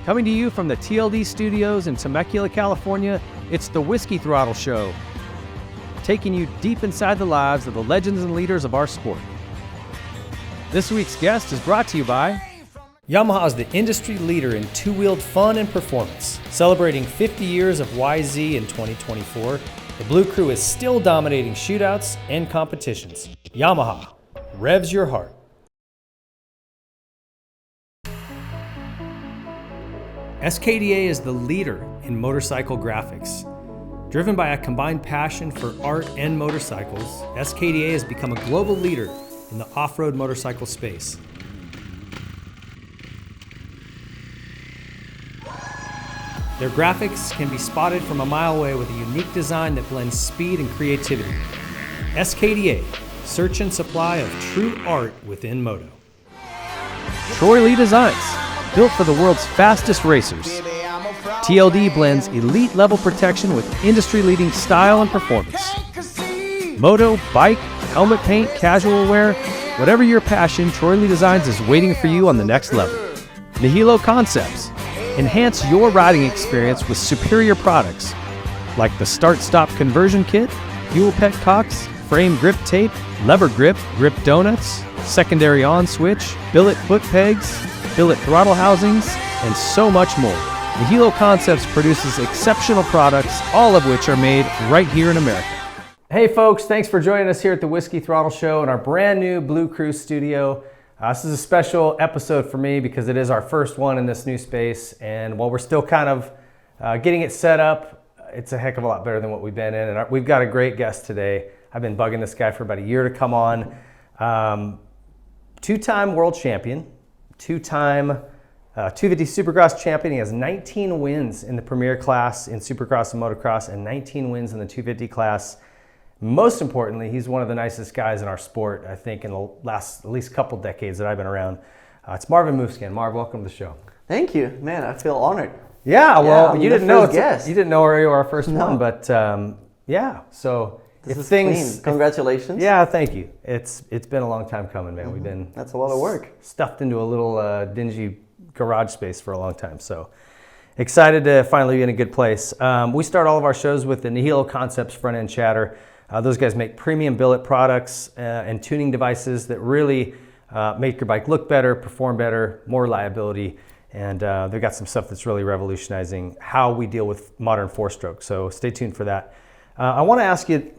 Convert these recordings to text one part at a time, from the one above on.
Coming to you from the TLD studios in Temecula, California, it's the Whiskey Throttle Show, taking you deep inside the lives of the legends and leaders of our sport. This week's guest is brought to you by Yamaha is the industry leader in two-wheeled fun and performance. Celebrating 50 years of YZ in 2024, the Blue Crew is still dominating shootouts and competitions. Yamaha, revs your heart. SKDA is the leader in motorcycle graphics. Driven by a combined passion for art and motorcycles, SKDA has become a global leader in the off-road motorcycle space. Their graphics can be spotted from a mile away with a unique design that blends speed and creativity. SKDA, search and supply of true art within moto. Troy Lee Designs, built for the world's fastest racers. TLD blends elite level protection with industry-leading style and performance. Moto, bike, helmet paint, casual wear, whatever your passion, Troy Lee Designs is waiting for you on the next level. Nihilo Concepts, enhance your riding experience with superior products like the start-stop conversion kit, fuel petcocks, frame grip tape, lever grip donuts, secondary on switch, billet foot pegs, billet throttle housings, and so much more. Nihilo Concepts produces exceptional products, all of which are made right here in America. Hey folks, thanks for joining us here at the Whiskey Throttle Show in our brand new Blue Crew studio. This is a special episode for me because it is our first one in this new space, and while we're still kind of getting it set up, it's a heck of a lot better than what we've been in, and we've got a great guest today. I've been bugging this guy for about a year to come on. Two-time world champion, two-time 250 Supercross champion. He has 19 wins in the premier class in Supercross and motocross and 19 wins in the 250 class. Most importantly, he's one of the nicest guys in our sport, I think, in the last at least couple decades that I've been around. It's Marvin Musquin. Marv, welcome to the show. Thank you. Man, I feel honored. Yeah, well, I'm you didn't know you didn't know you were our first one, but yeah. So this is clean. Congratulations. Yeah, thank you. It's been a long time coming, man. Mm-hmm. We've been that's a lot of work. Stuffed into a little dingy garage space for a long time. So excited to finally be in a good place. We start all of our shows with the Nihilo Concepts front end chatter. Those guys make premium billet products and tuning devices that really make your bike look better, perform better, more reliability, and they've got some stuff that's really revolutionizing how we deal with modern four-stroke. So stay tuned for that. I want to ask you,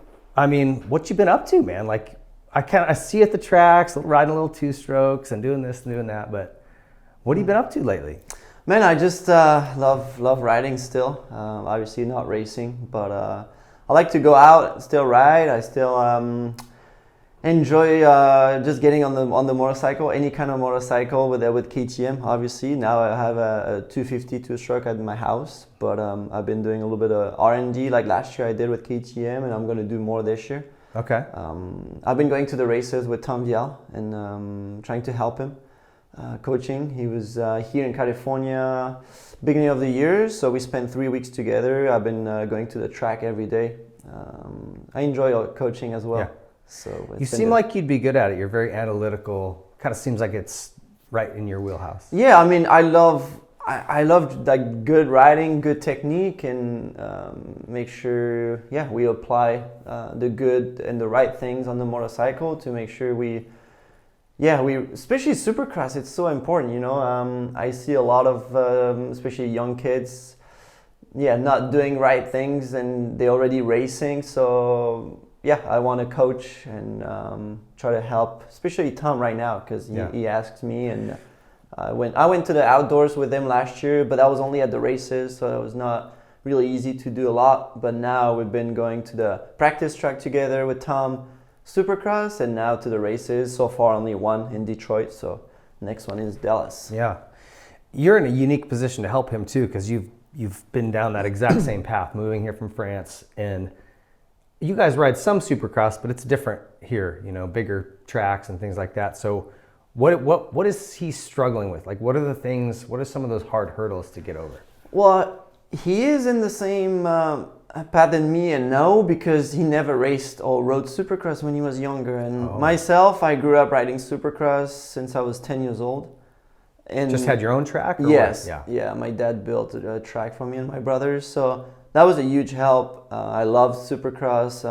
what you been up to, man? Like, I see you at the tracks, riding a little two-strokes and doing this and doing that, but what have you been up to lately? Man, I just love riding still. Obviously not racing, but I like to go out and still ride. I still enjoy just getting on the motorcycle, any kind of motorcycle with KTM. Obviously, now I have a 250 two-stroke at my house, but I've been doing a little bit of R&D like last year I did with KTM, and I'm going to do more this year. Okay. I've been going to the races with Tom Vial and trying to help him, coaching. He was here in California beginning of the year, so we spent 3 weeks together. I've been going to the track every day. I enjoy coaching as well. Yeah. So you seem like you'd be good at it. You're very analytical. Kind of seems like it's right in your wheelhouse. Yeah, I love like good riding, good technique, and make sure we apply the good and the right things on the motorcycle to make sure we especially Supercross, it's so important, you know. I see a lot of, especially young kids, not doing right things, and they're already racing. So, I want to coach and try to help, especially Tom right now, because he asks me. And I went to the outdoors with him last year, but that was only at the races, so it was not really easy to do a lot. But now we've been going to the practice track together with Tom, Supercross, and now to the races. So far only one in Detroit, so next one is Dallas. Yeah, you're in a unique position to help him too, because you've been down that exact same path, moving here from France, and you guys ride some Supercross, but it's different here, you know, bigger tracks and things like that. So what is he struggling with? Like, what are some of those hard hurdles to get over? Well, he is in the same path than me, and no, because he never raced or rode Supercross when he was younger. And myself, I grew up riding Supercross since I was 10 years old. And just had your own track? Or yes, what? yeah. My dad built a track for me and my brothers, so that was a huge help. I loved Supercross,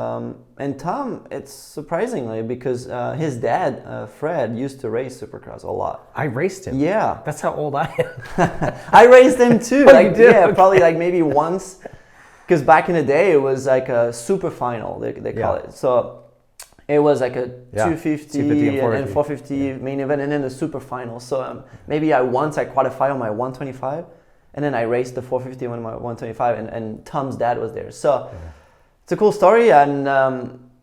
and Tom. It's surprisingly because his dad, Fred, used to race Supercross a lot. I raced him. Yeah, That's how old I am. I raced him too. Oh, like, you did? Yeah, Okay. probably like maybe once. Because back in the day, it was like a super final, they call it. So it was like a 250 and 450 main event, and then the super final. So maybe I qualified on my 125, and then I raced the 450 on my 125, and Tom's dad was there. So it's a cool story. And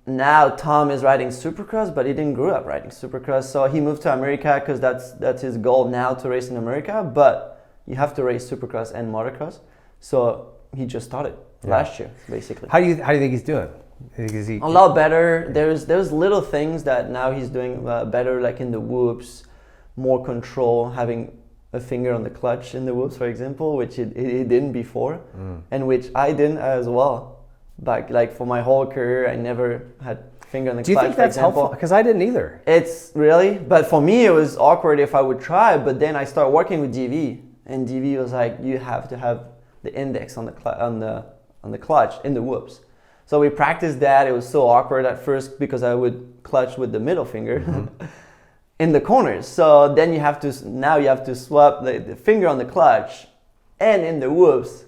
now Tom is riding Supercross, but he didn't grow up riding Supercross. So he moved to America because that's his goal now, to race in America. But you have to race Supercross and motocross. So he just started last year, basically. How do you think he's doing? Is he a lot better? There's little things that now he's doing better, like in the whoops, more control, having a finger on the clutch in the whoops, for example, which he didn't before, and which I didn't as well. Back, like, for my whole career, I never had finger on the clutch. Do you think that's helpful? Because I didn't either. It's really, but for me it was awkward if I would try. But then I started working with DV, and DV was like, you have to have the index on the clutch in the whoops. So we practiced that. It was so awkward at first because I would clutch with the middle finger in the corners. So then you have to swap the finger on the clutch and in the whoops.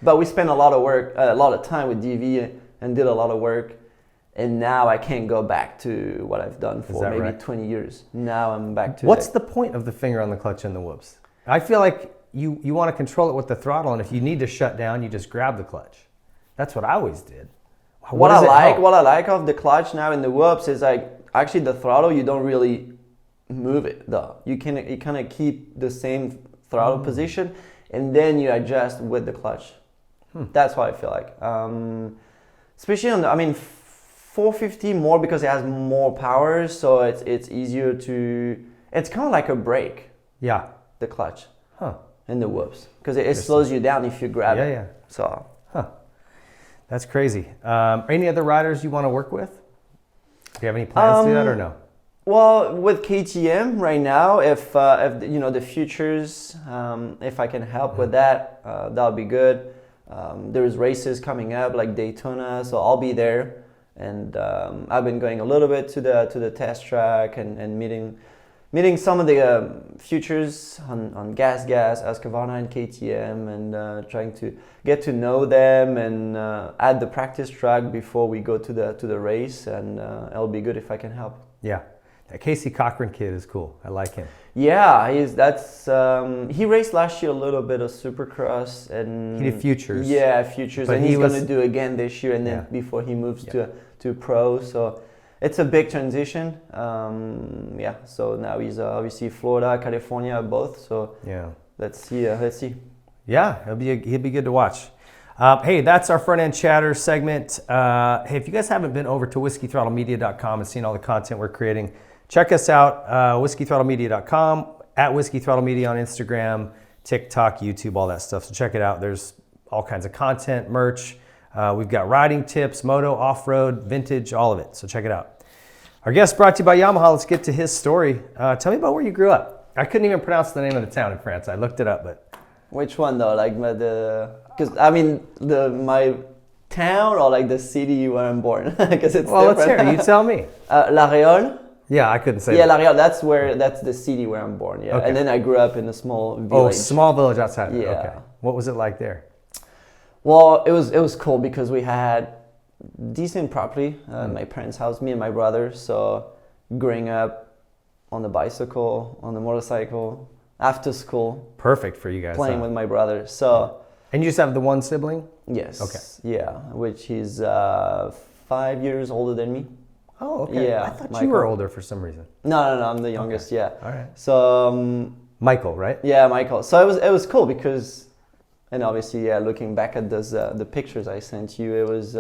But we spent a lot of time with DV and did a lot of work. And now I can't go back to what I've done for maybe right? 20 years. Now I'm back to What's the point of the finger on the clutch in the whoops? I feel like you want to control it with the throttle, and if you need to shut down, you just grab the clutch. That's what I always did. What I like of the clutch now in the whoops is, like, actually the throttle, you don't really move it though. You kind of keep the same throttle position, and then you adjust with the clutch. That's what I feel like. Especially on 450 more because it has more power, so it's easier to. It's kind of like a brake. Yeah. The clutch. Huh. In the whoops, because it slows you down if you grab it. Yeah. So. That's crazy. Any other riders you want to work with? Do you have any plans to do that or no? Well, with KTM right now, if the futures, if I can help with that, that'll be good. There's races coming up like Daytona, so I'll be there. And I've been going a little bit to the test track and meeting some of the futures on Gas, Husqvarna and KTM, and trying to get to know them and add the practice track before we go to the race, and it'll be good if I can help. Yeah, that Casey Cochran kid is cool. I like him. Yeah, he raced last year a little bit of Supercross, and he did futures. Yeah, futures, but and he's gonna do again this year, and then before he moves to pro. So it's a big transition. So now he's obviously Florida, California, both. So let's see. Yeah, he'll be good to watch. Hey, that's our front end chatter segment. Hey, if you guys haven't been over to whiskeythrottlemedia.com and seen all the content we're creating, check us out. Whiskeythrottlemedia.com, at whiskeythrottlemedia on Instagram, TikTok, YouTube, all that stuff. So check it out. There's all kinds of content, merch. We've got riding tips, moto, off-road, vintage, all of it. So check it out. Our guest brought to you by Yamaha. Let's get to his story. Tell me about where you grew up. I couldn't even pronounce the name of the town in France. I looked it up, but which one though? Like because my town or like the city where I'm born? Because it's well, different. Let's hear it. You tell me. La Réole. Yeah, I couldn't say. Yeah, La Réole. That's the city where I'm born. Yeah, okay. And then I grew up in a small village. Oh, small village outside. Yeah. Okay. What was it like there? Well, it was cool because we had decent property. My parents' house, me and my brother. So growing up on the bicycle, on the motorcycle, after school. Perfect for you guys. Playing with my brother. So. And you just have the one sibling? Yes. Okay. Yeah, which is 5 years older than me. Oh, okay. Yeah. I thought you were older for some reason. No, I'm the youngest. Okay. Yeah. All right. So. Michael, right? Yeah, Michael. So it was cool because. And obviously, looking back at those the pictures I sent you, it was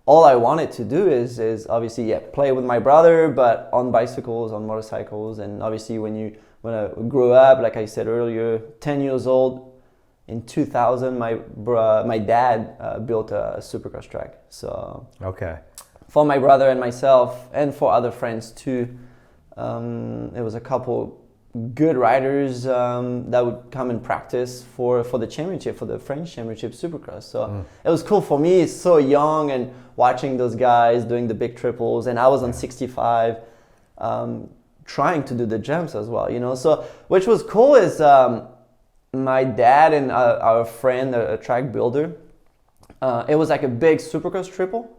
all I wanted to do is obviously play with my brother, but on bicycles, on motorcycles, and obviously when I grew up, like I said earlier, 10 years old, in 2000, my dad built a supercross track. So for my brother and myself, and for other friends too, it was a couple good riders that would come and practice for the championship, for the French championship supercross. So it was cool for me, so young, and watching those guys doing the big triples, and I was on 65, trying to do the jumps as well, you know. So which was cool is my dad and our friend, a track builder, it was like a big supercross triple,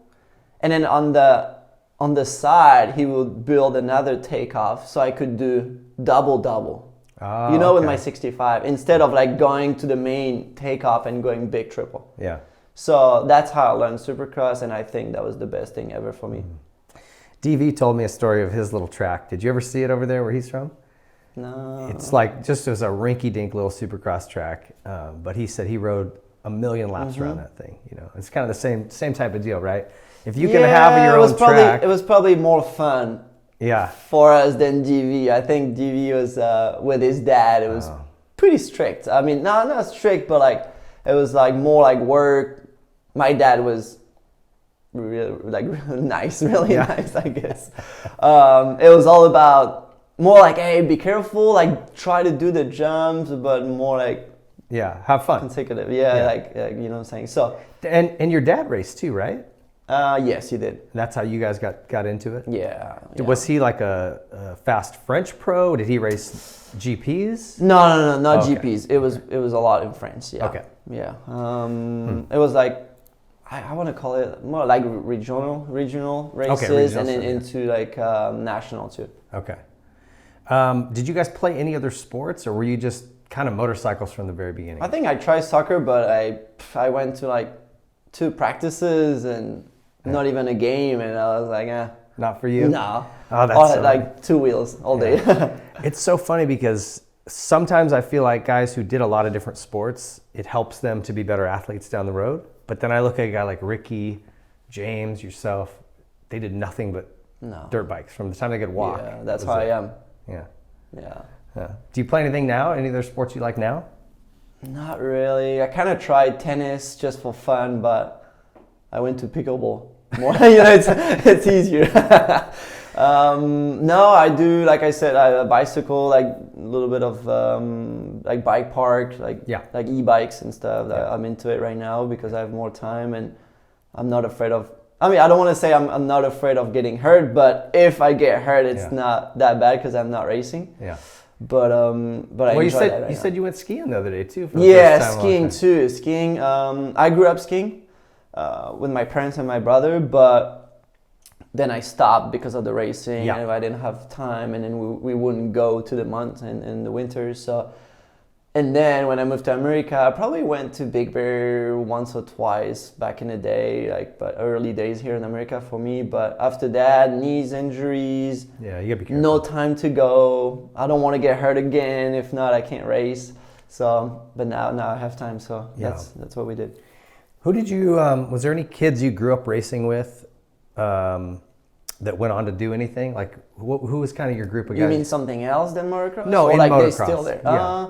and then on the side he would build another takeoff so I could do double, you know, with my 65, instead of like going to the main takeoff and going big triple. Yeah. So that's how I learned supercross, and I think that was the best thing ever for me. DV told me a story of his little track. Did you ever see it over there where he's from? No. It's like just as a rinky-dink little supercross track, but he said he rode 1 million laps around that thing. You know, it's kind of the same type of deal, right? If you can have your own track, it was probably more fun. Yeah. For us than DV. I think DV was with his dad. It was pretty strict. I mean, not strict, but like it was like more like work. My dad was really nice, nice, I guess. It was all about more like, hey, be careful, like try to do the jumps, but more like have fun, consecutive. Like you know what I'm saying. So and your dad raced too, right? Yes, he did. That's how you guys got into it? Yeah. Was he like a fast French pro? Did he race GPs? No, not GPs. It was a lot in France. Yeah. Okay. Yeah. It was like I want to call it more like regional races, and then into like national too. Okay. Did you guys play any other sports, or were you just kind of motorcycles from the very beginning? I think I tried soccer, but I went to like 2 practices and not even a game, and I was like, not for you? No. Oh, that's so like 2 wheels all day. It's so funny because sometimes I feel like guys who did a lot of different sports, it helps them to be better athletes down the road. But then I look at a guy like Ricky, James, yourself, they did nothing but dirt bikes from the time they could walk. Yeah, that's how I am. Yeah. Do you play anything now? Any other sports you like now? Not really. I kind of tried tennis just for fun, but I went to pickleball more. You know, it's easier. No, I do, like I said, I bicycle, like a little bit of like bike park, like e-bikes and stuff. I'm into it right now because I have more time, and I'm not afraid of, I mean, I don't want to say I'm not afraid of getting hurt, but if I get hurt, it's not that bad because I'm not racing. Yeah. But I enjoy that. You said you went skiing the other day too. For the first time skiing too. Skiing. I grew up skiing with my parents and my brother, but then I stopped because of the racing, and I didn't have time, and then we wouldn't go to the mountain in the winter. So, and then when I moved to America, I probably went to Big Bear once or twice back in the day, but early days here in America for me. But after that, knees injuries, you gotta be careful. No time to go. I don't want to get hurt again. If not, I can't race. So, but now I have time. So that's what we did. Who did you? Was there any kids you grew up racing with that went on to do anything? Like who was kind of your group of guys? You mean something else than motocross? No, or in like motocross. They're still there. Yeah.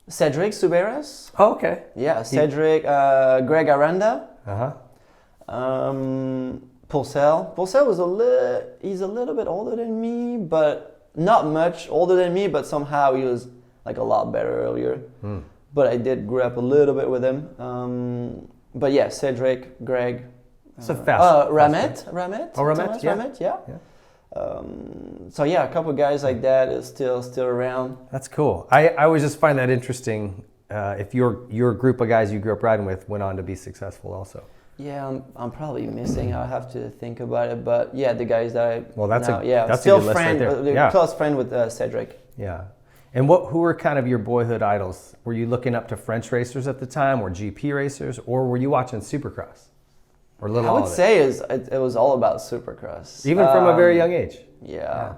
Cedric Suberas. Oh, okay. Yeah, Cedric, Greg Aranda. Purcell. Purcell was he's a little bit older than me, but not much older than me, but somehow he was like a lot better earlier. But I did grow up a little bit with him. But yeah, Cedric, Greg. So fast. Ramet. Oh, Ramet, Thomas Ramet, yeah. So yeah, a couple of guys like that is still around. That's cool. I always just find that interesting. If your group of guys you grew up riding with went on to be successful also. Yeah, I'm probably missing. I'll have to think about it. But yeah, the guys that that's still a good friend, list right there. Close friend with Cedric. Yeah. And who were kind of your boyhood idols? Were you looking up to French racers at the time, or GP racers, or were you watching Supercross? Or a little I would say it was all about Supercross. Even from a very young age? Yeah.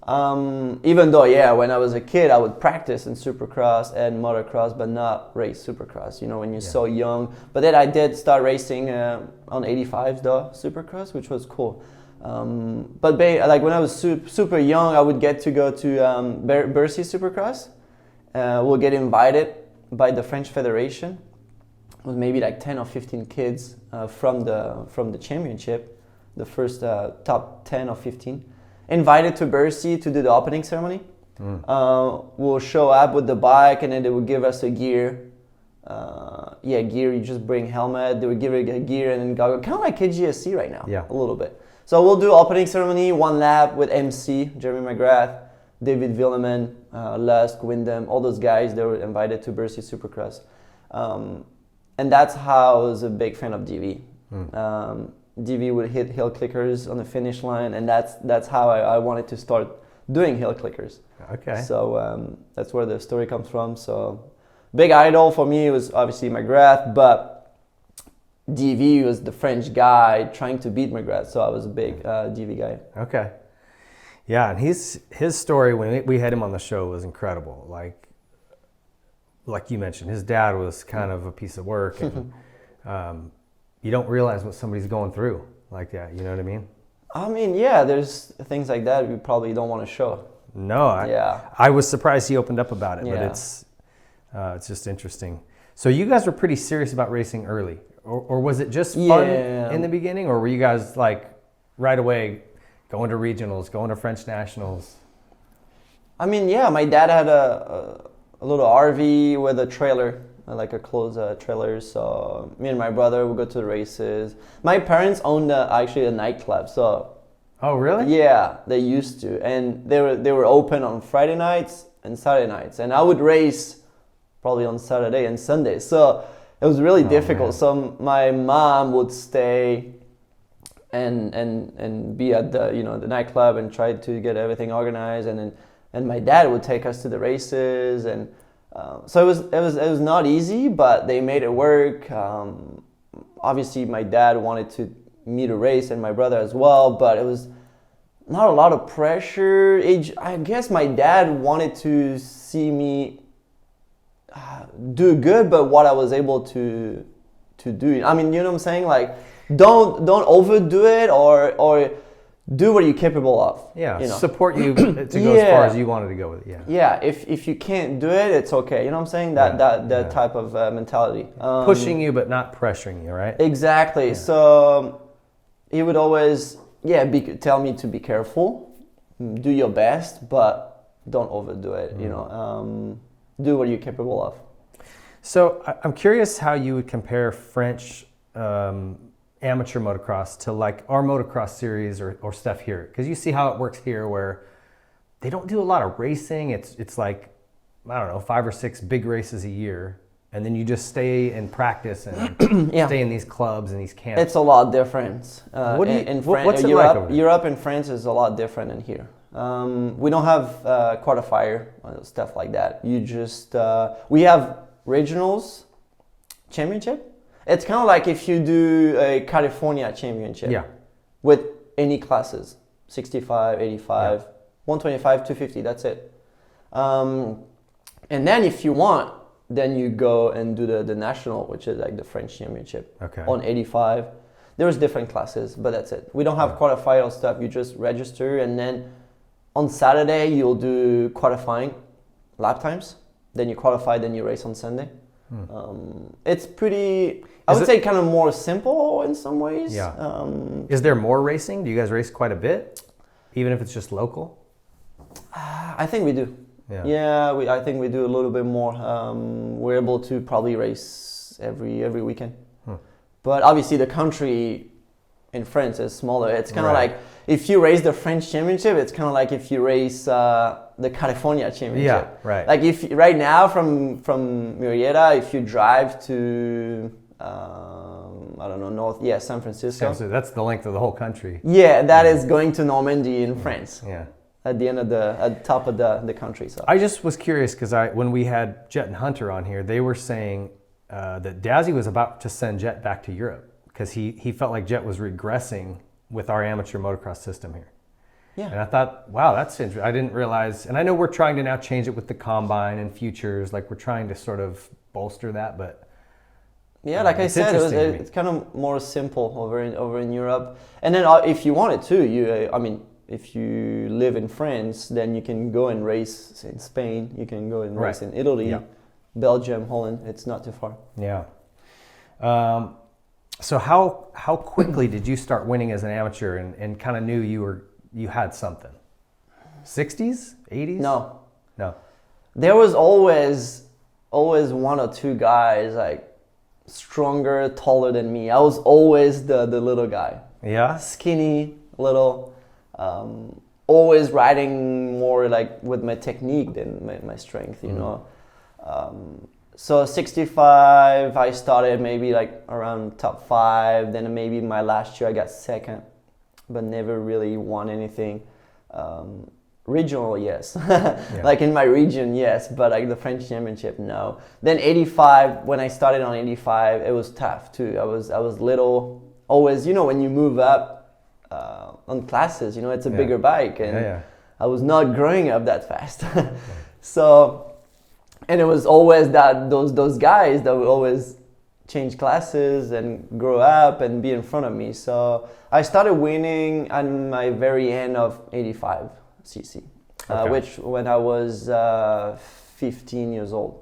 Even though, when I was a kid, I would practice in Supercross and motocross, but not race Supercross, you know, when you're so young. But then I did start racing on 85s, though, Supercross, which was cool. But like when I was super young, I would get to go to Bercy Supercross. We'll get invited by the French Federation with maybe like 10 or 15 kids from the championship, the first top 10 or 15, invited to Bercy to do the opening ceremony. We'll show up with the bike, and then they would give us a gear. Gear. You just bring helmet. They would give it a gear and then goggle, kind of like KGSC right now. Yeah, a little bit. So we'll do opening ceremony, one lap with MC Jeremy McGrath, David Villeman, Lusk, Wyndham, all those guys. They were invited to Bercy Supercross, and that's how I was a big fan of DV. DV would hit hill clickers on the finish line, and that's how I wanted to start doing hill clickers. Okay. So that's where the story comes from. So big idol for me was obviously McGrath, but DV was the French guy trying to beat McGrath, so I was a big DV guy. Okay. Yeah, and his story when we had him on the show was incredible. Like you mentioned, his dad was kind of a piece of work, and you don't realize what somebody's going through like that. You know what I mean? I mean, yeah, there's things like that we probably don't want to show. No, I was surprised he opened up about it, but it's just interesting. So you guys were pretty serious about racing early, or was it just fun in the beginning, or were you guys like right away going to regionals, going to French nationals? I mean, yeah, my dad had a little RV with a trailer, like a closed trailer. So me and my brother would go to the races. My parents owned actually a nightclub. So. Oh, really? Yeah, they used to, and they were open on Friday nights and Saturday nights, and I would race probably on Saturday and Sunday. So it was really difficult. Man. So my mom would stay and be at the nightclub and try to get everything organized, and my dad would take us to the races, and so it was not easy, but they made it work. Obviously, my dad wanted me to race, and my brother as well, but it was not a lot of pressure. I guess my dad wanted to see me do good, but what I was able to do. I mean, you know what I'm saying? Like, don't overdo it, or do what you're capable of. Yeah, support you to go as far as you wanted to go with it. Yeah, if you can't do it, it's okay. You know what I'm saying? That type of mentality. Pushing you, but not pressuring you, right? Exactly. Yeah. So he would always, tell me to be careful, do your best, but don't overdo it. Do what you're capable of. So I'm curious how you would compare French amateur motocross to like our motocross series or stuff here, because you see how it works here, where they don't do a lot of racing. It's like, I don't know, 5 or 6 big races a year, and then you just stay and practice and stay in these clubs and these camps. It's a lot different. What's it like over there? Europe and France is a lot different than here. We don't have quarterfire stuff like that. You just we have regionals, championship. It's kind of like if you do a California championship with any classes, 65, 85, 125, 250, that's it. And then if you want, then you go and do the national, which is like the French championship on 85. There's different classes, but that's it. We don't have quarterfinal stuff. You just register, and then on Saturday you'll do qualifying lap times. Then you qualify, then you race on Sunday. It's pretty, I would say, kind of more simple in some ways. Yeah. Is there more racing? Do you guys race quite a bit, even if it's just local? I think we do. I think we do a little bit more. We're able to probably race every weekend. But obviously the country in France is smaller. It's kind of like if you race the French championship, it's kind of like if you race the California championship. Yeah, right. Like if right now from Murrieta, if you drive to I don't know, San Francisco. That's the length of the whole country. Yeah, that is going to Normandy in France. Yeah. At the top of the country. So I just was curious because when we had Jet and Hunter on here, they were saying that Dazzy was about to send Jet back to Europe because he felt like Jet was regressing with our amateur motocross system here. Yeah. And I thought, wow, that's interesting. I didn't realize, and I know we're trying to now change it with the combine and futures, like we're trying to sort of bolster that, but yeah, like I said, it's kind of more simple over in Europe. And then if you wanted to, if you live in France, then you can go and race in Spain. You can go and race in Italy, Belgium, Holland. It's not too far. Yeah. So how quickly did you start winning as an amateur and kind of knew you had something? 60s, 80s? No, No. There was always one or two guys like stronger, taller than me. I was always the little guy. Yeah. Skinny, little. Always riding more like with my technique than my strength, you know. So 65, I started maybe like around top 5. Then maybe my last year I got second, but never really won anything. Regional, yes. Like in my region, yes, but like the French championship, no. Then 85, when I started on 85, it was tough too. I was little. Always, you know, when you move up on classes, you know, it's a bigger bike, and I was not growing up that fast. So, and it was always that those guys that would always change classes and grow up and be in front of me. So I started winning at my very end of 85 cc, which when I was 15 years old.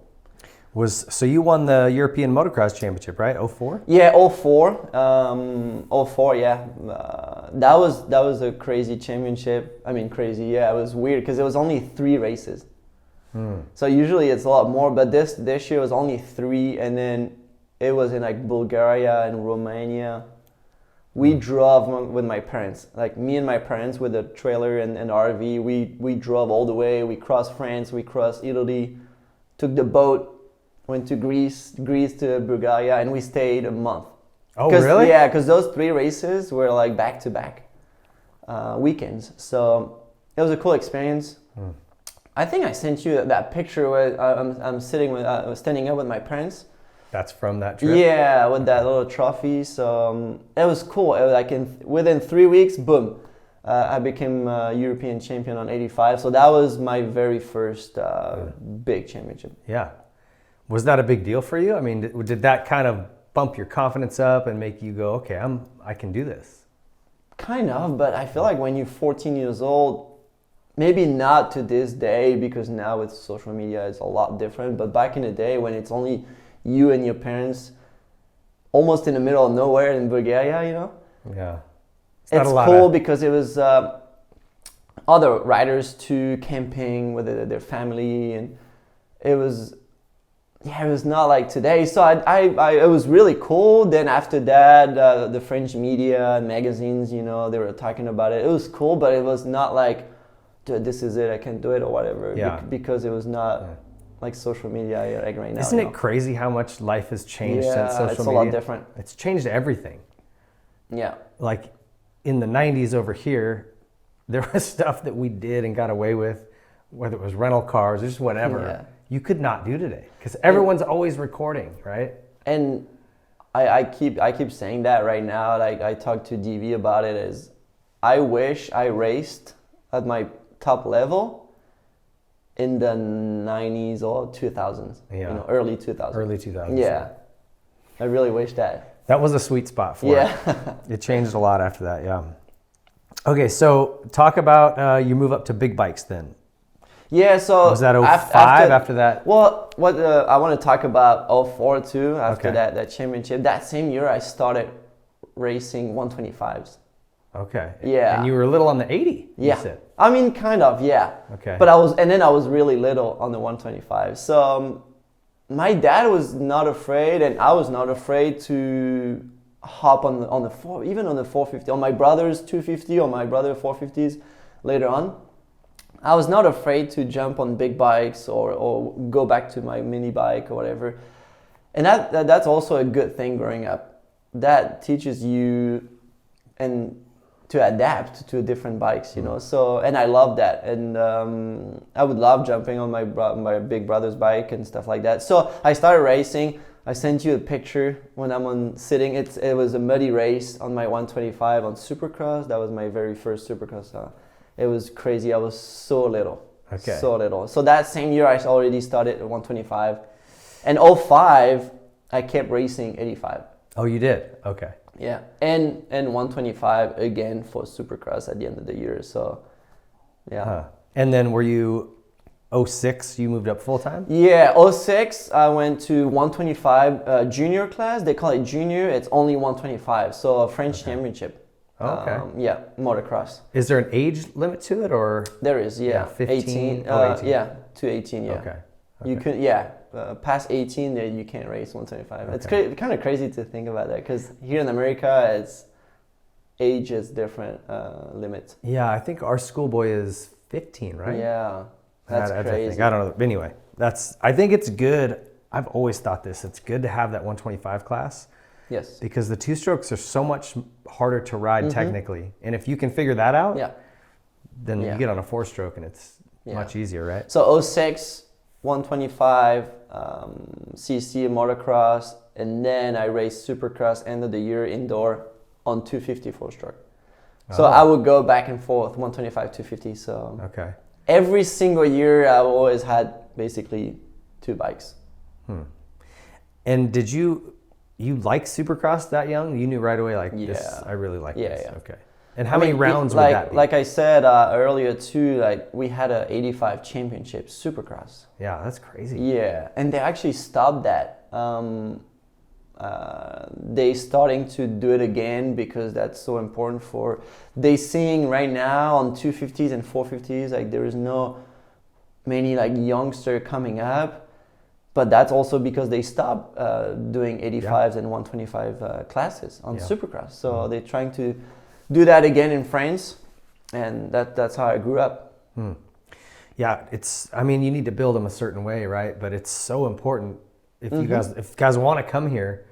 So you won the European Motocross Championship, right? 04? Yeah, 04. 04, yeah. That was a crazy championship. I mean, crazy, yeah. It was weird because it was only 3 races. So usually it's a lot more, but this year was only 3, and then it was in like Bulgaria and Romania. We drove with my parents, like me and my parents with a trailer and RV. We drove all the way. We crossed France, we crossed Italy, took the boat, went to Greece to Bulgaria, and we stayed a month. Oh, really? Yeah, because those 3 races were like back-to-back weekends. So it was a cool experience. I think I sent you that picture where I'm standing up with my parents. That's from that trip? Yeah, with that little trophy. So it was cool. It was like within 3 weeks, boom, I became European champion on 85. So that was my very first big championship. Yeah. Was that a big deal for you? I mean, did that kind of bump your confidence up and make you go, okay, I can do this? Kind of, but I feel like when you're 14 years old, maybe not to this day, because now with social media it's a lot different, but back in the day when it's only you and your parents almost in the middle of nowhere in Bulgaria, you know? Yeah. It's cool because it was other riders too, camping with their family, and it was not like today. So it was really cool. Then after that, the French media and magazines, you know, they were talking about it. It was cool, but it was not like, dude, this is it, I can do it or whatever. Yeah. Because it was not like social media like right now. Isn't it crazy how much life has changed since social media? It's a lot different. It's changed everything. Yeah. Like in the 90s over here, there was stuff that we did and got away with, whether it was rental cars or just whatever, you could not do today because everyone's always recording, right? And I keep saying that right now. Like I talked to DV about it. Is I wish I raced at my top level in the 90s or 2000s. Yeah. You know, early 2000s. Early 2000s. Yeah. I really wish that. That was a sweet spot for it. It changed a lot after that, yeah. Okay, so talk about you move up to big bikes then. Yeah, so was that 05 after that? Well, what I want to talk about 04 too. After that championship, that same year I started racing 125s. Okay. Yeah. And you were a little on the 80. Yeah. You said. I mean, kind of, yeah. Okay. But I was really little on the 125. So my dad was not afraid, and I was not afraid to hop on the even on the 450, on my brother's 250, or my brother 450s later on. I was not afraid to jump on big bikes or go back to my mini bike or whatever. And that's also a good thing growing up. That teaches you and to adapt to different bikes, you know. So, and I love that. And I would love jumping on my big brother's bike and stuff like that. So I started racing. I sent you a picture when I'm sitting. It was a muddy race on my 125 on supercross. That was my very first supercross. It was crazy. I was so little. Okay. So little. So that same year, I already started at 125. And 05, I kept racing 85. Oh, you did? Okay. Yeah. And 125 again for supercross at the end of the year. So, yeah. Huh. And then were you 06, you moved up full time? Yeah, 06, I went to 125 junior class. They call it junior. It's only 125. So a French championship. Okay. Yeah, motocross. Is there an age limit to it, or? There is, yeah. 15? 18. 18. Yeah. to 18, yeah. Okay. You could, yeah. Past 18, then you can't race 125. Okay. It's kind of crazy to think about that because here in America, it's age is different limit. Yeah, I think our schoolboy is 15, right? Yeah, that's crazy. I think. I don't know. Anyway, I think it's good. I've always thought this. It's good to have that 125 class. Yes. Because the two strokes are so much harder to ride technically. And if you can figure that out, then you get on a four stroke and it's much easier, right? So 06, 125, CC motocross, and then I raced supercross end of the year indoor on 250 four stroke. So I would go back and forth, 125, 250. So every single year I always had basically two bikes. And did you like supercross that young? You knew right away, like, this, I really like this. Yeah. Okay. And how many rounds would that be? Like I said earlier too, like we had a 85 championship supercross. Yeah, that's crazy. Yeah, and they actually stopped that. They starting to do it again because that's so important for. They seeing right now on 250s and 450s, like there is no many like youngster coming up. But that's also because they stopped doing 85s and 125 classes on Supercross. So they're trying to do that again in France, and that's how I grew up. Yeah, you need to build them a certain way, right? But it's so important if you guys want to come here.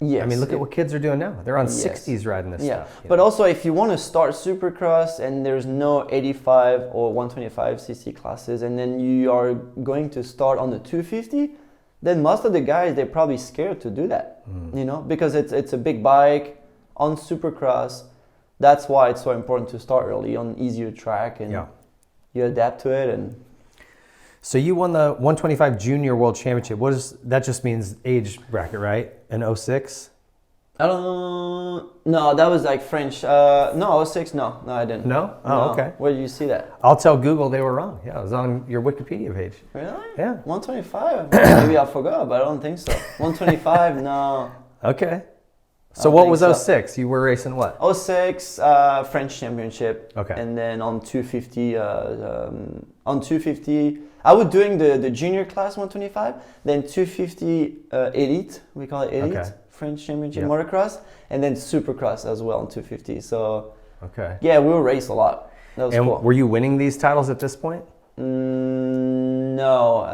Yes. I mean, look at what kids are doing now. They're on 60s riding this stuff. But also, if you want to start Supercross and there's no 85 or 125 cc classes, and then you are going to start on the 250, then most of the guys, they're probably scared to do that, because it's a big bike on Supercross. That's why it's so important to start early on easier track and you adapt to it. And so you won the 125 Junior World Championship. That just means age bracket, right? In 06? No, that was like French. No, 06, no, I didn't. No? Oh, okay. Where did you see that? I'll tell Google they were wrong. Yeah, it was on your Wikipedia page. Really? Yeah. 125? Maybe I forgot, but I don't think so. 125, no. Okay. So what was 06? You were racing what? 06, French Championship. Okay. And then on 250, I was doing the junior class 125, then 250 elite, we call it elite, French Championship motocross, and then supercross as well on 250. So yeah, we will race a lot. That was cool. Were you winning these titles at this point? No.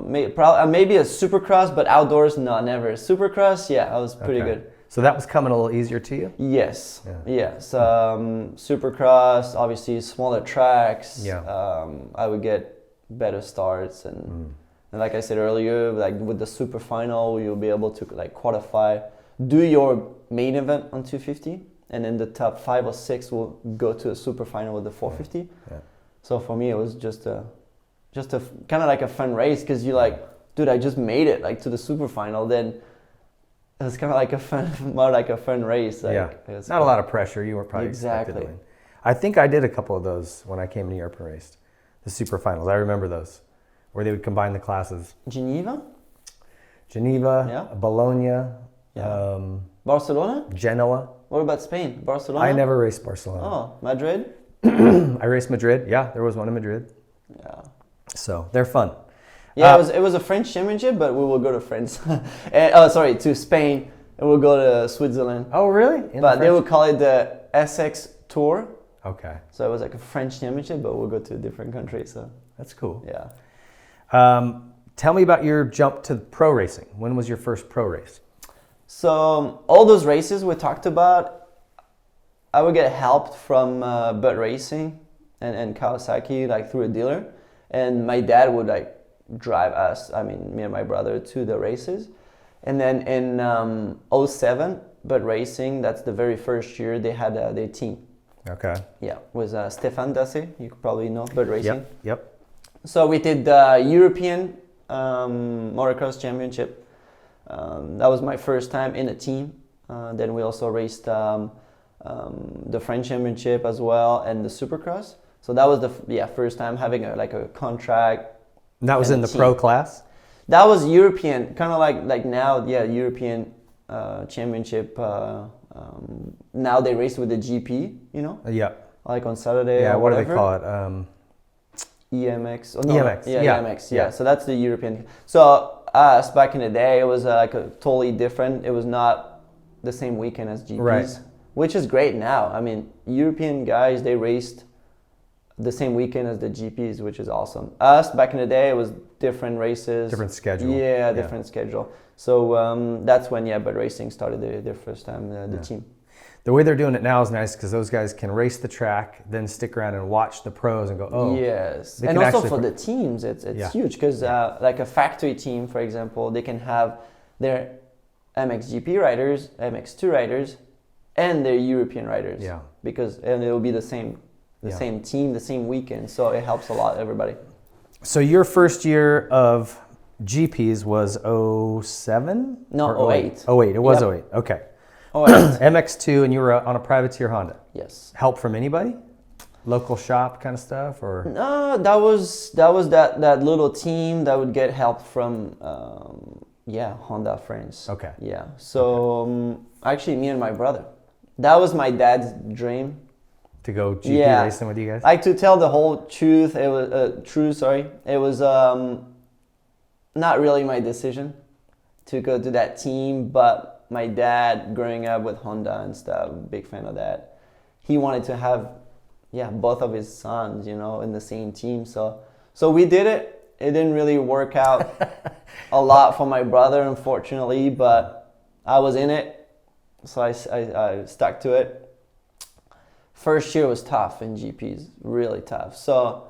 Maybe a supercross, but outdoors, no, never. Supercross, yeah, I was pretty good. So that was coming a little easier to you? Yes. Yes. Supercross, obviously smaller tracks. I would get better starts and like I said earlier, like with the super final, you'll be able to like qualify, do your main event on 250, and then the top 5 or 6 will go to a super final with the 450. So for me, it was just a kind of like a fun race because you're like, dude, I just made it like to the super final. Then it was kind of like more like a fun race. Like, not a lot of pressure. You weren't probably expected to win. I think I did a couple of those when I came to Europe and raced. The super finals. I remember those, where they would combine the classes. Geneva, Bologna, Barcelona, Genoa. What about Spain? Barcelona? I never raced Barcelona. Oh, Madrid? I raced Madrid. Yeah, there was one in Madrid. Yeah. So they're fun. Yeah, it was a French championship, but we will go to France. To Spain, and we'll go to Switzerland. Oh, really? But they would call it the Essex Tour. Okay. So it was like a French championship, but we'll go to a different country. So that's cool. Yeah. Tell me about your jump to pro racing. When was your first pro race? So all those races we talked about, I would get help from Butt Racing and Kawasaki, like through a dealer, and my dad would like drive us, me and my brother, to the races. And then in 07, Butt Racing, that's the very first year they had their team. Okay. Yeah, with Stéphane Dassé, you probably know Butt Racing. Yep. So we did the European motocross championship. That was my first time in a team. Then we also raced the French championship as well and the supercross. So that was the first time having a contract. And that was in the pro class? That was European, kind of like now, European championship. Now they race with the GP, Yeah. like on Saturday. Yeah, or what whatever. do they call it? EMX. Oh, EMX, yeah. EMX. Yeah. So that's the European. So us back in the day, it was like a totally different. It was not the same weekend as GPs, Right. which is great now. I mean, European guys, they raced the same weekend as the GPs, which is awesome. Us back in the day, it was different races, Different schedule. Yeah, different schedule. So that's when Bud Racing started their first time the team. The way they're doing it now is nice because those guys can race the track, then stick around and watch the pros and go, oh. Yes, they and can also actually for the teams, it's huge because like a factory team, for example, they can have their MXGP riders, MX2 riders, and their European riders. Yeah. And it'll be the same team, the same weekend. So it helps a lot, everybody. So your first year of GPs was 07? No, Or 08. 08, it was Yep. 08, okay. 08. MX2, and you were on a privateer Honda. Yes. Help from anybody? Local shop kind of stuff, or? No, that was that little team that would get help from Honda friends. Okay. Yeah. So actually, me and my brother, that was my dad's dream. To go GP racing with you guys? Like, to tell the whole truth, it was not really my decision to go to that team, but my dad, growing up with Honda and stuff, big fan of that, he wanted to have both of his sons, in the same team. So we did it. It didn't really work out a lot for my brother, unfortunately, but I was in it, so I stuck to it. First year was tough in GPs, really tough. So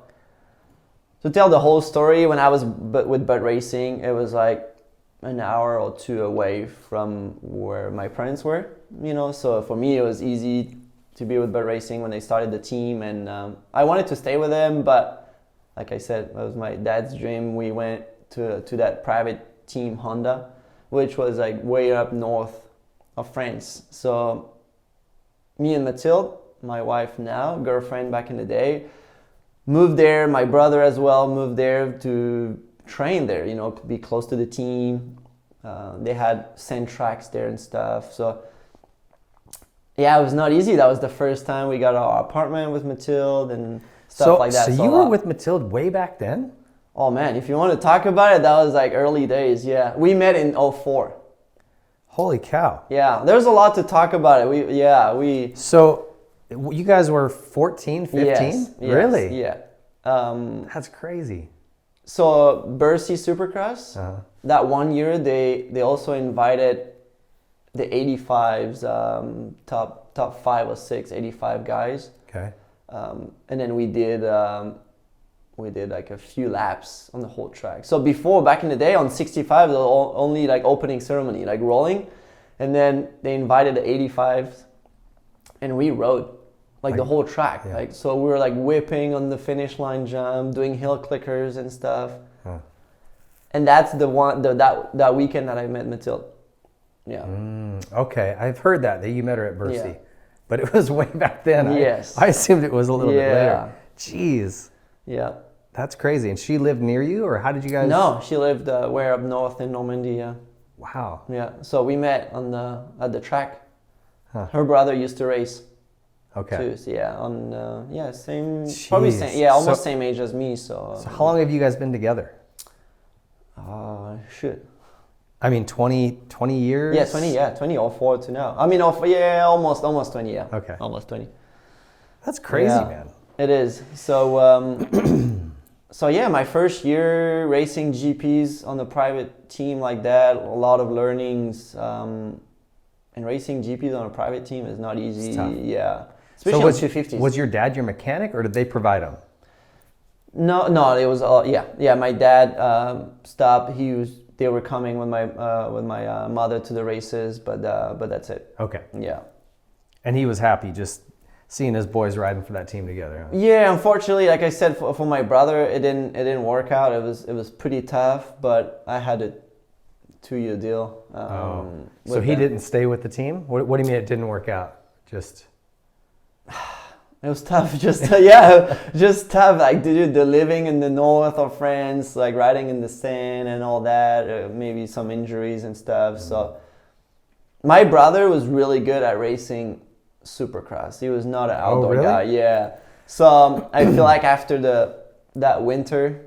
to tell the whole story, when I was with Bud Racing, it was like an hour or two away from where my parents were, So for me, it was easy to be with Bud Racing when they started the team, and I wanted to stay with them, but like I said, it was my dad's dream. We went to that private team Honda, which was like way up north of France. So me and Mathilde, my wife now, girlfriend back in the day, moved there. My brother as well moved there to train there, to be close to the team. They had sand tracks there and stuff. So it was not easy. That was the first time we got our apartment with Mathilde and stuff like that. So you were with Mathilde way back then? Oh man, if you want to talk about it, that was like early days. Yeah, we met in 04. Holy cow. Yeah, there's a lot to talk about it. So you guys were 14, 15? Yes, Really? Yeah. That's crazy. So Bercy Supercross, that one year they also invited the 85s, top 5 or 6 85 guys. Okay. And then we did like a few laps on the whole track. So before, back in the day, on 65, the only like opening ceremony, like rolling, and then they invited the 85s, and we rode like the whole track. Yeah. Like, so we were like whipping on the finish line jump, doing hill clickers and stuff. And that's the one that weekend that I met Mathilde. Yeah. Okay, I've heard that you met her at Bercy, but it was way back then. Yes. I assumed it was a little bit later. Jeez. Yeah. That's crazy. And she lived near you, or how did you guys? No, she lived way up north in Normandy. Yeah. Wow. Yeah. So we met at the track. Her brother used to race. Okay. Too. So same, Jeez. probably same, almost same age as me. So how long have you guys been together? I mean, 20 years? Yeah, 2004 to now. I mean, almost 20, yeah. Okay. Almost 20. That's crazy, man. It is. So, my first year racing GPs on a private team like that, a lot of learnings. And racing GPs on a private team is not easy. It's tough. Yeah. Especially on 250s. Was your dad your mechanic, or did they provide them? No, it was my dad stopped. They were coming with my mother to the races, but that's it. Okay. Yeah. And he was happy just seeing his boys riding for that team together. Huh? Yeah, unfortunately, like I said, for my brother, it didn't work out. It was pretty tough, but I had a 2-year deal. So he didn't stay with the team? What do you mean it didn't work out? Just. It was tough, just tough. Like, dude, the living in the north of France, like riding in the sand and all that, maybe some injuries and stuff. So my brother was really good at racing supercross. He was not an outdoor guy. Yeah. So I feel like after that winter,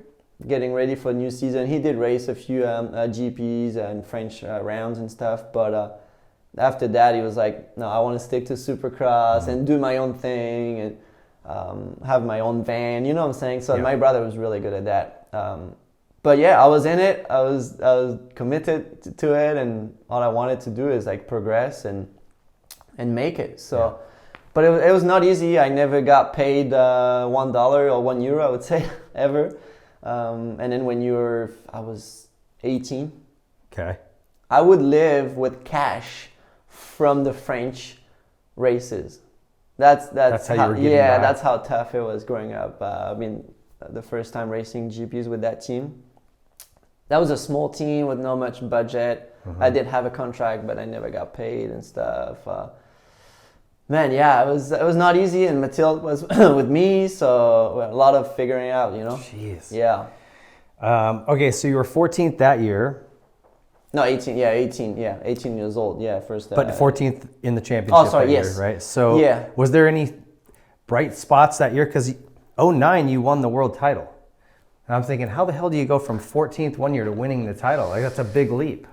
getting ready for the new season. He did race a few GPs and French rounds and stuff, but after that he was like, no, I want to stick to supercross and do my own thing and have my own van, you know what I'm saying? So my brother was really good at that. But yeah, I was in it. I was committed to it, and all I wanted to do is like progress and make it. So, but it was not easy. I never got paid $1 or €1, I would say, ever. And then I was 18. Okay. I would live with cash from the French races. That's how you were getting by. That's how tough it was growing up. I mean, the first time racing GPs with that team. That was a small team with not much budget. I did have a contract, but I never got paid and stuff. Man, yeah, it was not easy, and Mathilde was with me, so a lot of figuring out, you know. Jeez. Yeah. Okay, so you were 14th that year. No, 18. Yeah, 18. Yeah, 18 years old. Yeah, first. But 14th in the championship that year, right? So was there any bright spots that year? Because 2009 you won the world title. And I'm thinking, how the hell do you go from 14th one year to winning the title? Like, that's a big leap.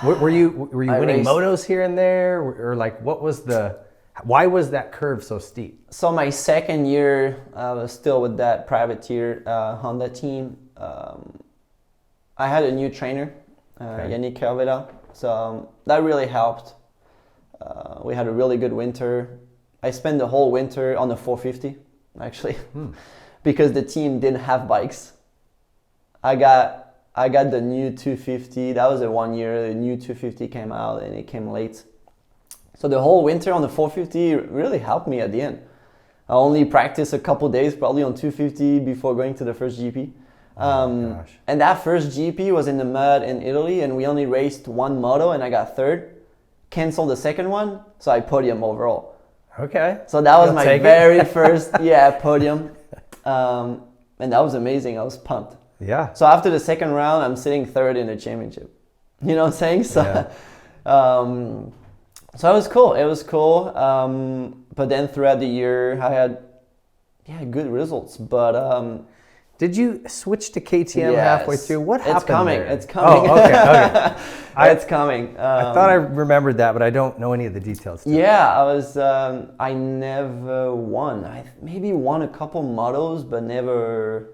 Were you winning motos here and there, or like why was that curve so steep? So my second year, I was still with that privateer Honda team. I had a new trainer, Yannick Carvela, so that really helped. We had a really good winter. I spent the whole winter on the 450, actually, because the team didn't have bikes. I got the new 250. That was the 1 year the new 250 came out, and it came late. So the whole winter on the 450 really helped me at the end. I only practiced a couple days probably on 250 before going to the first GP. And that first GP was in the mud in Italy, and we only raced one moto, and I got third. Canceled the second one, so I podium overall. Okay. So that was my very first podium. And that was amazing. I was pumped. Yeah. So after the second round, I'm sitting third in the championship. You know what I'm saying? So, so it was cool. It was cool. But then throughout the year, I had good results. But did you switch to KTM halfway through? What happened? It's coming. There? It's coming. Oh, okay. It's coming. I thought I remembered that, but I don't know any of the details. Yeah, I was. I never won. I maybe won a couple motos, but never.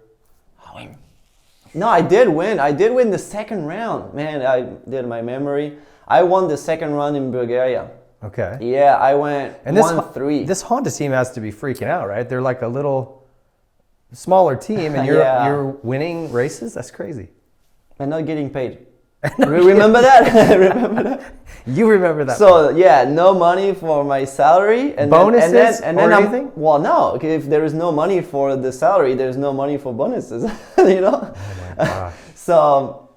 No, I did win. I did win the second round. Man, I did my memory. I won the second round in Bulgaria. Okay. Yeah, I went 1-3. This Honda team has to be freaking out, right? They're like a little smaller team, and you're winning races. That's crazy. And not getting paid. Remember that? Remember that? You remember that? So no money for my salary, and bonuses and then or anything? Well, no. If there is no money for the salary, there's no money for bonuses. You know. Oh my gosh. So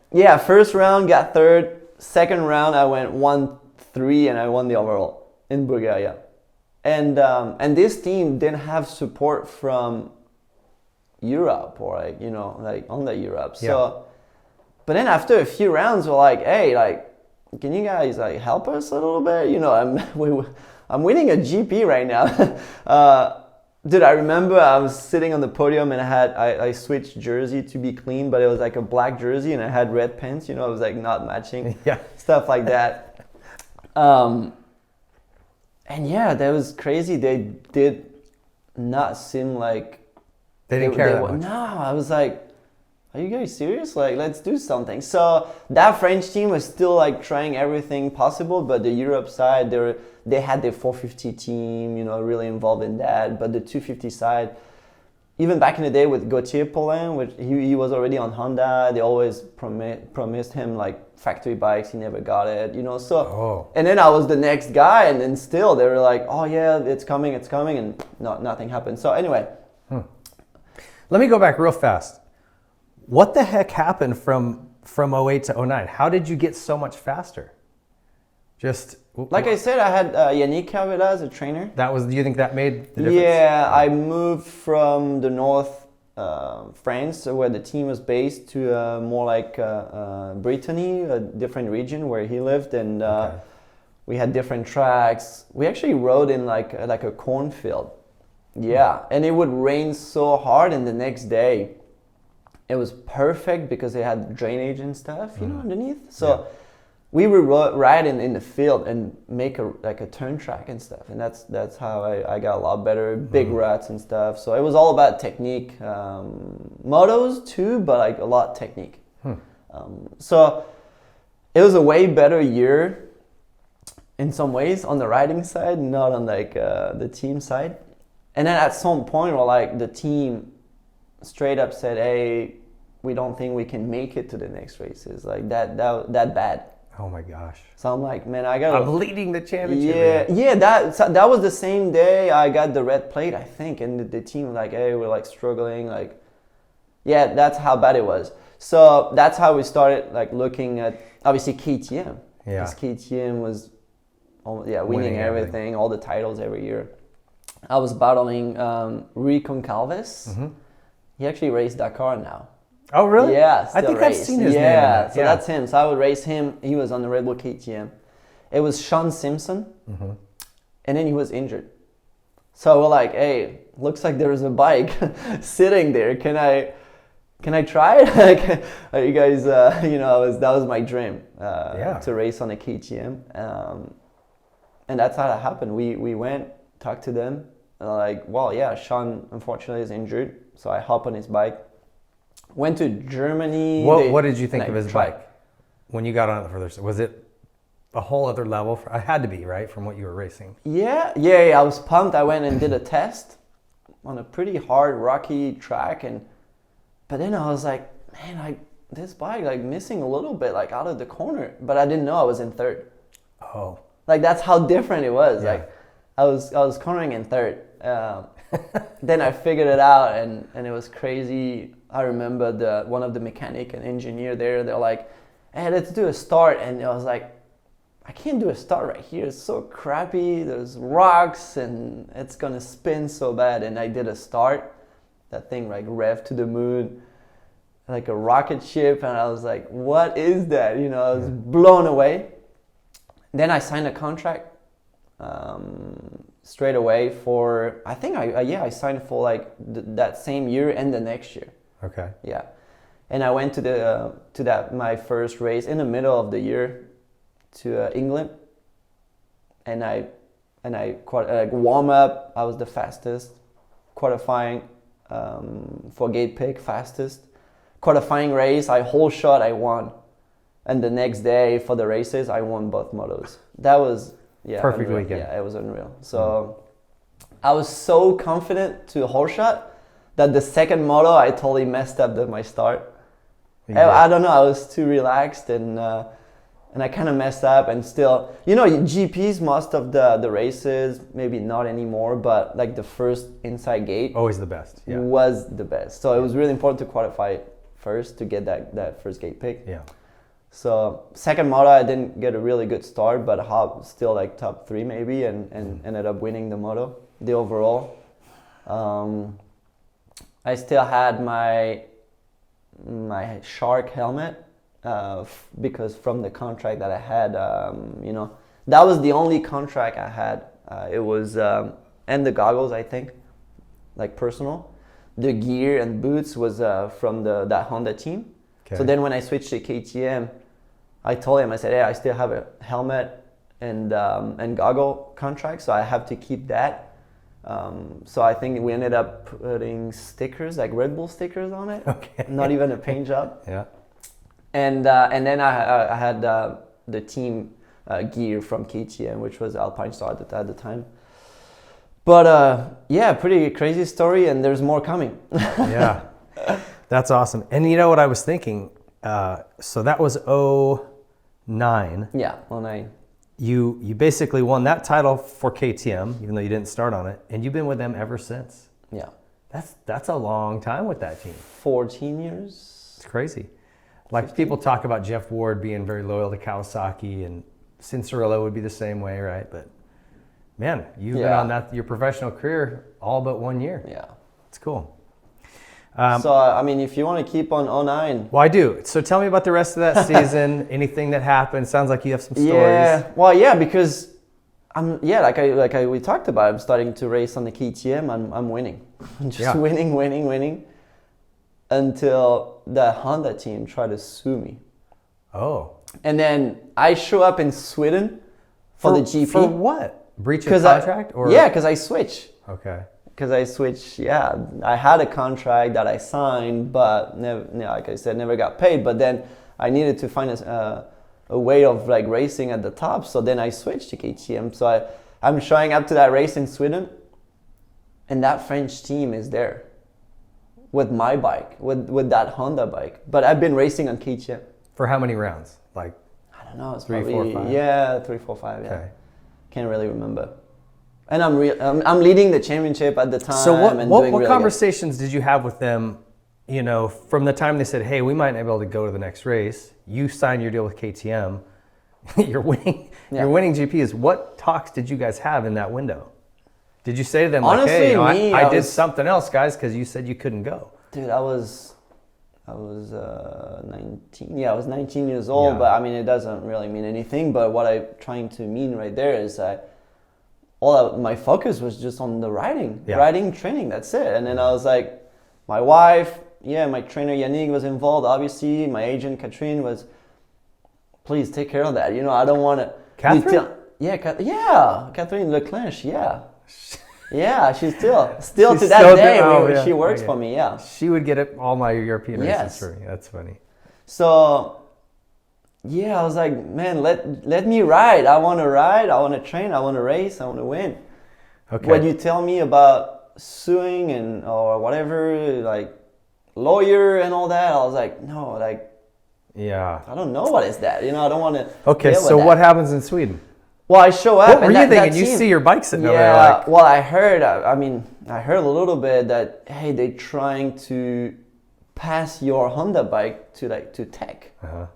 first round got third. Second round I went 1-3, and I won the overall in Bulgaria. And this team didn't have support from Europe or on the Europe. So. But then after a few rounds, we're like, hey, can you guys help us a little bit? You know, I'm winning a GP right now. Dude, I remember I was sitting on the podium, and I switched jersey to be clean, but it was like a black jersey, and I had red pants. You know, it was like not matching. Yeah. Stuff like that. And that was crazy. They did not seem like they didn't care that much. No, I was like, are you guys serious? Let's do something. So that French team was still trying everything possible, but the Europe side, they had their 450 team, really involved in that. But the 250 side, even back in the day with Gauthier Paulin, which he was already on Honda, they always promised him factory bikes. He never got it, So, and then I was the next guy, and then still they were like, oh yeah, it's coming, and nothing happened. So anyway, let me go back real fast. What the heck happened from 08 to 09? How did you get so much faster? I said, I had Yannick Carvela as a trainer. Do you think that made the difference? Yeah, I moved from the north France, where the team was based, to more like Brittany, a different region where he lived, and we had different tracks. We actually rode in like a cornfield. Yeah, and it would rain so hard, and the next day it was perfect because they had drainage and stuff, underneath. So we would ride in the field and make a turn track and stuff, and that's how I got a lot better, big ruts and stuff. So it was all about technique, motos too, but like a lot of technique. So it was a way better year in some ways on the riding side, not on like the team side. And then at some point, like the team straight up said, "Hey, we don't think we can make it to the next races." Like that bad. Oh my gosh. So I'm like, man, I'm leading the championship. Yeah. That was the same day I got the red plate, I think, and the team was like, "Hey, we're like struggling." Like, yeah, that's how bad it was. So that's how we started like looking at obviously KTM. Yeah. Because KTM was, winning everything, all the titles every year. I was battling Rui Concalves. He actually raced Dakar now. Oh, really? Yeah, I think I've seen his name. Yeah, so that's him. So I would race him. He was on the Red Bull KTM. It was Sean Simpson, and then he was injured. So we're like, "Hey, looks like there is a bike sitting there. Can I try it?" Are you guys, that was my dream to race on a KTM, and that's how that happened. We went, talked to them, like, well, yeah, Sean unfortunately is injured, so I hop on his bike. Went to Germany. What did you think of his bike when you got on it further? Was it a whole other level? It had to be, right, from what you were racing? Yeah. I was pumped. I went and did a test on a pretty hard, rocky track, but then I was like, man, this bike like missing a little bit, like out of the corner. But I didn't know I was in third. Oh. Like that's how different it was. Yeah. Like I was cornering in third. Then I figured it out, and it was crazy. I remember one of the mechanic and engineer there. They're like, "Hey, let's do a start," and I was like, "I can't do a start right here. It's so crappy. There's rocks, and it's gonna spin so bad." And I did a start. That thing like revved to the moon, like a rocket ship, and I was like, "What is that?" I was blown away. Then I signed a contract. Straight away for, I think I signed for like that same year and the next year. Okay. Yeah, and I went to my first race in the middle of the year to England, and I warm up. I was the fastest, qualifying for gate pick fastest, qualifying race. I whole shot I won, and the next day for the races I won both motos. That was. Yeah, perfect unreal. weekend. Yeah, it was unreal. So I was so confident to whole shot that the second moto I totally messed up my start. I don't know. I was too relaxed and I kind of messed up. And still, GPs, most of the races, maybe not anymore, but like the first inside gate, always the best. Yeah. Was the best. So it was really important to qualify first to get that first gate pick. Yeah. So second moto, I didn't get a really good start, but still like top 3 maybe, and ended up winning the moto, the overall. I still had my shark helmet because from the contract that I had, that was the only contract I had. It was and the goggles, I think, like personal. The gear and boots was from that Honda team. Okay. So then when I switched to KTM, I told him, I said, "Hey, I still have a helmet and goggle contract, so I have to keep that." So I think we ended up putting stickers, like Red Bull stickers on it. Okay. Not even a paint job. Yeah. And then I had the team gear from KTM, which was Alpine Star at the time. But pretty crazy story, and there's more coming. Yeah. That's awesome. And you know what I was thinking? So that was 2009. Yeah, 2009. You basically won that title for KTM, even though you didn't start on it, and you've been with them ever since. Yeah. That's a long time with that team. 14 years. It's crazy. Like 15. People talk about Jeff Ward being very loyal to Kawasaki, and Cincerillo would be the same way, right? But man, you've been on your professional career all but 1 year. Yeah. It's cool. So, I mean, if you want to keep on 2009. Well, I do. So tell me about the rest of that season, anything that happened. Sounds like you have some stories. Yeah, well, yeah, because we talked about, I'm starting to race on the KTM. I'm winning, just winning, until the Honda team tried to sue me. Oh. And then I show up in Sweden for the GP. For what? Breach of contract? Because I switched. Okay. Because I switched, I had a contract that I signed, but never, like I said, never got paid. But then I needed to find a way of like racing at the top. So then I switched to KTM. So I'm showing up to that race in Sweden, and that French team is there with my bike, with that Honda bike. But I've been racing on KTM. For how many rounds? Like, I don't know. It's 3, probably, 4, 5? Yeah, 3, 4, 5. Yeah. Okay. Can't really remember. And I'm leading the championship at the time. So what really conversations did you have with them? You know, from the time they said, "Hey, we might not be able to go to the next race," you signed your deal with KTM. You're winning. Yeah. You're winning GPs. What talks did you guys have in that window? Did you say to them, honestly, like, "Hey, I did something else, guys, because you said you couldn't go"? Dude, I was 19. Yeah, I was 19 years old. Yeah. But I mean, it doesn't really mean anything. But what I'm trying to mean right there is my focus was just on the riding training. That's it. And then I was like, my wife, my trainer Yannick was involved. Obviously, my agent Catherine was. Please take care of that. You know, I don't want to. Catherine? Catherine Leclench. Yeah, she's still to that day. She works for me. Yeah. She would get all my European races for me. That's funny. So. Yeah, I was like, man, let me ride. I want to ride. I want to train. I want to race. I want to win. Okay. When you tell me about suing or whatever, like lawyer and all that, I was like, no, like, I don't know what is that. You know, I don't want to. Okay, so what happens in Sweden? Well, I show up. What were you thinking? You see your bike sitting over there, like. Well, I heard. I heard a little bit that they're trying to pass your Honda bike to tech. Uh-huh.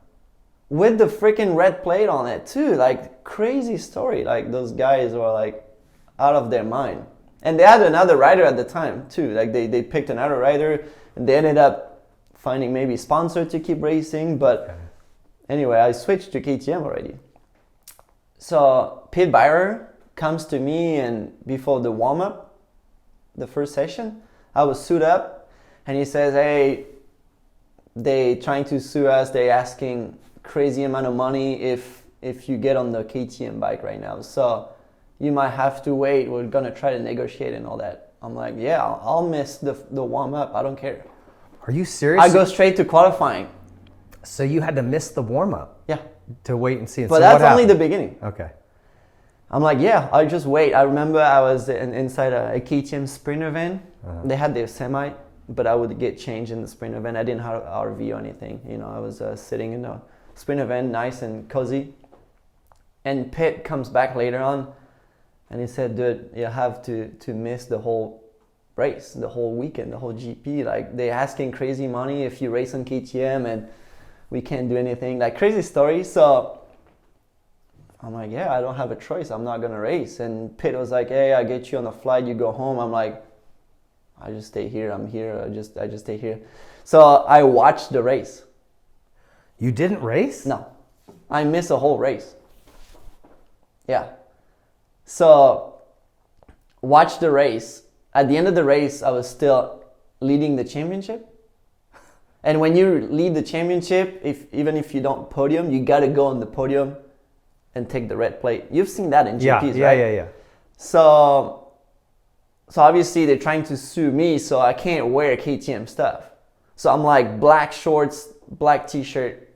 With the freaking red plate on it too, like crazy story. Like those guys were like out of their mind, and they had another rider at the time too. Like they picked another rider, and they ended up finding maybe sponsor to keep racing. But anyway, I switched to KTM already. So Pete Byrer comes to me, and before the warm up, the first session, I was suited up, and he says, "Hey, they trying to sue us. They asking crazy amount of money if you get on the KTM bike right now. So you might have to wait. We're gonna try to negotiate and all that." I'm like, yeah, I'll miss the warm up. I don't care. Are you serious? I go straight to qualifying. So you had to miss the warm up? Yeah. To wait and see. But that's only the beginning. Okay. I'm like, yeah, I'll just wait. I remember I was inside a KTM Sprinter van. Uh-huh. They had their semi, but I would get changed in the Sprinter van. I didn't have RV or anything. You know, I was sitting in a Sprinter van, nice and cozy. And Pitt comes back later on, and he said, "Dude, you have to miss the whole race, the whole weekend, the whole GP. Like, they're asking crazy money if you race on KTM, and we can't do anything." Like, crazy story. So I'm like, yeah, I don't have a choice. I'm not gonna race. And Pitt was like, "Hey, I get you on a flight. You go home." I'm like, I just stay here. I'm here. I just stay here. So I watched the race. You didn't race? No, I missed a whole race. Yeah. So watch the race. At the end of the race, I was still leading the championship. And when you lead the championship, even if you don't podium, you gotta go on the podium and take the red plate. You've seen that in GPs, right? Yeah. So obviously they're trying to sue me, so I can't wear KTM stuff. So I'm like black shorts, black t-shirt,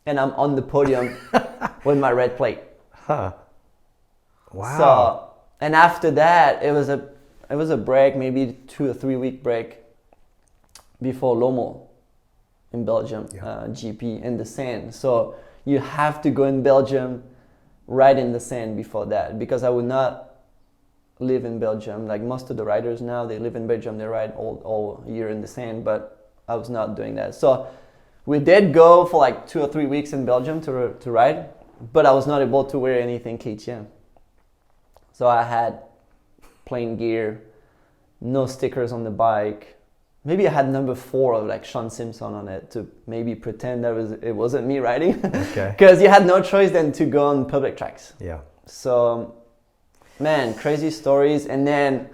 and I'm on the podium with my red plate. Huh. Wow. So, and after that, it was a break, maybe 2 or 3 week break before Lommel in Belgium, GP in the sand. So you have to go in Belgium, ride in the sand before that, because I would not live in Belgium. Like most of the riders now, they live in Belgium, they ride all year in the sand, but I was not doing that. So we did go for like 2 or 3 weeks in Belgium to ride, but I was not able to wear anything KTM. So I had plain gear, no stickers on the bike. Maybe I had number 4 of like Sean Simpson on it to maybe pretend that it wasn't me riding. Okay. Because you had no choice then to go on public tracks. Yeah. So Man, crazy stories. And then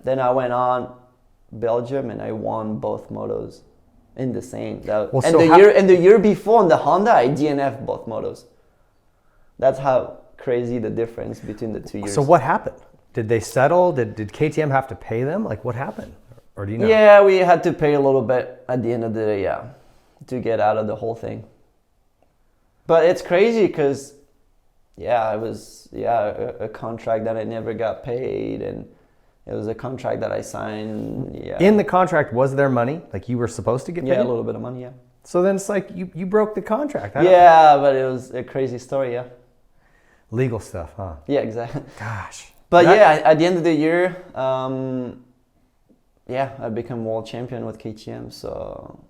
I went on Belgium and I won both motos in the same. The year before on the Honda, I DNF both motos. That's how crazy the difference between the 2 years. So what happened? Did they settle? Did KTM have to pay them? Like what happened? Or do you know? Yeah, we had to pay a little bit at the end of the day, yeah, to get out of the whole thing. But it's crazy because, it was a contract that I never got paid, and it was a contract that I signed. Yeah. In the contract, was there money? Like you were supposed to get paid? Yeah, a little bit of money, yeah. So then it's like you broke the contract. Yeah, but it was a crazy story, yeah. Legal stuff, huh? Yeah, exactly. Gosh. But at the end of the year, I became world champion with KTM. So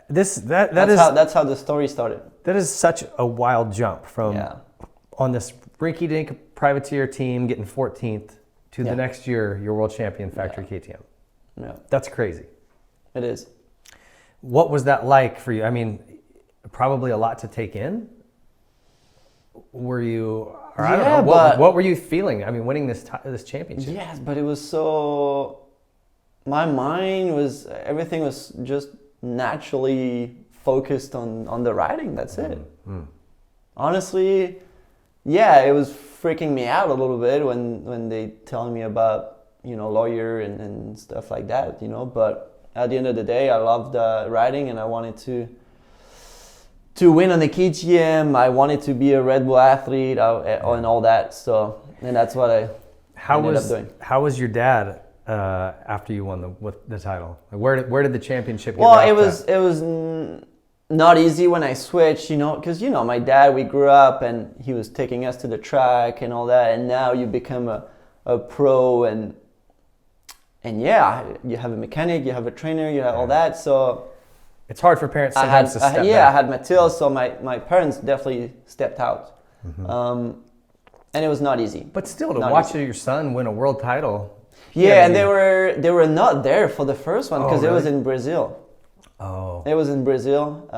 that's how the story started. That is such a wild jump from on this rinky-dink privateer team getting 14th to the next year you're world champion factory KTM. Yeah, that's crazy. It is. What was that like for you? I mean, probably a lot to take in. Were you? Or I don't know. What were you feeling? I mean, winning this championship. Yes, but it was so. My mind was, everything was just naturally focused on the riding. That's it. Mm. Honestly, it was freaking me out a little bit when they telling me about lawyer and stuff like that. But at the end of the day, I loved riding and I wanted to win on the KTM. I wanted to be a Red Bull athlete and all that. So, and that's what I ended up doing. How was your dad after you won the title? Where did the championship get? Well, it was not easy when I switched, because my dad, we grew up and he was taking us to the track and all that, and now you become a pro and you have a mechanic, you have a trainer, you have all that. So it's hard for parents sometimes to step back. I had Mathilde, so my parents definitely stepped out. Mm-hmm. And it was not easy. But still, to watch your son win a world title. Yeah, and they were not there for the first one because it was in Brazil. Oh. It was in Brazil.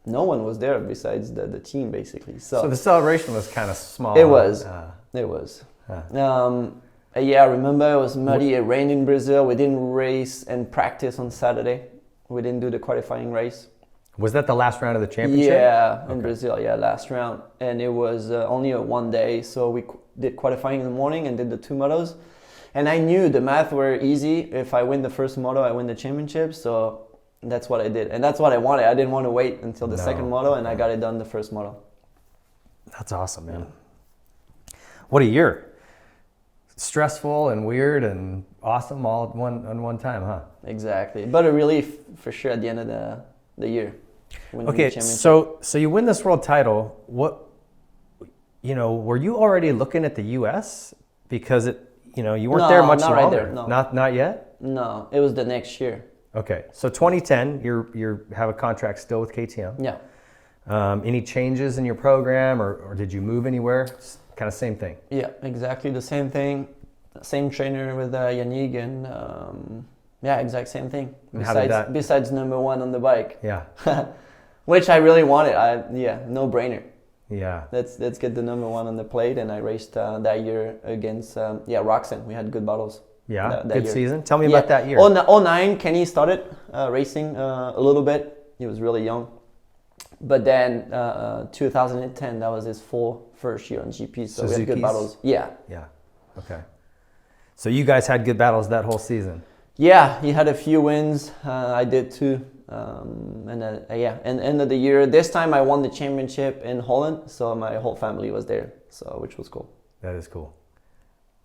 No one was there besides the team, basically. So the celebration was kind of small. It was. It was. I remember it was muddy. It rained in Brazil. We didn't race and practice on Saturday. We didn't do the qualifying race. Was that the last round of the championship? Yeah, in Brazil. Yeah, last round. And it was only a 1 day. So we did qualifying in the morning and did the 2 motos. And I knew the math were easy. If I win the first moto, I win the championship. So that's what I did. And that's what I wanted. I didn't want to wait until the second moto, and I got it done the first moto. That's awesome, man. What a year. Stressful and weird and awesome all at one time, huh? Exactly. But a relief for sure at the end of the year. Okay, so you win this world title. What, were you already looking at the U.S.? Because you weren't there much longer. Right there, no. Not yet? No, it was the next year. Okay, so 2010, you have a contract still with KTM. Yeah. Any changes in your program, or did you move anywhere? Kind of same thing. Yeah, exactly the same thing. Same trainer with Yannick, and exact same thing. Besides number 1 on the bike. Yeah. Which I really wanted. No brainer. Yeah. Let's get the number 1 on the plate, and I raced that year against Roxanne. We had good battles. Yeah, that good year. season. Tell me about that year. 2009, Kenny started racing a little bit. He was really young. But then 2010, that was his first year on GP, so we had good battles. Yeah. Yeah, okay. So you guys had good battles that whole season? Yeah, he had a few wins. I did too. And end of the year, this time I won the championship in Holland, so my whole family was there, which was cool. That is cool.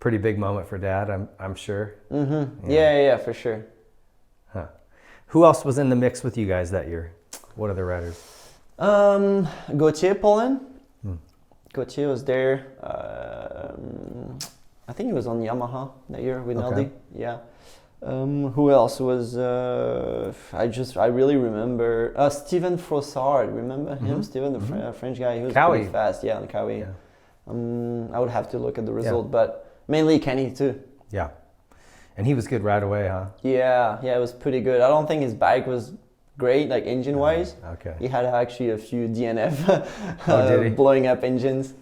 Pretty big moment for Dad, I'm sure. Mm-hmm. Yeah, for sure. Huh. Who else was in the mix with you guys that year? What other riders? Gauthier Poland. Gauthier was there. I think he was on Yamaha that year with Neldy. Yeah. Who else was? I really remember Steven Frossard. Remember him? Steven, the French guy. He was pretty fast. Yeah, on the Kawi. Yeah. I would have to look at the result, but mainly Kenny too. Yeah, and he was good right away, huh? Yeah, it was pretty good. I don't think his bike was great, like engine wise. Okay. He had actually a few DNF blowing up engines.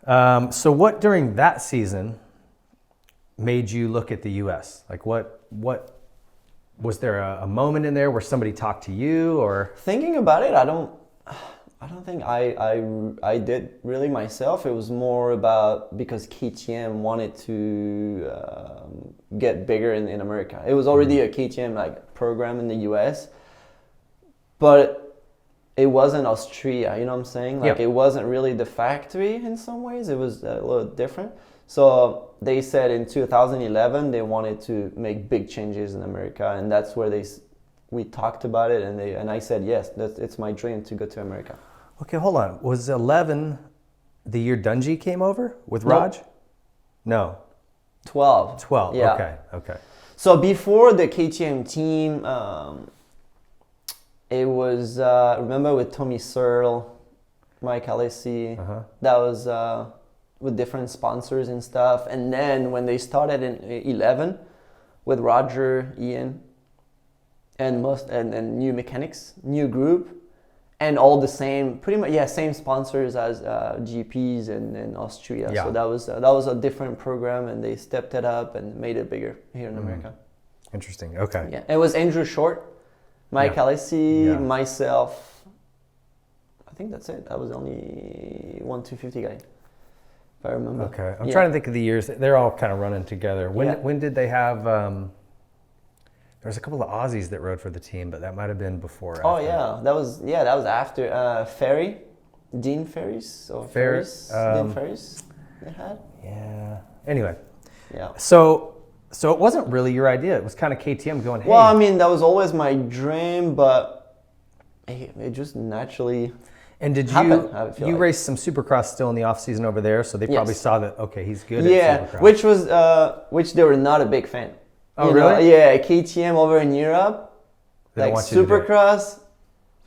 So what during that season made you look at the U.S.? Like what was there a moment in there where somebody talked to you, or? Thinking about it, I don't think I did really myself. It was more about because KTM wanted to get bigger in America. It was already a KTM like program in the US, but it wasn't Austria, you know what I'm saying? Like It wasn't really the factory in some ways. It was a little different. So they said in 2011 they wanted to make big changes in America, and that's where we talked about it, and I said yes, it's my dream to go to America. Okay, hold on. Was 11 the year Dungey came over with Raj? No. 12. 12. Yeah. Okay. So before the KTM team, it was remember with Tommy Searle, Mike Alessi. That was with different sponsors and stuff. And then when they started in 11 with Roger, Ian, and new mechanics, new group, and all the same, pretty much same sponsors as GPs in Austria. Yeah. So that was a different program, and they stepped it up and made it bigger here in America. Interesting. Okay. Yeah, it was Andrew Short, Mike Alessi, myself. I think that's it. I was only 250 guy, if I remember. Okay, I'm trying to think of the years. They're all kind of running together. When did they have? There was a couple of Aussies that rode for the team, but that might have been before. Or after. That was after Ferry, Dean Ferries or Ferries, Dean Ferries. They had. Yeah. Anyway. Yeah. So it wasn't really your idea. It was kind of KTM going, hey. Well, I mean, that was always my dream, but it just naturally. And did you race some supercross still in the off season over there? So they probably saw that. Okay, he's good. at supercross. Which they were not a big fan. Oh, really? Yeah, KTM over in Europe, they like supercross.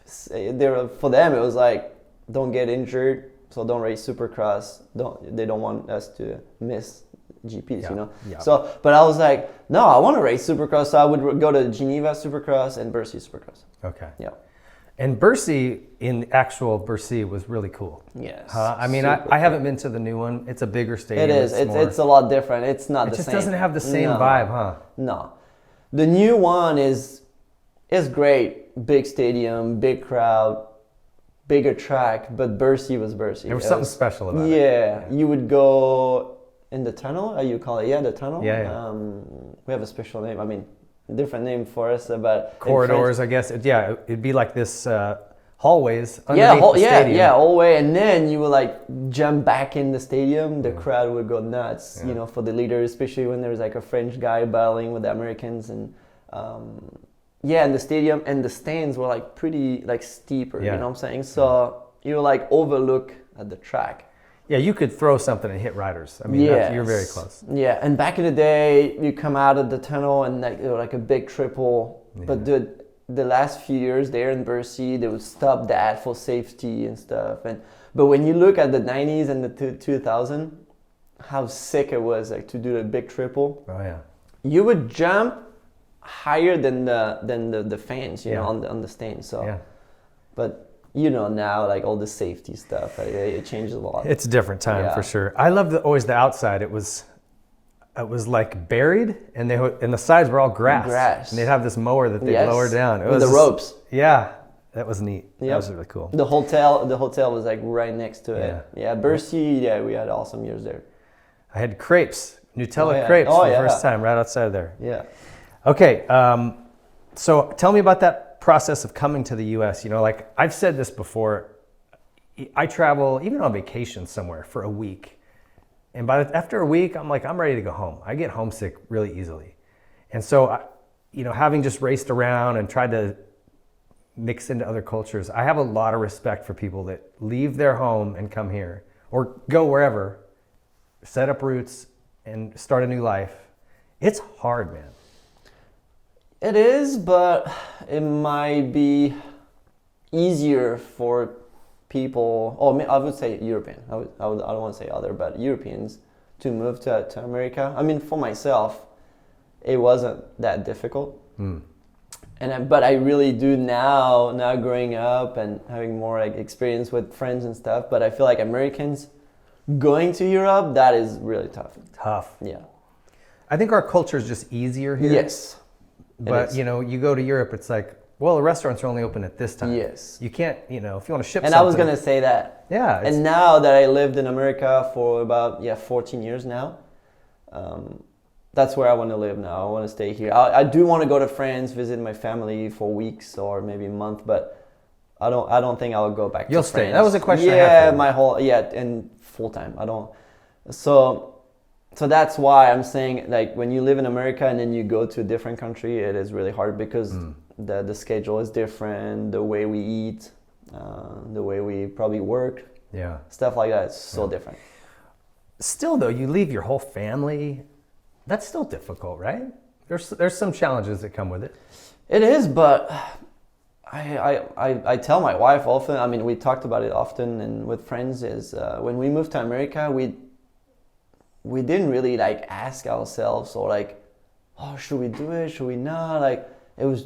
For them it was like, don't get injured, so don't race supercross. They don't want us to miss GPs, you know. Yeah. So, but I was like, no, I want to race supercross. So I would go to Geneva Supercross and Bercy Supercross. Okay. Yeah. And Bercy, in actual Bercy, was really cool. Yes. I mean, I haven't been to the new one. It's a bigger stadium. It is. It's a lot different. It's not the same. It just doesn't have the same vibe, huh? No. The new one is great. Big stadium, big crowd, bigger track, but Bercy was Bercy. There was something special about it. Yeah. You would go in the tunnel, you call it? Yeah, the tunnel. Yeah. We have a special name. I mean, different name for us, but corridors, I guess. It'd be like this hallways underneath the stadium. Yeah, hallway, and then you would like jump back in the stadium. The crowd would go nuts, you know, for the leaders, especially when there's like a French guy battling with the Americans, and in the stadium, and the stands were like pretty like steeper, you know what I'm saying? So you like overlook at the track. Yeah, you could throw something and hit riders. I mean, you're very close. Yeah, and back in the day, you come out of the tunnel and like a big triple. Yeah. But the last few years there in Bercy, they would stop that for safety and stuff. But when you look at the 90s and the 2000, how sick it was like to do a big triple. Oh yeah. You would jump higher than the fans, you know, on the stand. So, but. You know, now like all the safety stuff, it changes a lot. It's a different time for sure. I love always the outside. It was like buried, and the sides were all grass. And they'd have this mower that they'd lower down. It was the ropes. Yeah, that was neat. Yep. That was really cool. The hotel was like right next to it. Yeah, Bercy. Yeah, we had awesome years there. I had crepes, Nutella crepes for the first time right outside there. Yeah. Okay, so tell me about that process of coming to the US. You know, like I've said this before, I travel even on vacation somewhere for a week, and after a week I'm ready to go home. I get homesick really easily, and so having just raced around and tried to mix into other cultures, I have a lot of respect for people that leave their home and come here or go wherever, set up roots and start a new life. It's hard, man. It is, but it might be easier for people, or I would say European. I don't want to say other, but Europeans to move to America. I mean, for myself, it wasn't that difficult. But I really do now growing up and having more like experience with friends and stuff. But I feel like Americans going to Europe, that is really tough. Tough. Yeah. I think our culture is just easier here. Yes. But you know, you go to Europe, it's like, well, the restaurants are only open at this time. Yes. You can't, you know, if you want to ship And something. I was gonna say that. Yeah. And now that I lived in America for about 14 years now, that's where I want to live now. I want to stay here. I do want to go to France, visit my family for weeks or maybe a month, but I don't think I'll go back. You'll to stay. France. That was a question. I Yeah, had for you. my whole and full time. I don't. So that's why I'm saying, like, when you live in America and then you go to a different country, it is really hard because the schedule is different, the way we eat, the way we probably work, stuff like that. It's so different. Still, though, you leave your whole family. That's still difficult, right? There's some challenges that come with it. It is, but I tell my wife often. I mean, we talked about it often, and with friends is when we moved to America, we didn't really like ask ourselves or like, oh, should we do it? Should we not? Like it was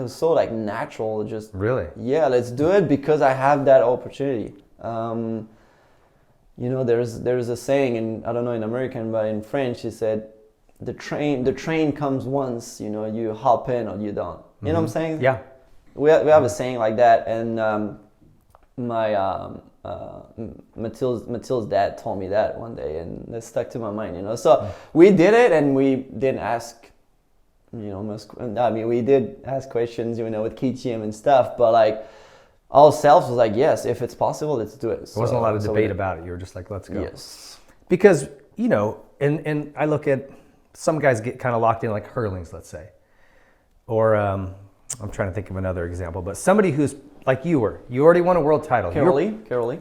so like natural. Just really, yeah, let's do it because I have that opportunity. You know, there's a saying, and I don't know in American, but in French, he said, the train comes once. You know, you hop in or you don't. You know what I'm saying? Yeah. We have a saying like that, and my Mathilde's dad told me that one day, and it stuck to my mind. You know, so we did it, and we didn't ask. You know, I mean, we did ask questions, you know, with KTM and stuff, but like. Ourselves was like, yes, if it's possible, let's do it. There wasn't a lot of debate about it. You were just like, let's go. Yes. Because, you know, and I look at some guys get kind of locked in, like hurlings, let's say. Or I'm trying to think of another example, but somebody who's like you were. You already won a world title. Carolee.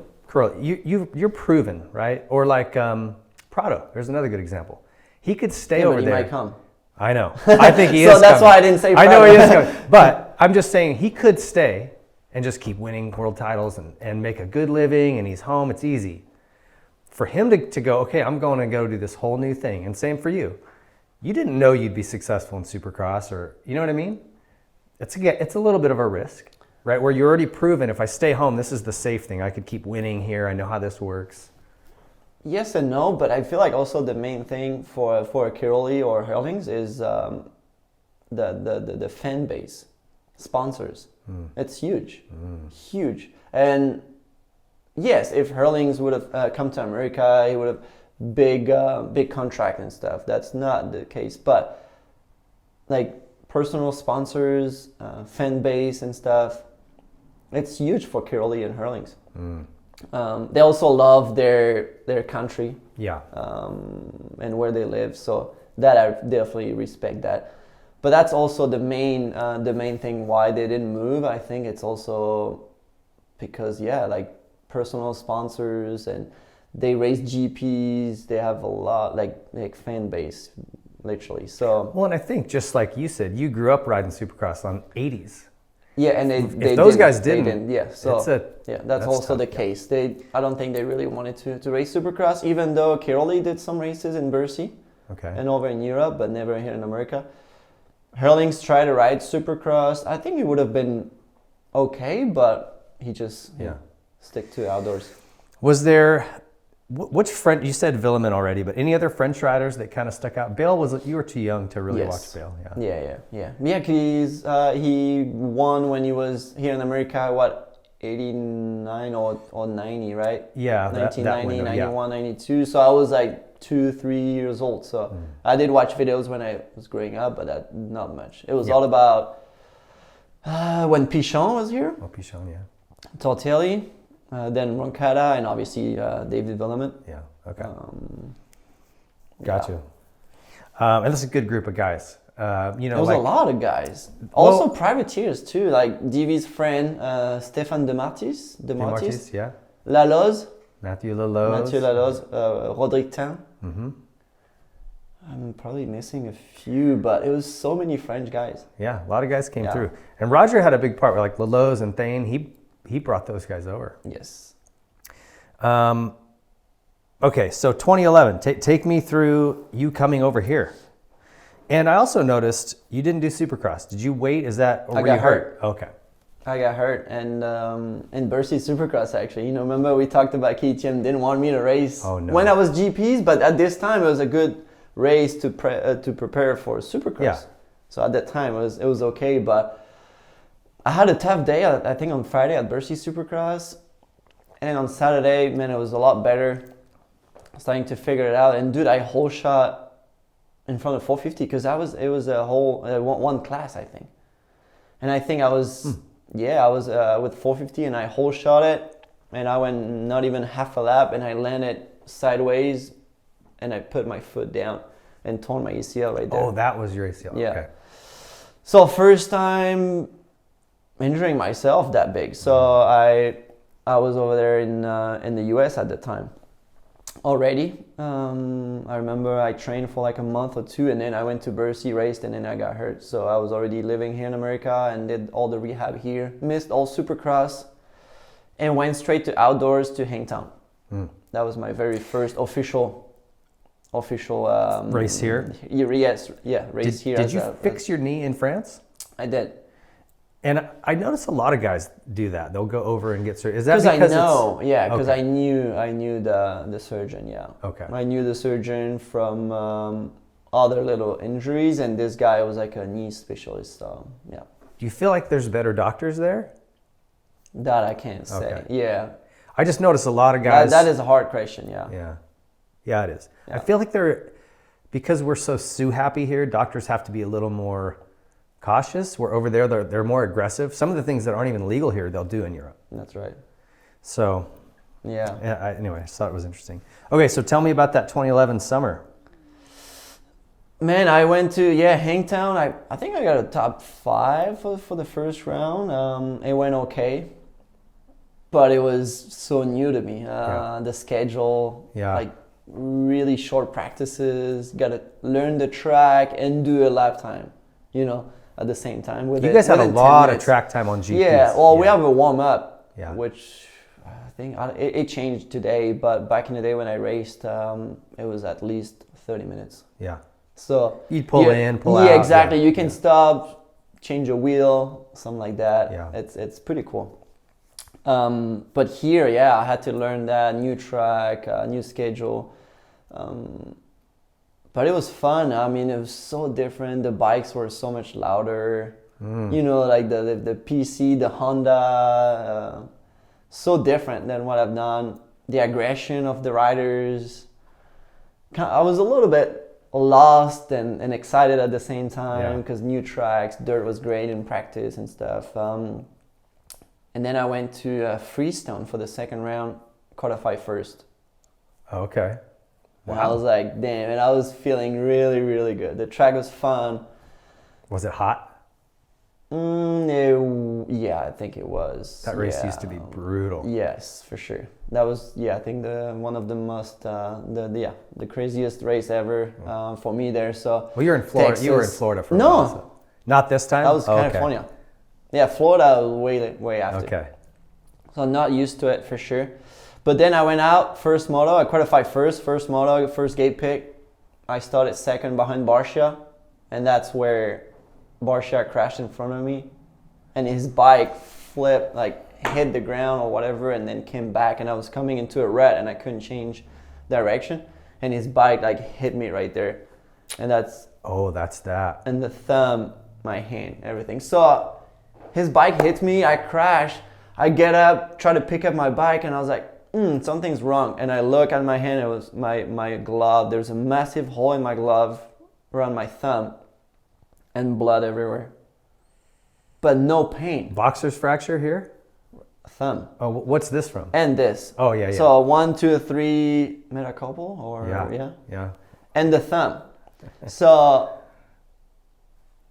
You're proven, right? Or like Prado. There's another good example. He could stay over but there. He might come. I know. I think he is So that's coming. why I didn't say Prado. I know he is coming. But I'm just saying he could stay and just keep winning world titles and make a good living, and he's home, it's easy. For him to go, okay, I'm going to go do this whole new thing, and same for you. You didn't know you'd be successful in Supercross, or, you know what I mean? It's a little bit of a risk, right? Where you're already proven, if I stay home, this is the safe thing. I could keep winning here, I know how this works. Yes and no, but I feel like also the main thing for Carolee or Hurlings is the fan base, sponsors. It's huge, huge. And yes, if Hurlings would have come to America, he would have big contract and stuff. That's not the case. But like personal sponsors, fan base and stuff, it's huge for Carolee and Hurlings. They also love their country, and where they live. So that I definitely respect that. But that's also the main thing why they didn't move. I think it's also because like personal sponsors, and they raise GPs. They have a lot like fan base, literally. So well, and I think just like you said, you grew up riding Supercross on 80s. Yeah, and if those guys didn't, yeah. So that's also tough, the case. I don't think they really wanted to race Supercross, even though Carolee did some races in Bercy, and over in Europe, but never here in America. Hurlings tried to ride Supercross. I think he would have been okay, but he just stick to outdoors. Was there, which French, you said Villemin already, but any other French riders that kind of stuck out? Bale, you were too young to really watch Bale. Yeah, he won when he was here in America, 89 or 90, right? Yeah, 1990, 91, 92. So I was like 2-3 years old. So I did watch videos when I was growing up, but not much. It was all about when Pichon was here. Oh, Pichon, yeah. Tortelli, then Roncada, and obviously David Villemin. Yeah, okay. Got you. And this is a good group of guys. You know, there was a lot of guys. Also privateers too, like DV's friend Stéphane Demartis, yeah. Laloz. Mathieu Laloz, Roderick Tan. I'm probably missing a few, but it was so many French guys. Yeah, a lot of guys came through. And Roger had a big part, like Laloz and Thane, he brought those guys over. Yes. Okay, so 2011, take me through you coming over here. And I also noticed you didn't do Supercross. Did you wait? Or I got hurt. Okay. I got hurt, and in Bercy Supercross actually. Remember we talked about KTM didn't want me to race when I was GPs, but at this time it was a good race to prepare for Supercross. Yeah. So at that time it was okay, but I had a tough day. I think on Friday at Bercy Supercross, and on Saturday, man, it was a lot better. Starting to figure it out, and dude, I whole shot in front of 450 because it was a whole one class, I think, and I think I was. Yeah, I was with 450 and I whole shot it, and I went not even half a lap, and I landed sideways and I put my foot down and torn my ACL right there. Oh, that was your ACL. Yeah. Okay. So first time injuring myself that big. So I was over there in the US at the time already. I remember I trained for like a month or two, and then I went to Bercy, raced, and then I got hurt. So I was already living here in America and did all the rehab here. Missed all Supercross and went straight to outdoors to Hangtown. That was my very first official race here? Yes, yeah, race here. Did you fix your knee in France? I did. And I notice a lot of guys do that. They'll go over and get surgery. Is that because because I know? Yeah, because okay. I knew the surgeon. Yeah. Okay. I knew the surgeon from other little injuries, and this guy was like a knee specialist. So yeah. Do you feel like there's better doctors there? That I can't say. Okay. Yeah. I just notice a lot of guys. That is a hard question. Yeah. Yeah, it is. Yeah. I feel like because we're so happy here, doctors have to be a little more cautious. Where over there, they're more aggressive. Some of the things that aren't even legal here, they'll do in Europe. That's right. So, yeah. Anyway, I just thought it was interesting. Okay, so tell me about that 2011 summer. Man, I went to Hangtown. I think I got a top 5 for the first round. It went okay, but it was so new to me. The schedule, like really short practices. Got to learn the track and do a lap time. At the same time. You guys had a lot of track time on GPs. Yeah, well, we have a warm up, Yeah. which I think it changed today, but back in the day when I raced, it was at least 30 minutes. Yeah. So you'd pull in, pull out. Yeah, exactly. You can stop, change a wheel, something like that. Yeah. It's pretty cool. But here, I had to learn that new track, new schedule. But it was fun. I mean, it was so different. The bikes were so much louder. Like the PC, the Honda, so different than what I've done. The aggression of the riders. I was a little bit lost and excited at the same time because new tracks, dirt was great in practice and stuff. And then I went to Freestone for the second round, qualified first. Okay. Wow. And I was like, damn, and I was feeling really, really good. The track was fun. Was it hot? Yeah, I think it was. That race used to be brutal. Yes, for sure. That was, I think one of the most, the craziest race ever for me there. So. Well, you're in Florida. Texas. You were in Florida for a No. while. So. Not this time? That was California. Okay. Yeah, Florida was way after. Okay. So I'm not used to it for sure. But then I went out, first moto, I qualified first moto, first gate pick. I started second behind Barcia, and that's where Barcia crashed in front of me. And his bike flipped, hit the ground or whatever, and then came back, and I was coming into a rut and I couldn't change direction. And his bike hit me right there. And that's... Oh, that's that. And the thumb, my hand, everything. So his bike hits me, I crash, I get up, try to pick up my bike, and I was like, something's wrong. And I look at my hand, it was my glove. There's a massive hole in my glove around my thumb and blood everywhere. But no pain. Boxer's fracture here? Thumb. Oh, what's this from? And this. Oh, yeah. So 1, 2, 3 metacarpal or Yeah. And the thumb. So,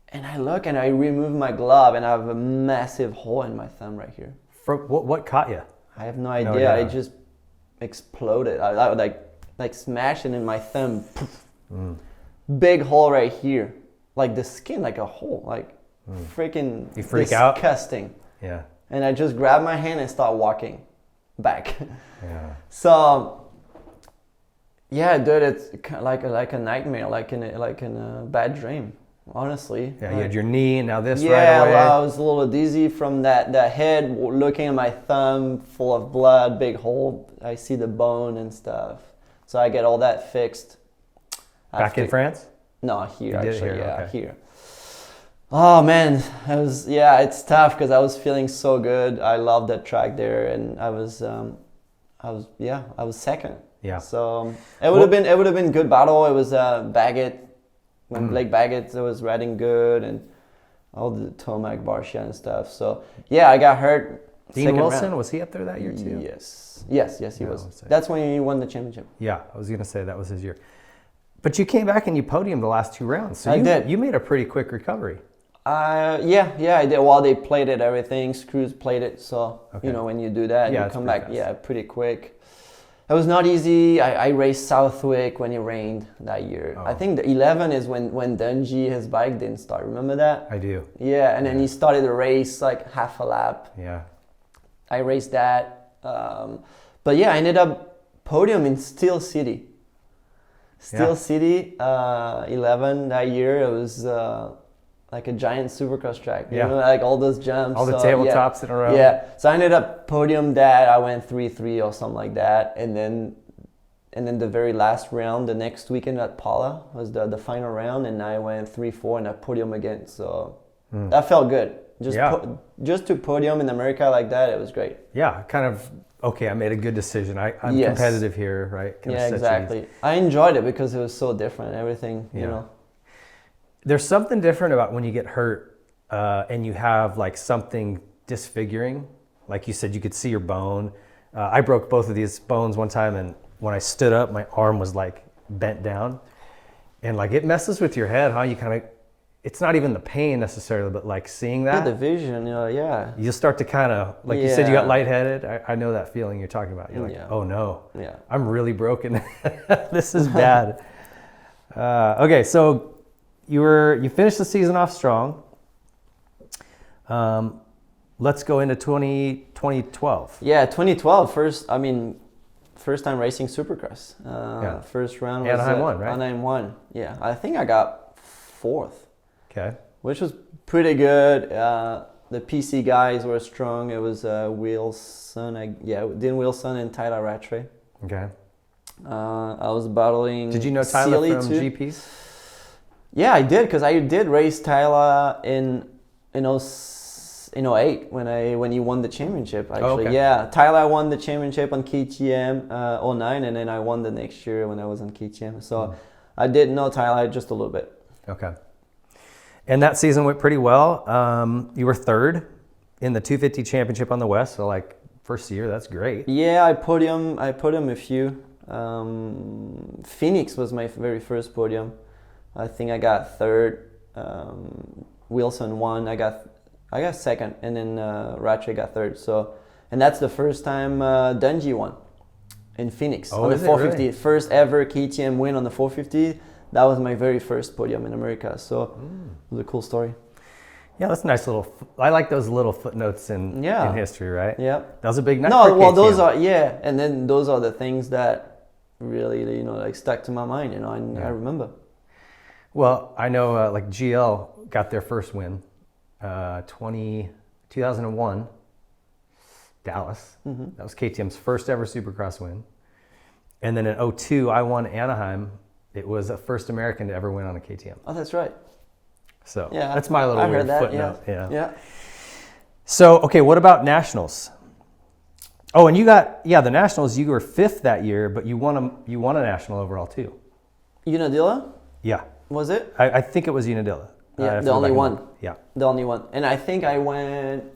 and I look and I remove my glove and I have a massive hole in my thumb right here. What caught you? I have no idea. It just exploded. I like smashed it in my thumb. Big hole right here. Like the skin, like a hole. Freaking you freak out? Disgusting. Yeah. And I just grabbed my hand and start walking back. Yeah. So, yeah, dude, it's like a nightmare, like in a bad dream. honestly. Yeah, you had your knee and now this Yeah, right away. well, I was a little dizzy from that head, looking at my thumb full of blood, big hole. I see the bone and stuff. So I get all that fixed. Back in France? No, here You did it actually, here, yeah, okay. here. Oh man, it's tough because I was feeling so good. I loved that track there, and I was second. Yeah. So it would have been good battle. It was Baggett when Blake Baggett was riding good, and all the Tomac, Barcia and stuff. So yeah, I got hurt. Dean Wilson, was he up there that year too? Yes, he was. That's when he won the championship. Yeah, I was gonna say that was his year. But you came back and you podiumed the last 2 rounds. So I did. You made a pretty quick recovery. Yeah, I did. While they played it, everything, screws played it. So, Okay. you know, when you do that, Yeah, you it's come pretty back, fast. pretty quick. It was not easy. I raced Southwick when it rained that year. I think the 11 is when Dungey, his bike didn't start. Remember that? I do. Yeah, and then he started the race like half a lap. Yeah. I raced that. But yeah, I ended up podium in Steel City. Steel City, 11 that year. It was like a giant supercross track. You know, like all those jumps. All the tabletops in a row. Yeah. So I ended up podium that. I went 3-3 or something like that. And then the very last round, the next weekend at Paula was the final round, and I went 3-4 and I podium again. So that felt good. Just to podium in America like that, it was great. Yeah, kind of, okay, I made a good decision. I'm competitive here, right? Kind Yeah, exactly. I enjoyed it because it was so different, everything, you know. There's something different about when you get hurt and you have like something disfiguring. Like you said, you could see your bone. I broke both of these bones one time, and when I stood up, my arm was like bent down. And like it messes with your head, huh? You kind of, it's not even the pain necessarily, but like seeing that. Yeah, the vision, You start to kind of, like you said, you got lightheaded. I know that feeling you're talking about. You're like, oh no, I'm really broken. This is bad. Okay, so you finished the season off strong. Let's go into 2012. Yeah, 2012, first time racing Supercross. First round was Anaheim won, right? Anaheim won. Yeah, I think I got 4th. Okay. Which was pretty good. The PC guys were strong. It was Wilson, Dean Wilson and Tyler Rattray. Okay. I was battling. Did you know Tyler Sealy from too. GPs? Yeah, I did, because I did race Tyler in 08 when he won the championship. Actually, okay. Yeah, Tyler won the championship on KTM 09, and then I won the next year when I was on KTM. So I did know Tyler just a little bit. Okay. And that season went pretty well. You were 3rd in the 250 championship on the West. So like first year, that's great. Yeah, I podium a few. Phoenix was my very first podium. I think I got 3rd. Wilson won. I got 2nd, and then Rattray got 3rd. So, and that's the first time Dungey won in Phoenix on the 450. Really? First ever KTM win on the 450. That was my very first podium in America. So it was a cool story. Yeah, that's a nice little. I like those little footnotes in history, right? Yeah. That was a big night. No, well, those are and then those are the things that really like stuck to my mind. I remember. Well, I know like GL got their first win, 2001, Dallas. That was KTM's first ever Supercross win. And then in 2002, I won Anaheim. It was the first American to ever win on a KTM. Oh, that's right. So that's my little weird footnote. Yeah. So, okay, what about Nationals? Oh, and you got, the Nationals, you were 5th that year, but you won a National overall too. Unadilla? Yeah. Was it? I think it was Unadilla. Yeah, the only one. Yeah. The only one. And I think I went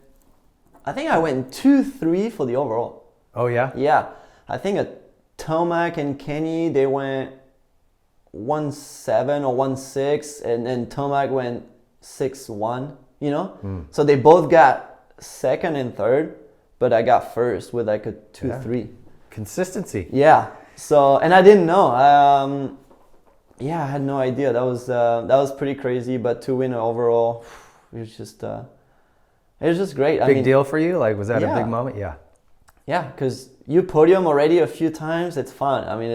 2-3 for the overall. Oh, yeah? Yeah. I think Tomac and Kenny, they went 1-7 or 1-6, and then Tomac went 6-1, So they both got 2nd and 3rd, but I got 1st with like a 2-3. Consistency. Yeah. So, and I didn't know. I had no idea. That was pretty crazy, but to win overall, it was just great. Big deal for you? Like, was that a big moment? Yeah. Yeah, because you podium already a few times. It's fun. I mean,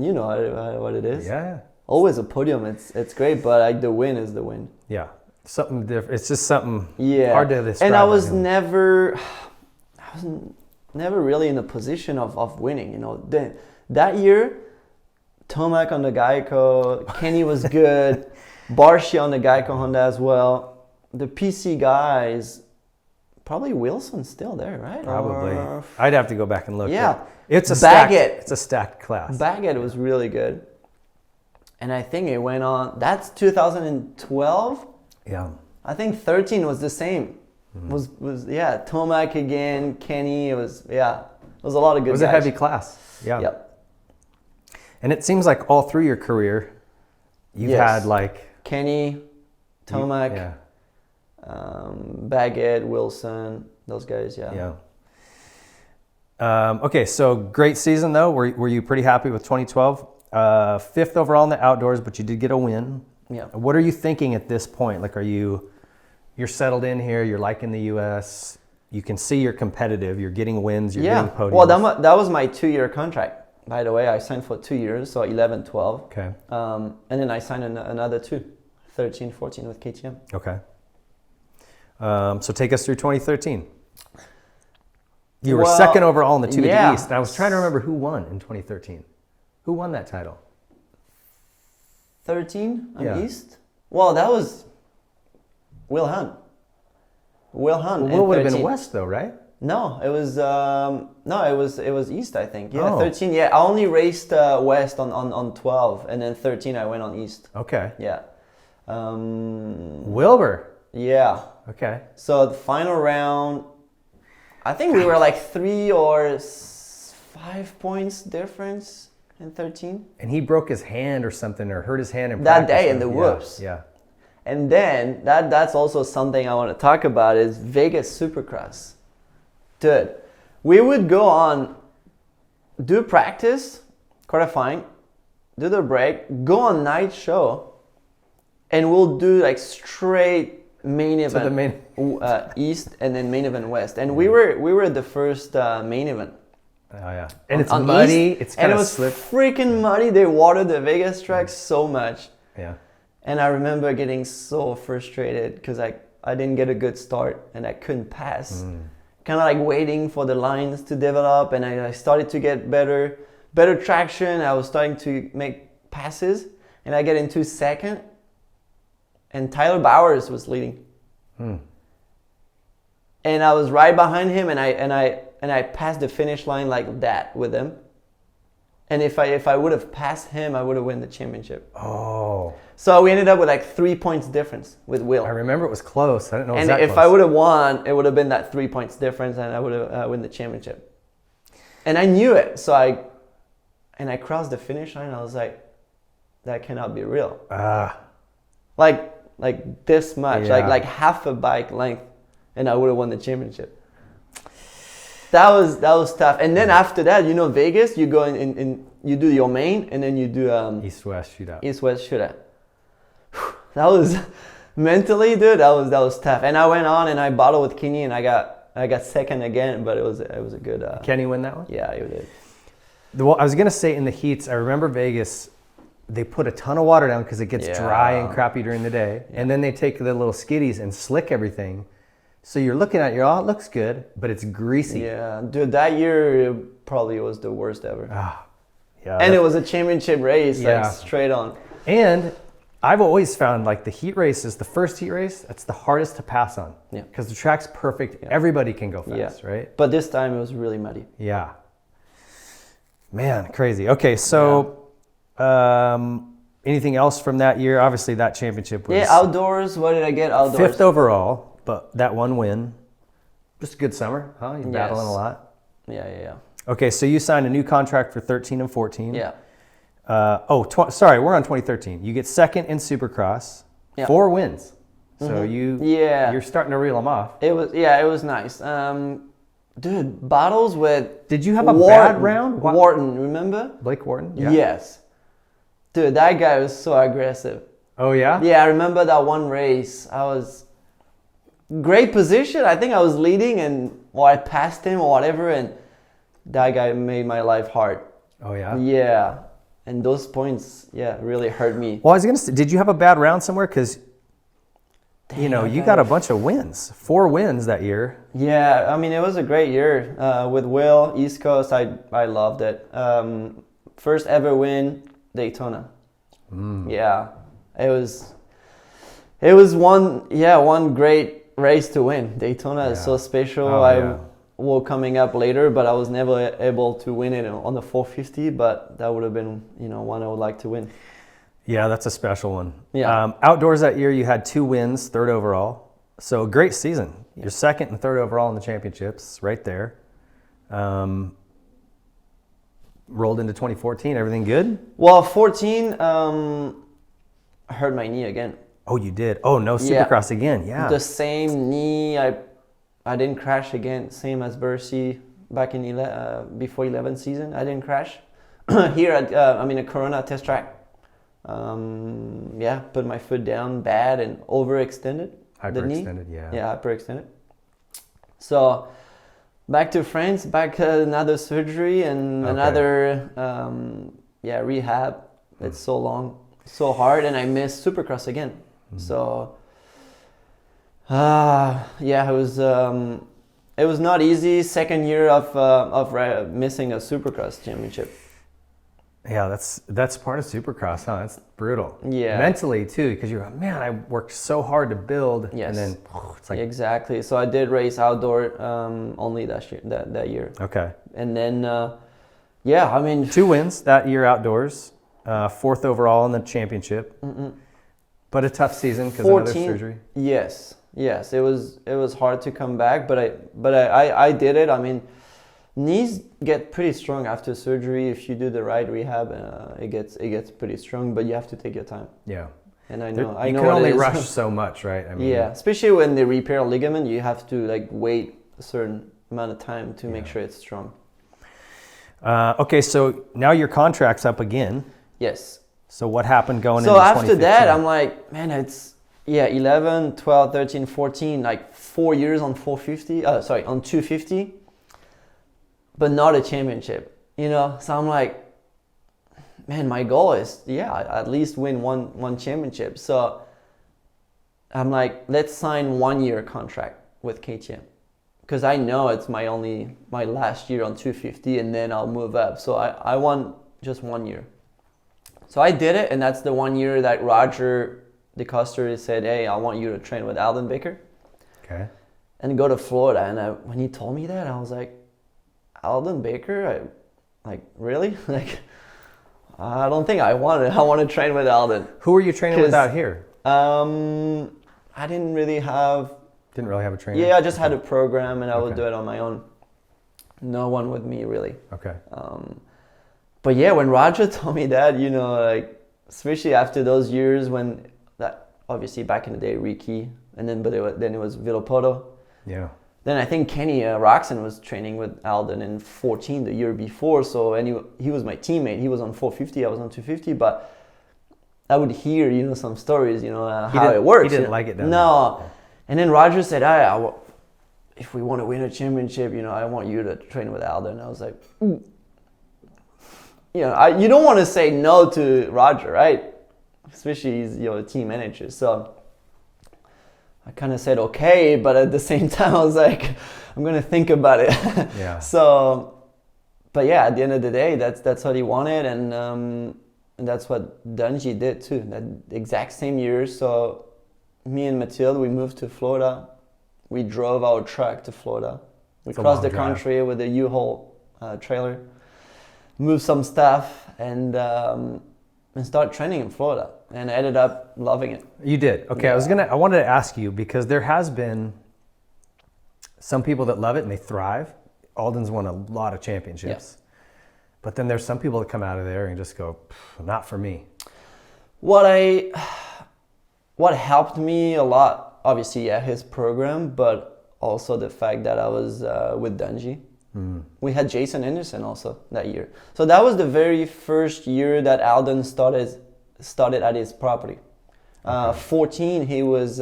you know what it is. Yeah. always a podium. It's great, but like the win is the win. Yeah, something different. It's just something Yeah, hard to describe. and I was never really in a position of winning. You know, that year, Tomac on the Geico, Kenny was good, Barshi on the Geico Honda as well. The PC guys, probably Wilson's still there, right? Probably. I'd have to go back and look. Yeah, it's a Baggett. It's a stacked class. Baggett was really good, and I think it went on. That's 2012. Yeah. I think 13 was the same. Was Tomac again, Kenny. It was a lot of good. It was guys. a heavy class. Yeah. Yep. And it seems like all through your career, you've had like Kenny, Tomac, Yeah. Baggett, Wilson, those guys. Yeah. Yeah. Okay, so great season though. Were you pretty happy with 2012? 5th overall in the outdoors, but you did get a win. Yeah. What are you thinking at this point? Like, you're settled in here, you're liking the U.S., you can see you're competitive, you're getting wins, you're getting podiums. Well, that was my 2-year contract, by the way. I signed for 2 years, so 11, 12. Okay. And then I signed another 2, 13, 14 with KTM. Okay. So take us through 2013. You were second overall in the 2 to the East. And I was trying to remember who won in 2013. Who won that title? 13 on East? Well, that was Will Hunt. Will would have been West though, right? No, it was it was East, I think. Yeah, 13. Yeah, I only raced West on 12, and then 13 I went on East. Okay. Yeah. Wilbur. Yeah. Okay. So the final round, I think we were like 3 or 5 points difference in 13. And he broke his hand or something, or hurt his hand in that practice. day in the whoops. Yeah. And then that's also something I want to talk about is Vegas Supercross. Dude, we would go on, do practice, qualifying, do the break, go on night show, and we'll do like straight main event East and then main event West. And we were the first main event. Oh yeah. And it's muddy. East, it's kind and of it was slip. freaking muddy. They watered the Vegas track so much. Yeah. And I remember getting so frustrated because I didn't get a good start and I couldn't pass. Kind of like waiting for the lines to develop, and I started to get better traction. I was starting to make passes, and I get into second, and Tyler Bowers was leading. And I was right behind him, and I passed the finish line like that with him. And if I would have passed him, I would have won the championship. Oh. So we ended up with like 3 points difference with Will. I remember it was close. I didn't know it was and that if close. I would have won, it would have been that 3 points difference, and I would have won the championship. And I knew it, so I crossed the finish line. I was like, that cannot be real. Like this much, like half a bike length, and I would have won the championship. That was tough. And then after that, Vegas, you go in you do your main, and then you do East-West shootout. East-West shootout. That was mentally, dude. That was tough. And I went on and I battled with Kenny, and I got second again, but it was a good. Kenny win that one? Yeah, he did. Well, I was gonna say in the heats, I remember Vegas. They put a ton of water down because it gets dry and crappy during the day, and then they take the little skiddies and slick everything. So you're looking at it looks good, but it's greasy. Yeah, dude, that year it probably was the worst ever. Yeah. And it was a championship race, like straight on. And I've always found like the heat race is the first heat race. That's the hardest to pass on. Yeah. Because the track's perfect. Yeah. Everybody can go fast, right? But this time it was really muddy. Yeah. Man, crazy. Okay, so anything else from that year? Obviously that championship was... Yeah, outdoors. What did I get outdoors? 5th overall, but that one win. Just a good summer, huh? You're battling a lot. Yeah. Okay, so you signed a new contract for 13 and 14. Yeah. Sorry, we're on 2013. You get second in Supercross, 4 wins. So you're starting to reel them off. It was nice. Dude, battles with... Did you have a bad round? Wharton, remember? Blake Wharton? Yeah. Yes. Dude, that guy was so aggressive. Oh, yeah? Yeah, I remember that one race. I was... Great position. I think I was leading or I passed him or whatever, and that guy made my life hard. Oh, yeah? Yeah. and those points, really hurt me. Well, I was gonna say, did you have a bad round somewhere? Because you got a bunch of wins, 4 wins that year. Yeah, I mean, it was a great year with Will, East Coast. I loved it. First ever win, Daytona. Yeah, it was one great race to win. Daytona is so special. Well, coming up later, but I was never able to win it on the 450. But that would have been one I would like to win. Yeah, that's a special one. Yeah. Outdoors that year, you had 2 wins, 3rd overall. So great season. You're 2nd and 3rd overall in the championships, right there. Rolled into 2014. Everything good? Well, 14, I hurt my knee again. Oh, you did? Oh, no Supercross again. Yeah. The same knee. I didn't crash again. Same as Bercy back in before 11 season. I didn't crash. Here at a Corona test track. Put my foot down bad and overextended the knee. Hyperextended, yeah. Yeah, hyperextended. So back to France, another surgery and another rehab. It's so long, so hard, and I missed Supercross again. So it was not easy. 2nd year of missing a Supercross championship. Yeah, that's part of Supercross, huh? That's brutal. Yeah. Mentally too, because you're like, man, I worked so hard to build, Yes. and then it's like Exactly. So I did race outdoor only that year. Okay. And then 2 wins that year outdoors, 4th overall in the championship. But a tough season because of another surgery. Yes. It was hard to come back, but I did it. I mean, knees get pretty strong after surgery. If you do the right rehab, it gets pretty strong, but you have to take your time. Yeah. And I You know can what only it is. rush so much, right? I mean, especially when they repair a ligament, you have to wait a certain amount of time to make sure it's strong. Okay, so now your contract's up again. Yes. So what happened going So into after 2015? that, I'm like, man, it's 11, 12, 13, 14, 4 years on 450. On 250. But not a championship, So I'm like, man, my goal is, at least win one championship. So I'm like, let's sign 1-year contract with KTM. Because I know it's my last year on 250, and then I'll move up. So I want just 1 year. So I did it, and that's the 1 year that Roger DeCoster said, hey, I want you to train with Alden Baker. Okay. And go to Florida. And when he told me that, I was like, Alden Baker? Really? I don't think I want it. I want to train with Alden. Who were you training with out here? I didn't really have a trainer? Yeah, I just had a program, and I would do it on my own. No one with me, really. Okay. But yeah, when Roger told me that, especially after those years when obviously back in the day, Ricky, and then it was Villopoto. Yeah. Then I think Kenny Roxon was training with Alden in 14 the year before. So he was my teammate. He was on 450, I was on 250. But I would hear, some stories, how it works. He didn't like it down No. there. And then Roger said, if we want to win a championship, I want you to train with Alden. I was like, ooh. You don't want to say no to Roger, right? Especially he's a team manager. So I kind of said okay, but at the same time I was like, I'm gonna think about it. Yeah. So, but yeah, at the end of the day, that's what he wanted, and that's what Dungey did too. That exact same year. So, me and Mathilde, we moved to Florida. We drove our truck to Florida. We crossed the country with a U-Haul trailer. Moved some stuff and start training in Florida, and I ended up loving it. You did. Okay, Yeah. I wanted to ask you, because there has been some people that love it and they thrive. Alden's won a lot of championships. Yes. But then there's some people that come out of there and just go, not for me. What helped me a lot, obviously, his program, but also the fact that I was with Dungey. We had Jason Anderson also that year. So that was the very first year that Alden started at his property. 14, he was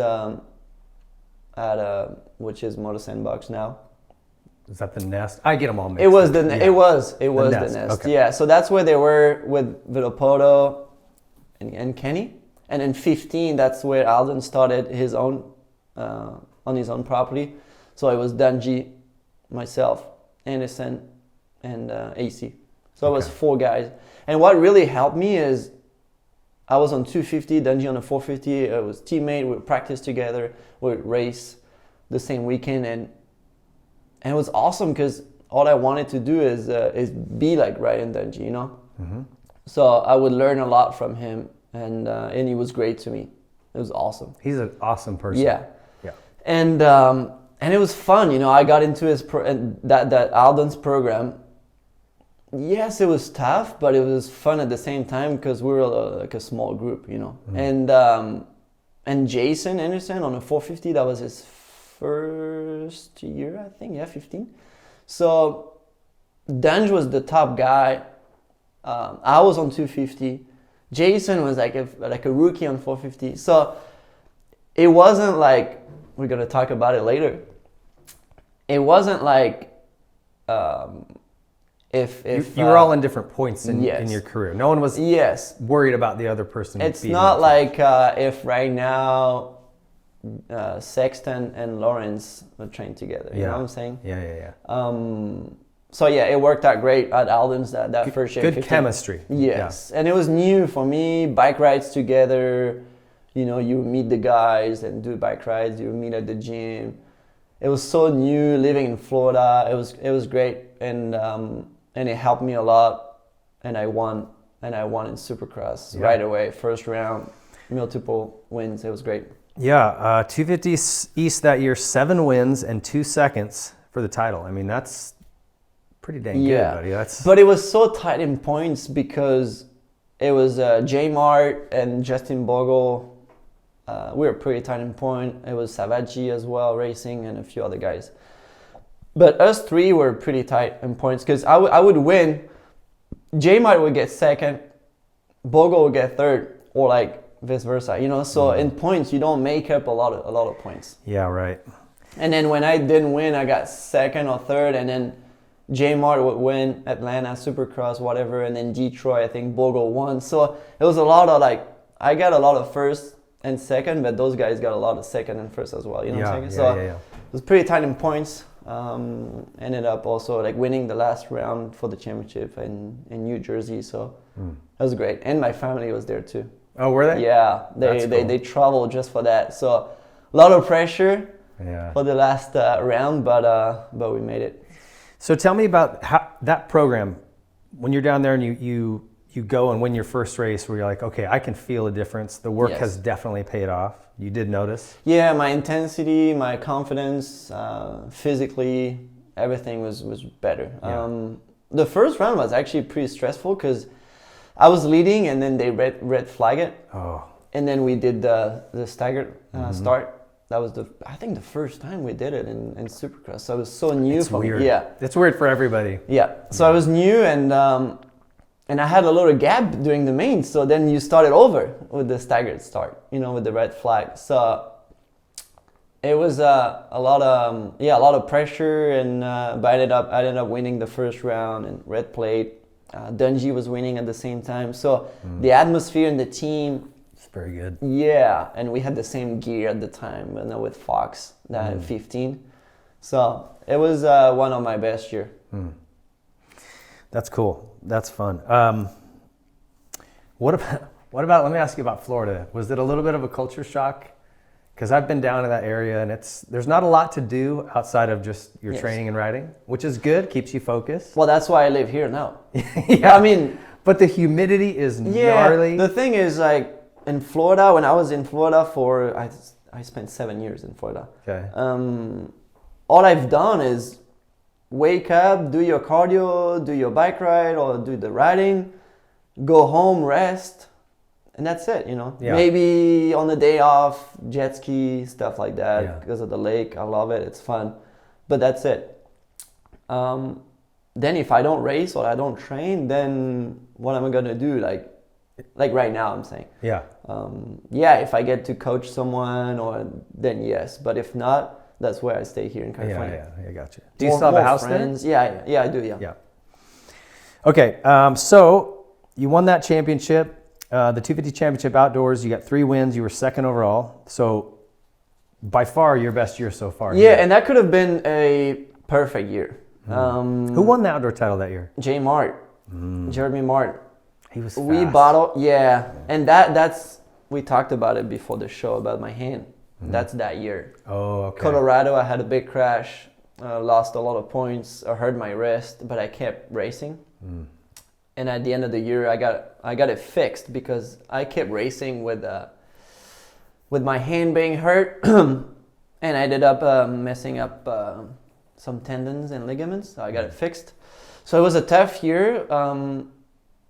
at which is Motor Sandbox now. is that the Nest? I get them all mixed. It was up. it was the Nest, Nest. okay. Yeah, so that's where they were with Villapoto and Kenny. And in 15, that's where Alden started his own on his own property. So it was Dungy, myself, Anderson, and AC. So it was 4 guys. And what really helped me is I was on 250, Dungy on a 450. I was teammate. We would practice together. We would race the same weekend, and it was awesome because all I wanted to do is be like Ryan Dungy, you know. Mm-hmm. So I would learn a lot from him, and he was great to me. It was awesome. He's an awesome person. Yeah. Yeah. And it was fun, you know. I got into his that Alden's program. Yes, it was tough, but it was fun at the same time because we were like a small group, you know. Mm. And Jason Anderson on a 450, that was his first year, I think. Yeah, 15. So Dunge was the top guy. I was on 250. Jason was like a rookie on 450. So it wasn't like, we're gonna talk about it later. It wasn't like if you were all in different points in yes. your career. No one was yes. worried about the other person. It's not like if right now Sexton and Lawrence are trained together. You know what I'm saying? Yeah. So yeah, it worked out great at Alden's that first year. Good 15. chemistry. Yes, and it was new for me. Bike rides together. You know, you meet the guys and do bike rides. You meet at the gym. It was so new living in Florida. It was great, and it helped me a lot. And I won in Supercross right away, first round, multiple wins. It was great. Yeah, 250 East that year, 7 wins and 2 seconds for the title. I mean, that's pretty dang good, buddy. But it was so tight in points because it was J Mart and Justin Bogle. We were pretty tight in point. It was Savaggi as well, racing, and a few other guys. But us 3 were pretty tight in points because I would win. J Mart would get second, Bogle would get third, or like vice versa. You know, so in points you don't make up a lot of points. Yeah, right. And then when I didn't win, I got second or third, and then J Mart would win Atlanta, Supercross, whatever, and then Detroit, I think Bogle won. So it was a lot of I got a lot of first and second, but those guys got a lot of second and first as well. You know what I'm saying? So it was pretty tight in points. Ended up also winning the last round for the championship in New Jersey. So that was great. And my family was there too. Oh, were they? Yeah, they traveled just for that. So a lot of pressure for the last round, but we made it. So tell me about that program. When you're down there and you go and win your first race, where you're like, okay, I can feel a difference. The work has definitely paid off. You did notice? Yeah, my intensity, my confidence, physically, everything was better. Yeah. The first round was actually pretty stressful because I was leading and then they red flag it. Oh. And then we did the staggered start. That was I think the first time we did it in Supercross. So it was so new for me. Yeah. It's weird for everybody. Yeah. So I was new and I had a little gap during the main. So then you started over with the staggered start, with the red flag. So it was a lot of pressure, and but I ended up winning the first round and red plate. Dungy was winning at the same time. So the atmosphere in the team. Very good. Yeah, and we had the same gear at the time, with Fox, 15. So it was one of my best year. That's cool. That's fun. What about? Let me ask you about Florida. Was it a little bit of a culture shock? Because I've been down in that area, and there's not a lot to do outside of just your training and riding, which is good, keeps you focused. Well, that's why I live here now. Yeah, I mean, but the humidity is gnarly. The thing is, in Florida, when I was in Florida I spent 7 years in Florida. Okay. All I've done is wake up, do your cardio, do your bike ride, or do the riding, go home, rest, and that's it. Yeah. Maybe on the day off, jet ski, stuff like that, because of the lake. I love it. It's fun, but that's it. Then if I don't race or I don't train, then what am I gonna do? Like right now, I'm saying. Yeah. If I get to coach someone, then yes. But if not, that's where I stay here in California. Yeah, I got you. Do you still have a house friends. there? Yeah, I do. Yeah. Yeah. Okay, so you won that championship, the 250 championship outdoors. You got 3 wins. You were second overall. So by far your best year so far. Yeah, and that could have been a perfect year. Who won the outdoor title that year? Jeremy Mart. He was fast. We battled, and that's we talked about it before the show about my hand. That's that year. Oh, okay. Colorado, I had a big crash, lost a lot of points, I hurt my wrist, but I kept racing. And at the end of the year, I got it fixed because I kept racing with my hand being hurt, and I ended up messing up some tendons and ligaments. So I got it fixed. So it was a tough year.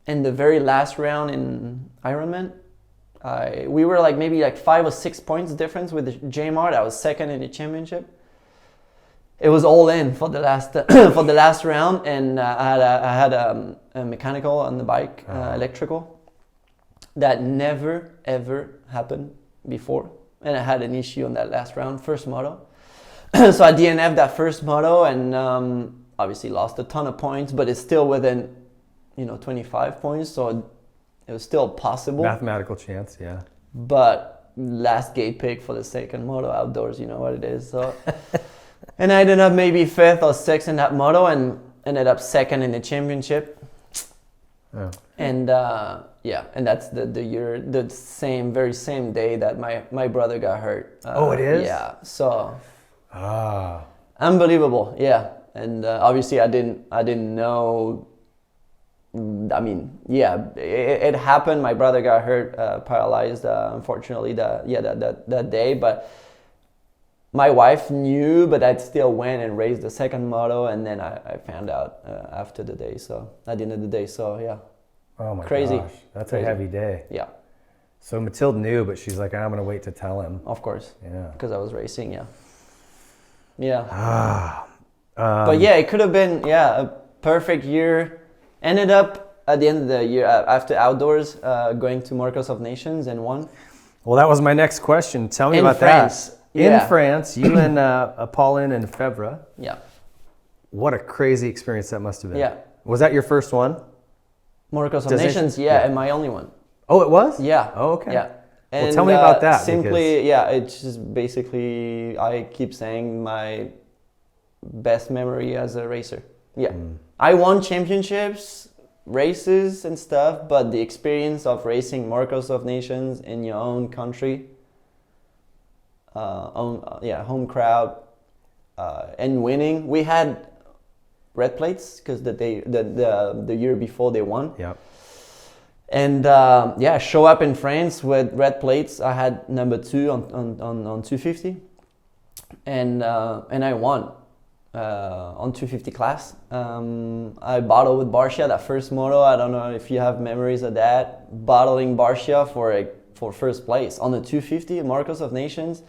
In the very last round in Ironman, we were like maybe like 5 or 6 points difference with J Mart. I was second in the championship. It was all in for the last for the last round, and I had a mechanical on the bike, electrical, that never ever happened before, and I had an issue on that last round, first moto. So I DNF'd that first moto, and obviously lost a ton of points, but it's still within 25 points, so it was still possible. Mathematical chance, yeah. But last gate pick for the second moto outdoors, you know what it is. So, and I ended up maybe 5th or 6th in that moto, and ended up 2nd in the championship. Oh. And and that's the year, the very same day that my brother got hurt. Oh, it is? Yeah. So. Unbelievable. Yeah. And obviously I didn't know. I mean, it happened. My brother got hurt, paralyzed, unfortunately, that day. But my wife knew, but I still went and raced the second moto, and then I found out after the day. So at the end of the day, so yeah. Oh my Crazy. gosh, that's a heavy day. Yeah. So Mathilde knew, but she's like, I'm gonna wait to tell him. Of course. Yeah. Because I was racing. Yeah. Yeah. But yeah, it could have been a perfect year. Ended up at the end of the year, after outdoors, going to Motocross of Nations and won. Well, that was my next question. Tell me In about France. that. Yeah. In France, you and Pauline and Febvre. Yeah. What a crazy experience that must have been. Yeah. Was that your first one? Motocross of Does it- Nations, yeah. and my only one. Oh, it was? Yeah. Oh, okay. Yeah. Well, And tell me about that. Simply, it's just basically, I keep saying my best memory as a racer. Yeah. I won championships, races and stuff, but the experience of racing Motocross of Nations in your own country, home crowd, and winning. We had red plates because the year before they won. Yep. And show up in France with red plates. I had number 2 on 250, and I won on 250 class. I battled with Barcia that first moto. I don't know if you have memories of that, battling Barcia for first place on the 250 Motocross of Nations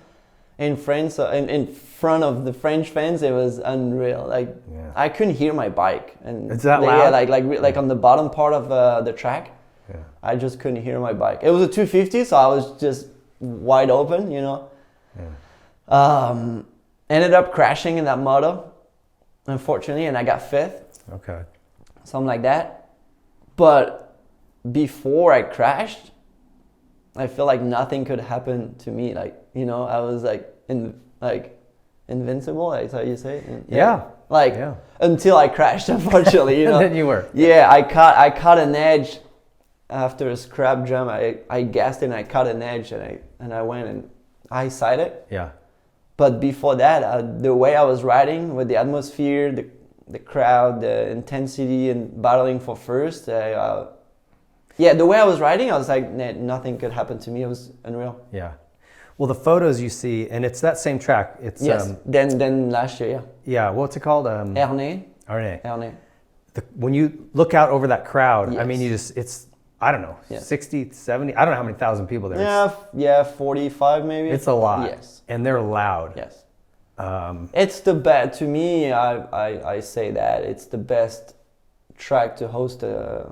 in France, in front of the French fans. It was unreal. Like I couldn't hear my bike, and it's that loud. Yeah, like on the bottom part of the track. Yeah. I just couldn't hear my bike. It was a 250, so I was just wide open, Yeah. Ended up crashing in that moto, unfortunately, and I got 5th. Okay. Something like that. But before I crashed, I feel like nothing could happen to me. Like, I was invincible. That's how you say it. Yeah. Until I crashed, unfortunately. And then you were. Yeah, I caught an edge. After a scrap jump, I gassed and I caught an edge, and I went and I sighted. Yeah. But before that, the way I was riding with the atmosphere, the crowd, the intensity, and battling for first, the way I was riding, I was like, nothing could happen to me. It was unreal. Yeah. Well, the photos you see, and it's that same track. It's yes. Then last year, yeah. Yeah. What's it called? Ernée. When you look out over that crowd, yes. I mean, it's. I don't know, 60, 70, I don't know how many thousand people there is. Yeah, 45 maybe. It's a lot. Yes. And they're loud. Yes. It's the best, to me, I say that it's the best track to host a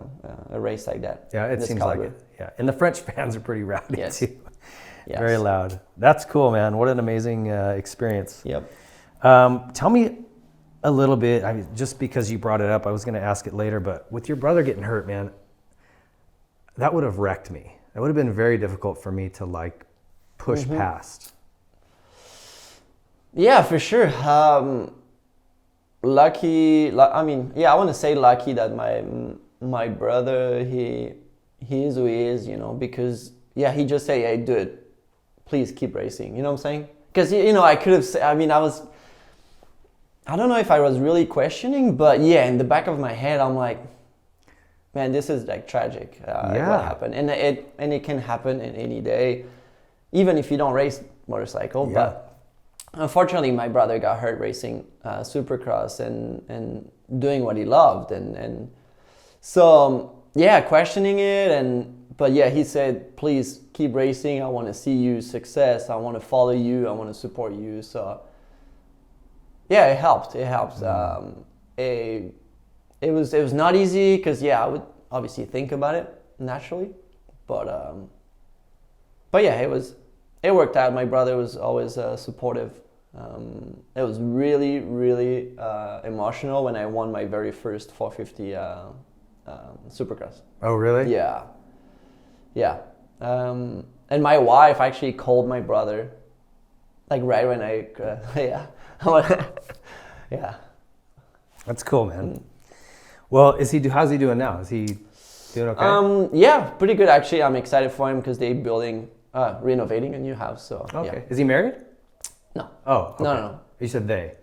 race like that. Yeah, it seems like it. Yeah, and the French fans are pretty rowdy too. Yes. Very loud. That's cool, man. What an amazing experience. Yep. Tell me a little bit, just because you brought it up, I was going to ask it later, but with your brother getting hurt, man, that would have wrecked me. It would have been very difficult for me to like push past. Yeah, for sure. Lucky, I mean, yeah, I want to say lucky that my brother, he is who he is, you know, because, yeah, he just say, hey, dude, please keep racing. You know what I'm saying? Because, you know, I could have said, I mean, I don't know if I was really questioning, but yeah, in the back of my head, I'm like, man, this is like tragic. What happened? And it can happen in any day, even if you don't race motorcycle. Yeah. But unfortunately, my brother got hurt racing supercross and doing what he loved. And so, yeah, questioning it. But yeah, he said, please keep racing. I want to see you success. I want to follow you. I want to support you. So yeah, it helped. It helps. It was not easy because, yeah, I would obviously think about it naturally. But yeah, it worked out. My brother was always supportive. It was really, really emotional when I won my very first 450 supercross. Oh, really? Yeah. Yeah. And my wife actually called my brother, like right when yeah. Yeah. That's cool, man. Well, how's he doing now? Is he doing okay? Yeah, pretty good actually. I'm excited for him because they're renovating a new house. So Okay. yeah. Is he married? No. Oh, okay. No. You said they.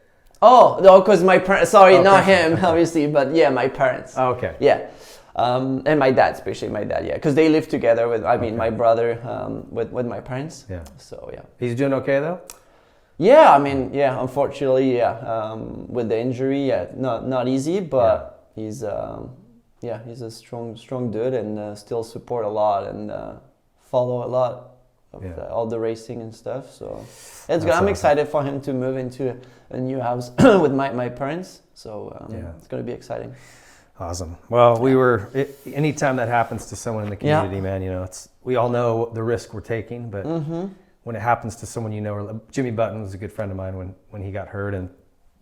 Oh, no, because my parents. Sorry, not parents. him, obviously, but yeah, my parents. Oh, okay. Yeah. And my dad, especially my dad, yeah, because they live together with, my brother, with my parents. Yeah. So yeah. He's doing okay though? Yeah, I mean, yeah, unfortunately, yeah, with the injury, yeah, not easy, but he's a strong dude and still support a lot and follow a lot of all the racing and stuff. So it's good. I'm excited for him to move into a new house with my parents. So it's going to be exciting. Awesome. Well, anytime that happens to someone in the community, man, you know, we all know the risk we're taking, but when it happens to someone you know, Jimmy Button was a good friend of mine when he got hurt, and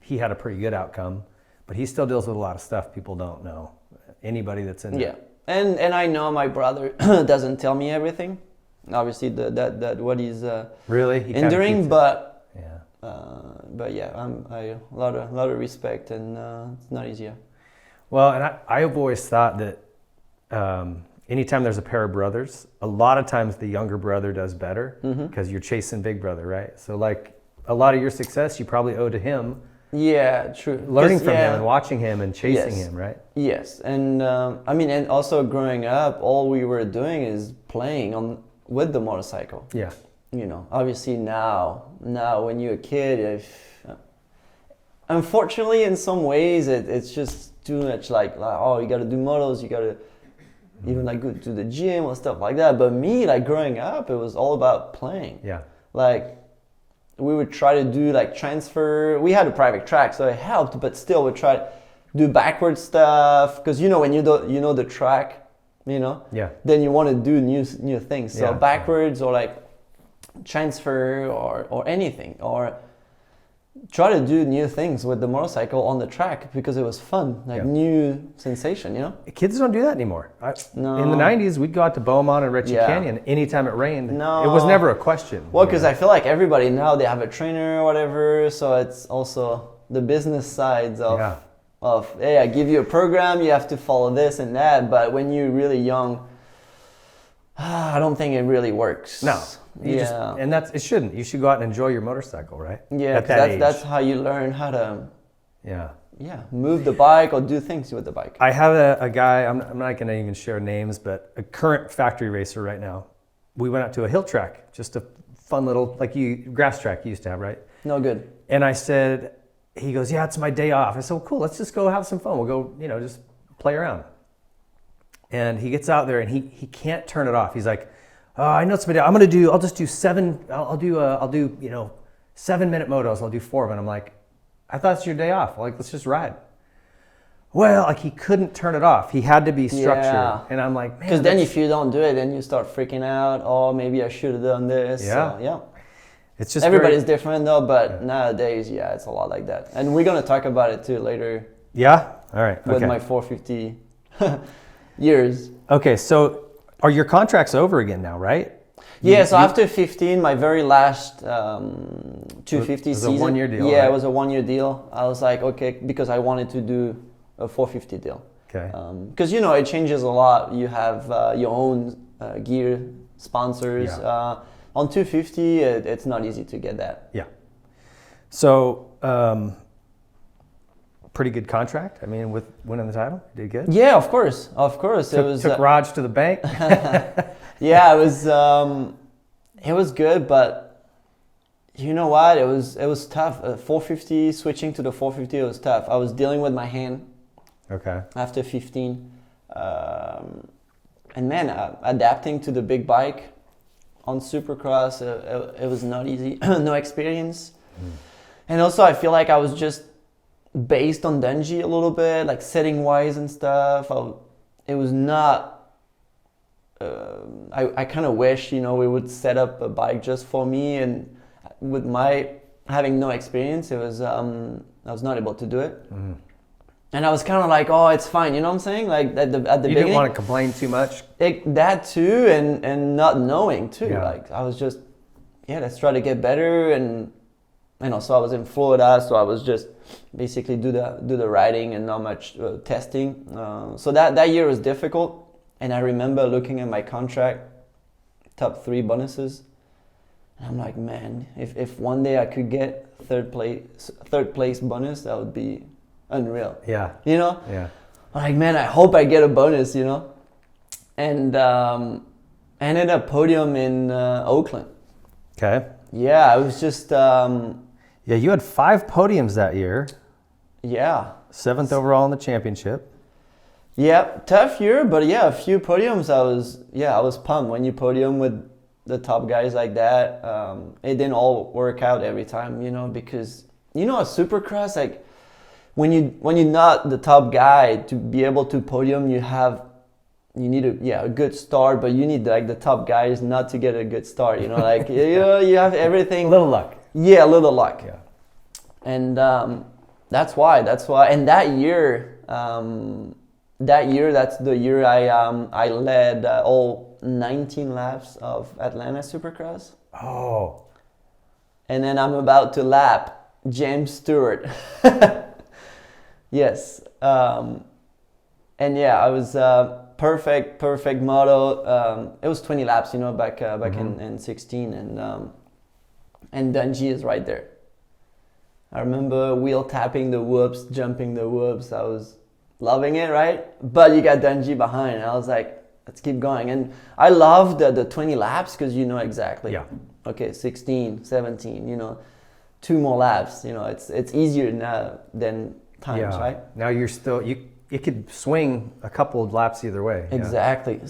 he had a pretty good outcome, but he still deals with a lot of stuff people don't know. Anybody that's in there. Yeah, and I know my brother doesn't tell me everything. Obviously, that what he's really enduring, but yeah, a lot of respect, and it's not easy. Well, and I've always thought that anytime there's a pair of brothers, a lot of times the younger brother does better because you're chasing big brother, right? So like a lot of your success you probably owe to him. Yeah, true. Learning from him and watching him and chasing him, right? Yes, and and also growing up, all we were doing is playing with the motorcycle. Yeah. You know, obviously now when you're a kid, unfortunately in some ways it's just too much like oh, you got to do motos, you got to even like go to the gym or stuff like that. But me, like growing up, it was all about playing. Yeah. Like we would try to do like transfer. We had a private track, so it helped. But still, we try to do backward stuff because you know when you know the track, you know. Yeah. Then you want to do new things. So Yeah. backwards or like transfer or anything or try to do new things with the motorcycle on the track because it was fun, like new sensation, you know? Kids don't do that anymore. No. In the 90s, we'd go out to Beaumont and Ritchie Canyon anytime it rained. No. It was never a question. Well, because I feel like everybody now, they have a trainer or whatever, so it's also the business sides of hey, I give you a program, you have to follow this and that, but when you're really young, I don't think it really works. No. It shouldn't. You should go out and enjoy your motorcycle, right? Yeah, that's how you learn how to move the bike or do things with the bike. I have a guy, I'm not going to even share names, but a current factory racer right now. We went out to a hill track, just a fun little, grass track you used to have, right? No good. And I said, he goes, yeah, it's my day off. I said, well, cool, let's just go have some fun. We'll go, just play around. And he gets out there and he can't turn it off. He's like, oh, I know it's my day. I'll just do 7, I'll do 7-minute motos. I'll do 4 of them. I'm like, I thought it's your day off. Like, let's just ride. well, like he couldn't turn it off. He had to be structured. Yeah. And I'm like, man. Because then if you don't do it, then you start freaking out. Oh, maybe I should have done this. Yeah. So, yeah. It's just everybody's different though, but nowadays, yeah, it's a lot like that. And we're gonna talk about it too later. Yeah. All right. With my 450 years. Okay, so are your contracts over again now, right? Yeah, so after 15, my very last 250 season. It was a 1 year deal. Yeah, right? it was a 1 year deal. I was like, okay, because I wanted to do a 450 deal. Okay. Because it changes a lot. You have your own gear, sponsors. Yeah. On 250, it's not easy to get that. Yeah. So, pretty good contract. I mean, with winning the title, did good. Yeah, of course. Took Raj to the bank. Yeah, it was good, but you know what? It was tough. 450, switching to the 450, it was tough. I was dealing with my hand. Okay. After 15, and man, adapting to the big bike on supercross, it was not easy. No experience, and also I feel like I was just based on Dungey a little bit, like setting wise and stuff. It was not. I kind of wish we would set up a bike just for me, and with my having no experience, I was not able to do it. And I was kind of like, oh, it's fine, you know what I'm saying? Like at the beginning. You didn't want to complain too much? That too, and not knowing too. Yeah. Like I was just, let's try to get better. And also I was in Florida, so I was just basically do the riding and not much testing. So that year was difficult. And I remember looking at my contract, top 3 bonuses. And I'm like, man, if one day I could get third place bonus, that would be unreal. Yeah. Yeah. I'm like, man, I hope I get a bonus, And ended up podium in Oakland. Okay. Yeah, I was just... yeah, you had 5 podiums that year. Yeah. 7th overall in the championship. Yeah, tough year, but a few podiums. I was pumped when you podium with the top guys like that. It didn't all work out every time, because a supercross, like when you're not the top guy, to be able to podium, you need a good start, but you need like the top guys not to get a good start. Like you have everything. Little luck. Yeah, a little luck. Yeah. And that's why. And that year. That's the year I led all 19 laps of Atlanta Supercross. Oh. And then I'm about to lap James Stewart. Yes. And yeah, I was perfect moto. It was 20 laps, back in 16, and Dungey is right there. I remember wheel tapping the whoops, jumping the whoops. I was loving it, right? But you got Dungey behind. And I was like, let's keep going. And I loved the 20 laps because exactly. Yeah. Okay, 16, 17, 2 more laps. It's easier now than times, right? Now you're still, it could swing a couple of laps either way. Exactly. Yeah.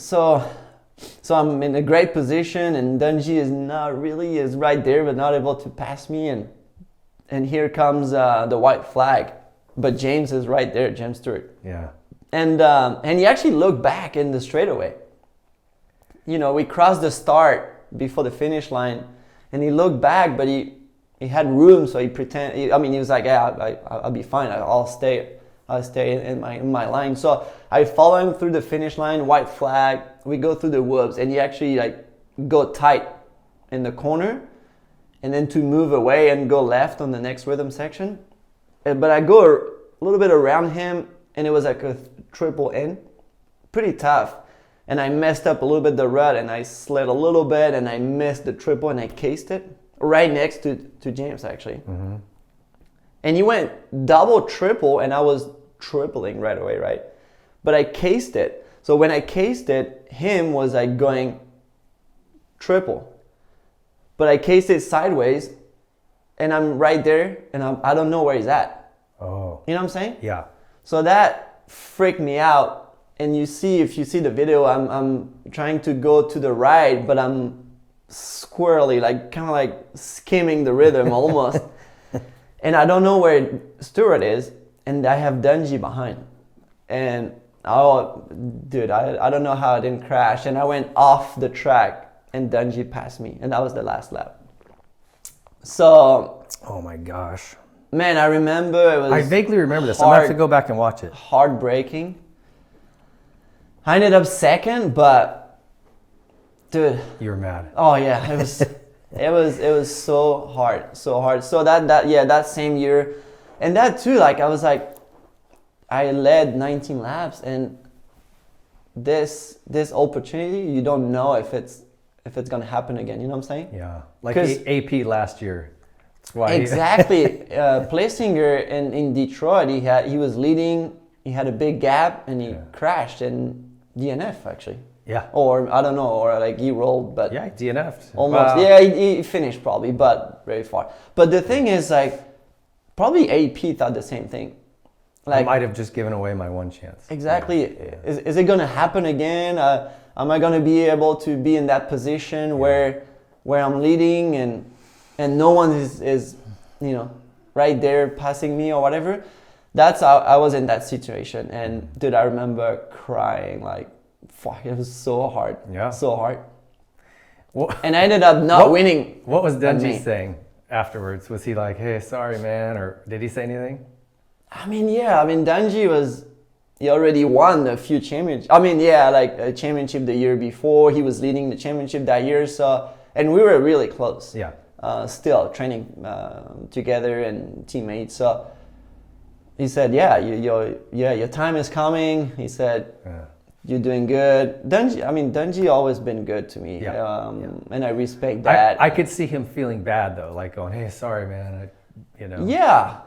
So I'm in a great position, and Dungey is right there, but not able to pass me. And here comes the white flag. But James is right there, James Stewart. Yeah. And he actually looked back in the straightaway. We crossed the start before the finish line, and he looked back, but he had room, so he was like, yeah, I'll be fine. I'll stay in my line. So I follow him through the finish line, white flag. We go through the whoops, and he actually go tight in the corner, and then to move away and go left on the next rhythm section. But I go a little bit around him, and it was like a triple N, pretty tough. And I messed up a little bit the rut, and I slid a little bit, and I missed the triple, and I cased it right next to James, actually. Mm-hmm. And he went double, triple, and I was tripling right away, right? But I cased it. So when I cased it, him was like going triple. But I cased it sideways, and I'm right there, and I don't know where he's at. Oh. You know what I'm saying? Yeah. So that freaked me out. And if you see the video, I'm trying to go to the right, but I'm squirrely, kind of skimming the rhythm almost. And I don't know where Stewart is, and I have Dungey behind. And oh, dude, I don't know how I didn't crash. And I went off the track and Dungey passed me. And that was the last lap. So. Oh my gosh. Man, I remember it was. I vaguely remember this. I'm going to have to go back and watch it. Heartbreaking. I ended up second, but dude. You were mad. Oh yeah, it was. it was so hard. So that same year, and that too. Like I was like, I led 19 laps, and this opportunity, you don't know if it's gonna happen again. You know what I'm saying? Yeah. Like AP last year. That's why. Exactly. Plessinger in Detroit, he was leading. He had a big gap, and he crashed and DNF actually. Yeah. Or I don't know, or like he rolled, but yeah, DNF'd. Almost. Wow. Yeah, he finished probably, but very far. But the thing is, like, probably AP thought the same thing. Like, I might have just given away my one chance. Exactly. Yeah. Is it gonna happen again? Am I gonna be able to be in that position where I'm leading and no one is right there passing me or whatever? That's how I was in that situation, and dude, I remember crying like. Fuck, it was so hard. Yeah. So hard. And I ended up not winning. What was Dungey saying afterwards? Was he like, hey, sorry, man? Or did he say anything? Dungey he already won a few championships. Like a championship the year before. He was leading the championship that year. So, and we were really close. Yeah. Still training together and teammates. So he said, your time is coming. He said, you're doing good. Dungey always been good to me, and I respect that. I could see him feeling bad though, like going, "Hey, sorry, man," Yeah,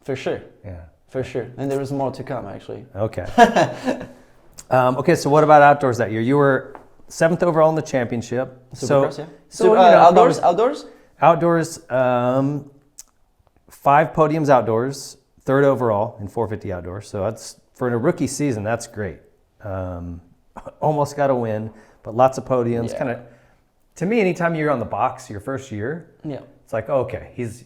for sure. Yeah, for sure. And there was more to come, actually. Okay. Okay, so what about outdoors that year? You were 7th overall in the championship. Supercross, yeah. So outdoors. Outdoors. 5 podiums outdoors, 3rd overall in 450 outdoors. So that's for a rookie season. That's great. Almost got a win, but lots of podiums. Yeah. Kind of, to me, anytime you're on the box your first year, it's like, okay, he's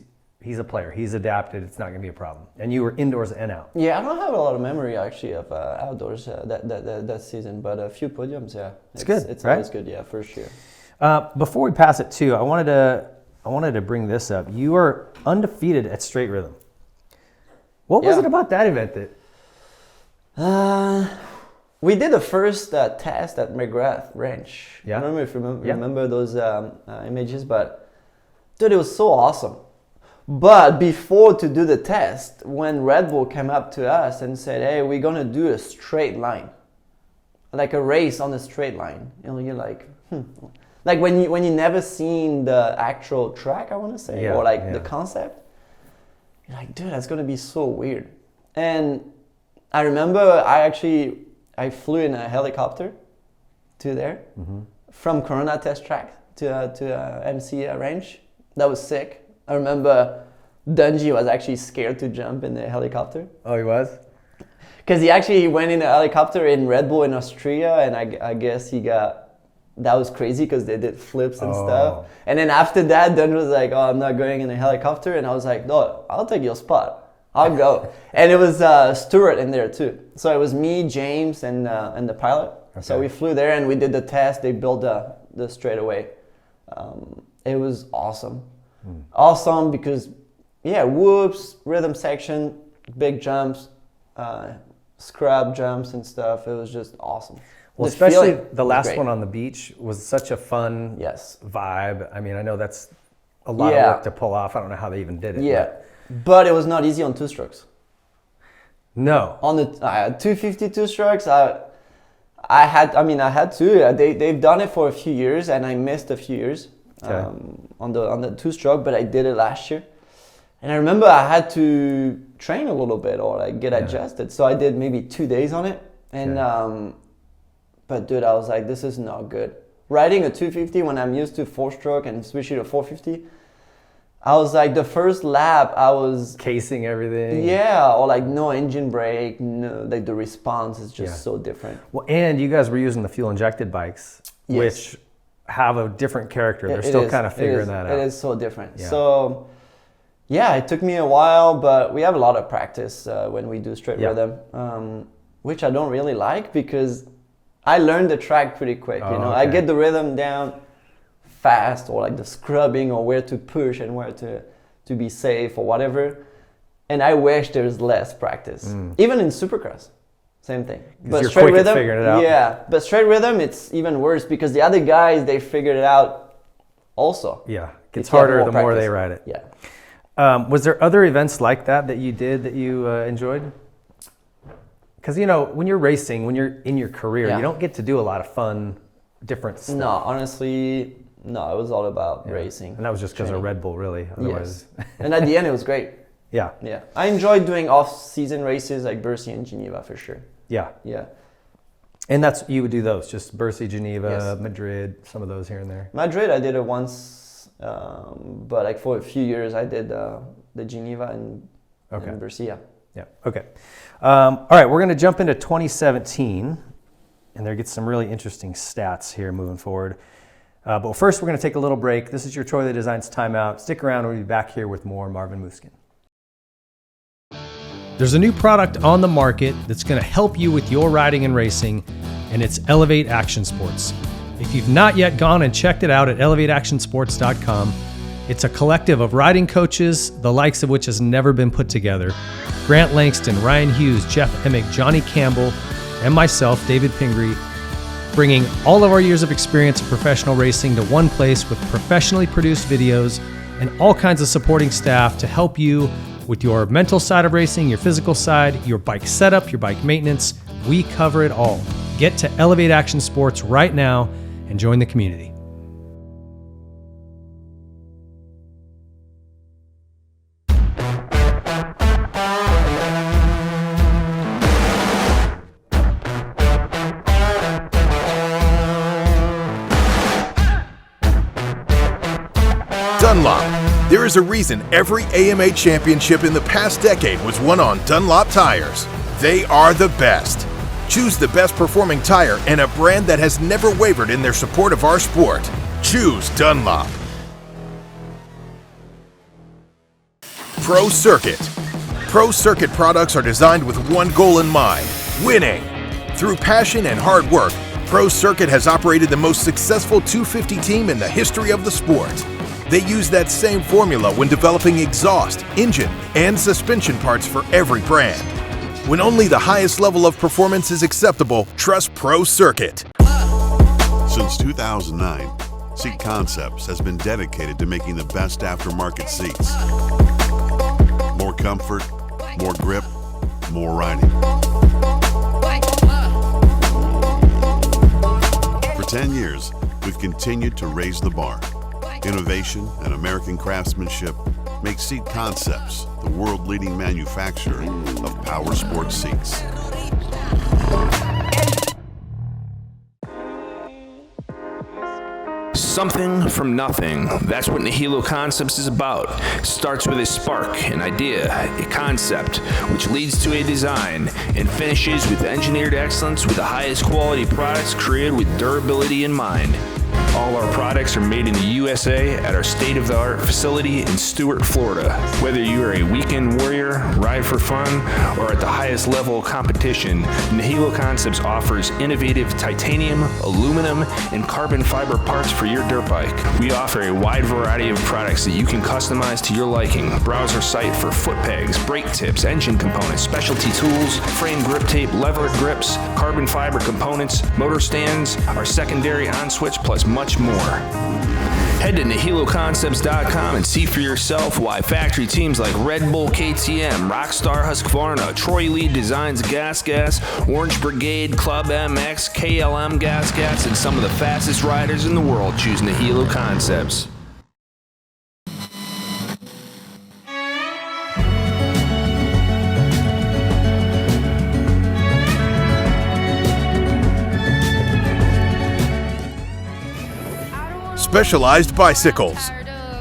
a player. He's adapted. It's not going to be a problem. And you were indoors and out. Yeah, I don't have a lot of memory actually of outdoors that season, but a few podiums. Yeah, it's good. It's right? always good. Yeah, for sure. Before we pass it too, I wanted to bring this up. You are undefeated at Straight Rhythm. What was it about that event that? We did the first test at McGrath Ranch. Yeah. I don't know if you remember those images, but dude, it was so awesome. But before to do the test, when Red Bull came up to us and said, hey, we're going to do a straight line, like a race on a straight line. You're like, Like when you never seen the actual track, I want to say, or the concept, you're like, dude, that's going to be so weird. And I remember I flew in a helicopter to there from Corona test track to MC Ranch. That was sick. I remember Dungey was actually scared to jump in the helicopter. Oh, he was? Because he went in a helicopter in Red Bull in Austria, and I guess that was crazy because they did flips and stuff. And then after that, Dungey was like, oh, I'm not going in a helicopter. And I was like, no, I'll take your spot. I'll go. And it was Stuart in there too. So it was me, James, and the pilot. Okay. So we flew there and we did the test. They built the straightaway. It was awesome. Awesome because, whoops, rhythm section, big jumps, scrub jumps and stuff. It was just awesome. Well, especially the last one on the beach was such a fun vibe. I mean, I know that's a lot of work to pull off. I don't know how they even did it. Yeah. But it was not easy on 2 strokes. No. On the 250 2 strokes, I had to. They've done it for a few years, and I missed a few years on the 2 stroke, but I did it last year. And I remember I had to train a little bit or get adjusted. So I did maybe 2 days on it, and but dude, I was like, this is not good. Riding a 250 when I'm used to 4 stroke and switching to 450. I was like, the first lap, I was casing everything. Yeah, or no engine brake, no, the response is just so different. Well, and you guys were using the fuel injected bikes, which have a different character. They're still kind of figuring that out. It is so different. Yeah. So, Yeah, it took me a while, but we have a lot of practice when we do straight rhythm, which I don't really like because I learned the track pretty quick. You know, I get the rhythm down fast, or like the scrubbing, or where to push and where to be safe or whatever. And I wish there's less practice. Even in supercross, same thing. But you're quick at figuring it out. Yeah, but straight rhythm, it's even worse because the other guys, they figured it out also. Yeah, it gets harder the more they ride it. Yeah. Was there other events like that you did that you enjoyed? Because, you know, when you're racing, when you're in your career, you don't get to do a lot of fun, different stuff. No, honestly, no, it was all about racing. And that was just because of Red Bull, really. Otherwise. Yes. And at the end, it was great. Yeah. Yeah. I enjoyed doing off-season races like Bercy and Geneva for sure. Yeah. Yeah. And you would do those, just Bercy, Geneva, Madrid, some of those here and there. Madrid, I did it once, but like for a few years, I did the Geneva and Bercy. Yeah. Okay. All right, we're going to jump into 2017, and there gets some really interesting stats here moving forward. But first, we're going to take a little break. This is your Troy the Designs Timeout. Stick around. We'll be back here with more Marvin Musquin. There's a new product on the market that's going to help you with your riding and racing, and it's Elevate Action Sports. If you've not yet gone and checked it out at elevateactionsports.com, it's a collective of riding coaches, the likes of which has never been put together. Grant Langston, Ryan Hughes, Jeff Emick, Johnny Campbell, and myself, David Pingree, bringing all of our years of experience in professional racing to one place with professionally produced videos and all kinds of supporting staff to help you with your mental side of racing, your physical side, your bike setup, your bike maintenance. We cover it all. Get to Elevate Action Sports right now and join the community. Dunlop. There is a reason every AMA championship in the past decade was won on Dunlop tires. They are the best. Choose the best performing tire and a brand that has never wavered in their support of our sport. Choose Dunlop. Pro Circuit. Pro Circuit products are designed with one goal in mind: winning. Through passion and hard work, Pro Circuit has operated the most successful 250 team in the history of the sport. They use that same formula when developing exhaust, engine, and suspension parts for every brand. When only the highest level of performance is acceptable, trust Pro Circuit. Since 2009, Seat Concepts has been dedicated to making the best aftermarket seats. More comfort, more grip, more riding. For 10 years, we've continued to raise the bar. Innovation and American craftsmanship make Seat Concepts the world-leading manufacturer of power sports seats. Something from nothing. That's what Nihilo Concepts is about. It starts with a spark, an idea, a concept, which leads to a design, and finishes with engineered excellence with the highest quality products created with durability in mind. All our products are made in the USA at our state-of-the-art facility in Stuart, Florida. Whether you are a weekend warrior, ride for fun, or at the highest level of competition, Nihilo Concepts offers innovative titanium, aluminum, and carbon fiber parts for your dirt bike. We offer a wide variety of products that you can customize to your liking. Browse our site for foot pegs, brake tips, engine components, specialty tools, frame grip tape, lever grips, carbon fiber components, motor stands, our secondary on-switch, plus much more. Head to NihiloConcepts.com and see for yourself why factory teams like Red Bull KTM, Rockstar Husqvarna, Troy Lee Designs Gas, Orange Brigade, Club MX, KLM Gas, and some of the fastest riders in the world choose Nihilo Concepts. Specialized Bicycles.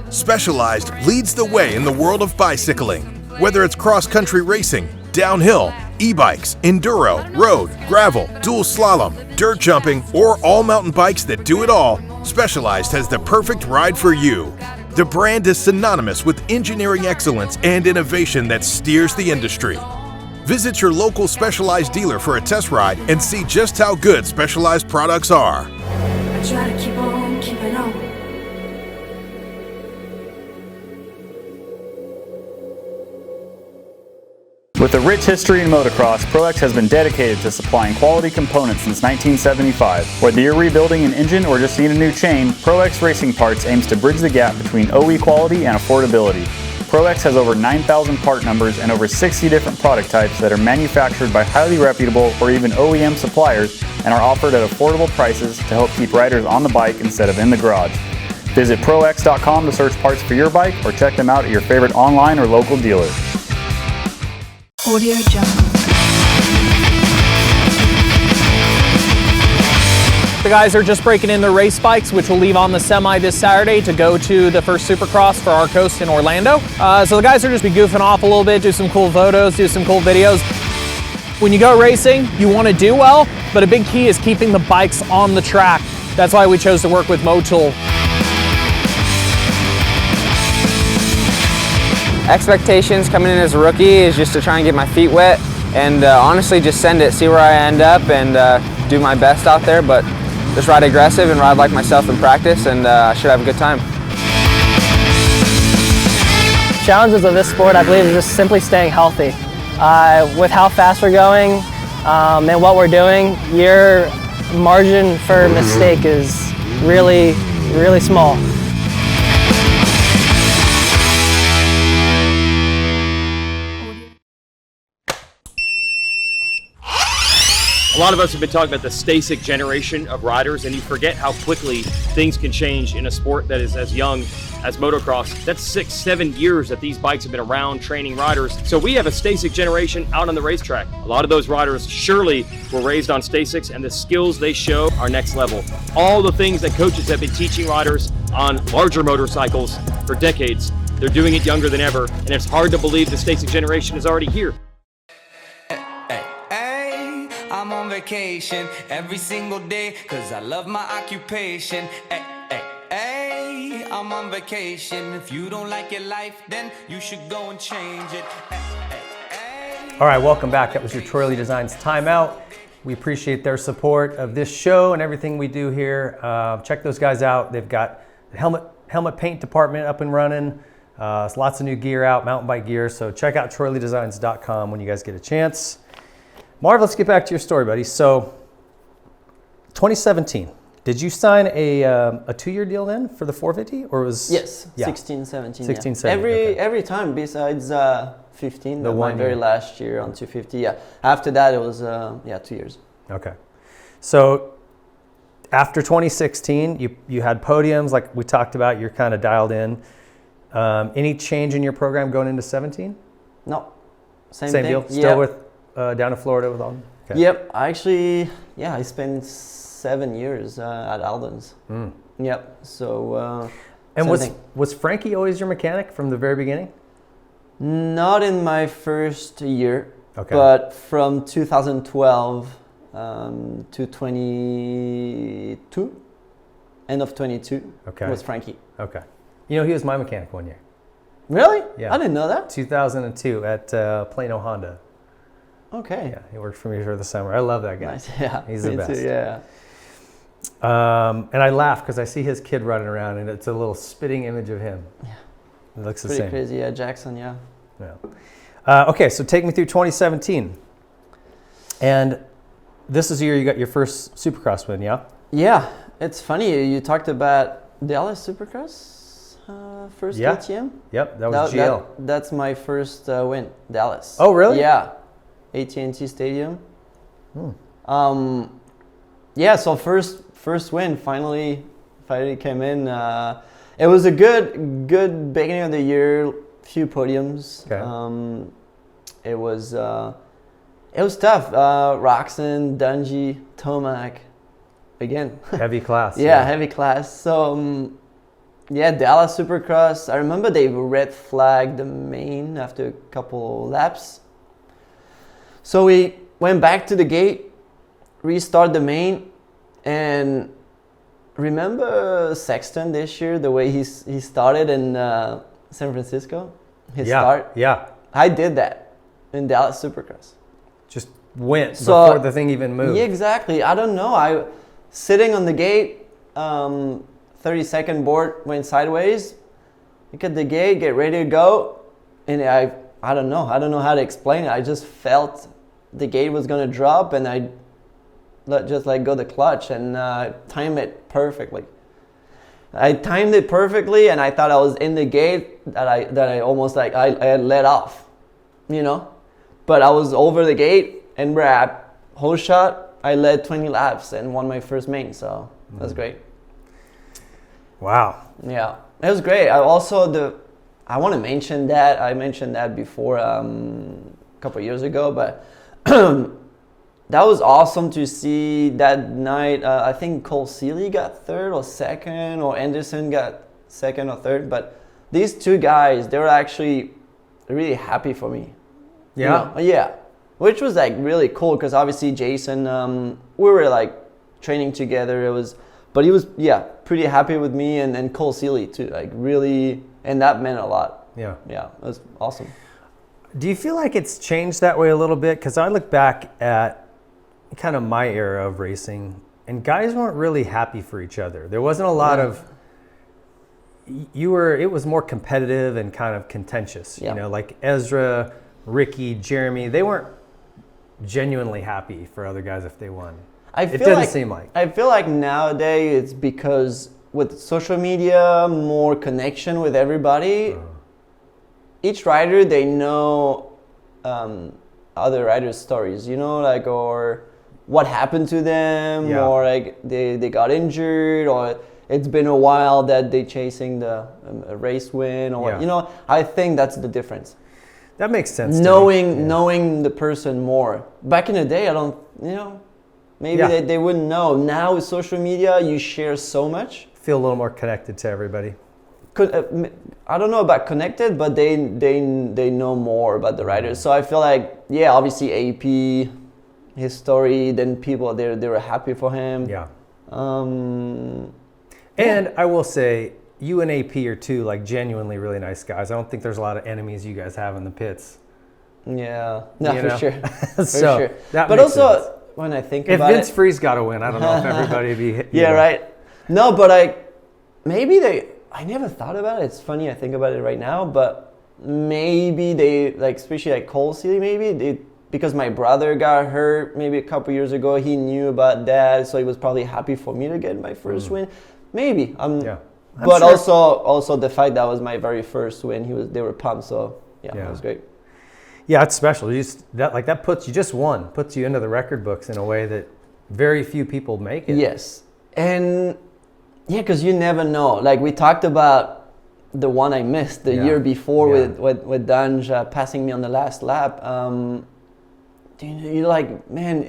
Specialized leads the way in the world of bicycling. Whether it's cross-country racing, downhill, e-bikes, enduro, road, gravel, dual slalom, dirt jumping, or all mountain bikes that do it all, Specialized has the perfect ride for you. The brand is synonymous with engineering excellence and innovation that steers the industry. Visit your local Specialized dealer for a test ride and see just how good Specialized products are. I try to keep on keeping on. With a rich history in motocross, ProX has been dedicated to supplying quality components since 1975. Whether you're rebuilding an engine or just need a new chain, ProX Racing Parts aims to bridge the gap between OE quality and affordability. ProX has over 9,000 part numbers and over 60 different product types that are manufactured by highly reputable or even OEM suppliers and are offered at affordable prices to help keep riders on the bike instead of in the garage. Visit ProX.com to search parts for your bike or check them out at your favorite online or local dealer. Audio Jungle. The guys are just breaking in their race bikes, which will leave on the semi this Saturday to go to the first Supercross for our coast in Orlando. So the guys are just be goofing off a little bit, do some cool photos, do some cool videos. When you go racing, you want to do well, but a big key is keeping the bikes on the track. That's why we chose to work with Motul. Expectations coming in as a rookie is just to try and get my feet wet and honestly just send it, see where I end up and do my best out there, but just ride aggressive and ride like myself in practice and I should have a good time. Challenges of this sport, I believe, is just simply staying healthy. With how fast we're going and what we're doing, your margin for mistake is really, really small. A lot of us have been talking about the Stasic generation of riders, and you forget how quickly things can change in a sport that is as young as motocross. That's 6-7 years that these bikes have been around training riders. So we have a Stasic generation out on the racetrack. A lot of those riders surely were raised on Stasics, and the skills they show are next level. All the things that coaches have been teaching riders on larger motorcycles for decades, they're doing it younger than ever, and it's hard to believe the Stasic generation is already here. I'm on vacation every single day, cause I love my occupation. Ay, ay, ay, I'm on vacation. If you don't like your life, then you should go and change it. Ay, ay, ay. All right, welcome back. That was your Troy Lee Designs timeout. We appreciate their support of this show and everything we do here. Check those guys out. They've got the helmet paint department up and running. Lots of new gear out, mountain bike gear. So check out TroyLeeDesigns.com when you guys get a chance. Marv, let's get back to your story, buddy. So, 2017, did you sign a 2-year deal then for the 450, or was? Yes, yeah. 16, 17. 16, yeah. 17. Every time besides 15, the my very last year on 250. Yeah. After that, it was 2 years. Okay. So, after 2016, you had podiums like we talked about. You're kind of dialed in. Any change in your program going into 17? No. Same thing? deal. Still with. Down in Florida with all? Okay. Yep, I spent 7 years at Alden's. Mm. Yep, so... and was Frankie always your mechanic from the very beginning? Not in my first year, okay. But from 2012 to 22, end of 22, okay. was Frankie. Okay. You know, he was my mechanic one year. Really? Yeah. I didn't know that. 2002 at Plano Honda. Okay. Yeah, he worked for me for the summer. I love that guy. Nice. Yeah, he's the best. Too, yeah. And I laugh because I see his kid running around, and it's a little spitting image of him. Yeah. It looks the same. Pretty crazy, yeah. Jackson, yeah. Yeah. Okay, so take me through 2017. And this is the year you got your first Supercross win, yeah? Yeah. It's funny. You talked about Dallas Supercross first ATM. Yep, that was GL. That's my first win, Dallas. Oh, really? Yeah. AT&T Stadium. Yeah, so first win finally came in. It was a good beginning of the year. Few podiums. Okay. It was tough. Roxon, Dungy, Tomac, again. Heavy class. Yeah, heavy class. So Dallas Supercross. I remember they red flagged the main after a couple laps. So we went back to the gate, restart the main, and remember Sexton this year, the way he started in San Francisco? His Yeah, start? yeah. I did that in Dallas Supercross. Just went before the thing even moved. Yeah, exactly. I don't know. I sitting on the gate, 30-second board went sideways. Look at the gate, get ready to go, and I don't know. I don't know how to explain it. I just felt the gate was gonna drop, and I just let go the clutch and time it perfectly. I timed it perfectly, and I thought I was in the gate that I almost like I had let off, you know. But I was over the gate, and we're at whole shot. I led 20 laps and won my first main, so that's great. Wow. Yeah, it was great. I want to mention that. I mentioned that before a couple of years ago, but that was awesome to see that night. I think Cole Seeley got third or second, or Anderson got second or third. But these two guys, they were actually really happy for me. Yeah? You know? Yeah. Which was like really cool because obviously Jason, we were like training together. But he was, pretty happy with me, and Cole Seeley too. Like really, and that meant a lot. Yeah. Yeah, it was awesome. Do you feel like it's changed that way a little bit? Because I look back at kind of my era of racing, and guys weren't really happy for each other. There wasn't a lot of, it was more competitive and kind of contentious. You know, like Ezra, Ricky, Jeremy, they weren't genuinely happy for other guys if they won. It doesn't seem like. I feel like nowadays it's because with social media, more connection with everybody. Each rider, they know other riders' stories, you know, like, or what happened to them, or like they got injured, or it's been a while that they chasing a race win, or you know. I think that's the difference. That makes sense. Knowing the person more. Back in the day, I don't, you know, maybe they wouldn't know. Now with social media, you share so much. Feel a little more connected to everybody. I don't know about connected, but they know more about the riders. So I feel like, obviously AP, his story, then people, they were happy for him. Yeah. And I will say, you and AP are two like genuinely really nice guys. I don't think there's a lot of enemies you guys have in the pits. Yeah, no, You for know? sure. For So, sure. that But makes also, sense. when I think If about Vince Freeze got to win, I don't know if everybody would be hit. right. No, but I never thought about it. It's funny, I think about it right now, but maybe they, like, especially like Cole Seeley, because my brother got hurt maybe a couple years ago, he knew about that, so he was probably happy for me to get my first win. Maybe. But sure. also the fact that was my very first win, they were pumped, so it was great. Yeah, it's special. That puts you into the record books in a way that very few people make it. Yes. And because you never know. Like we talked about the one I missed the year before with Danj passing me on the last lap. You're like, man,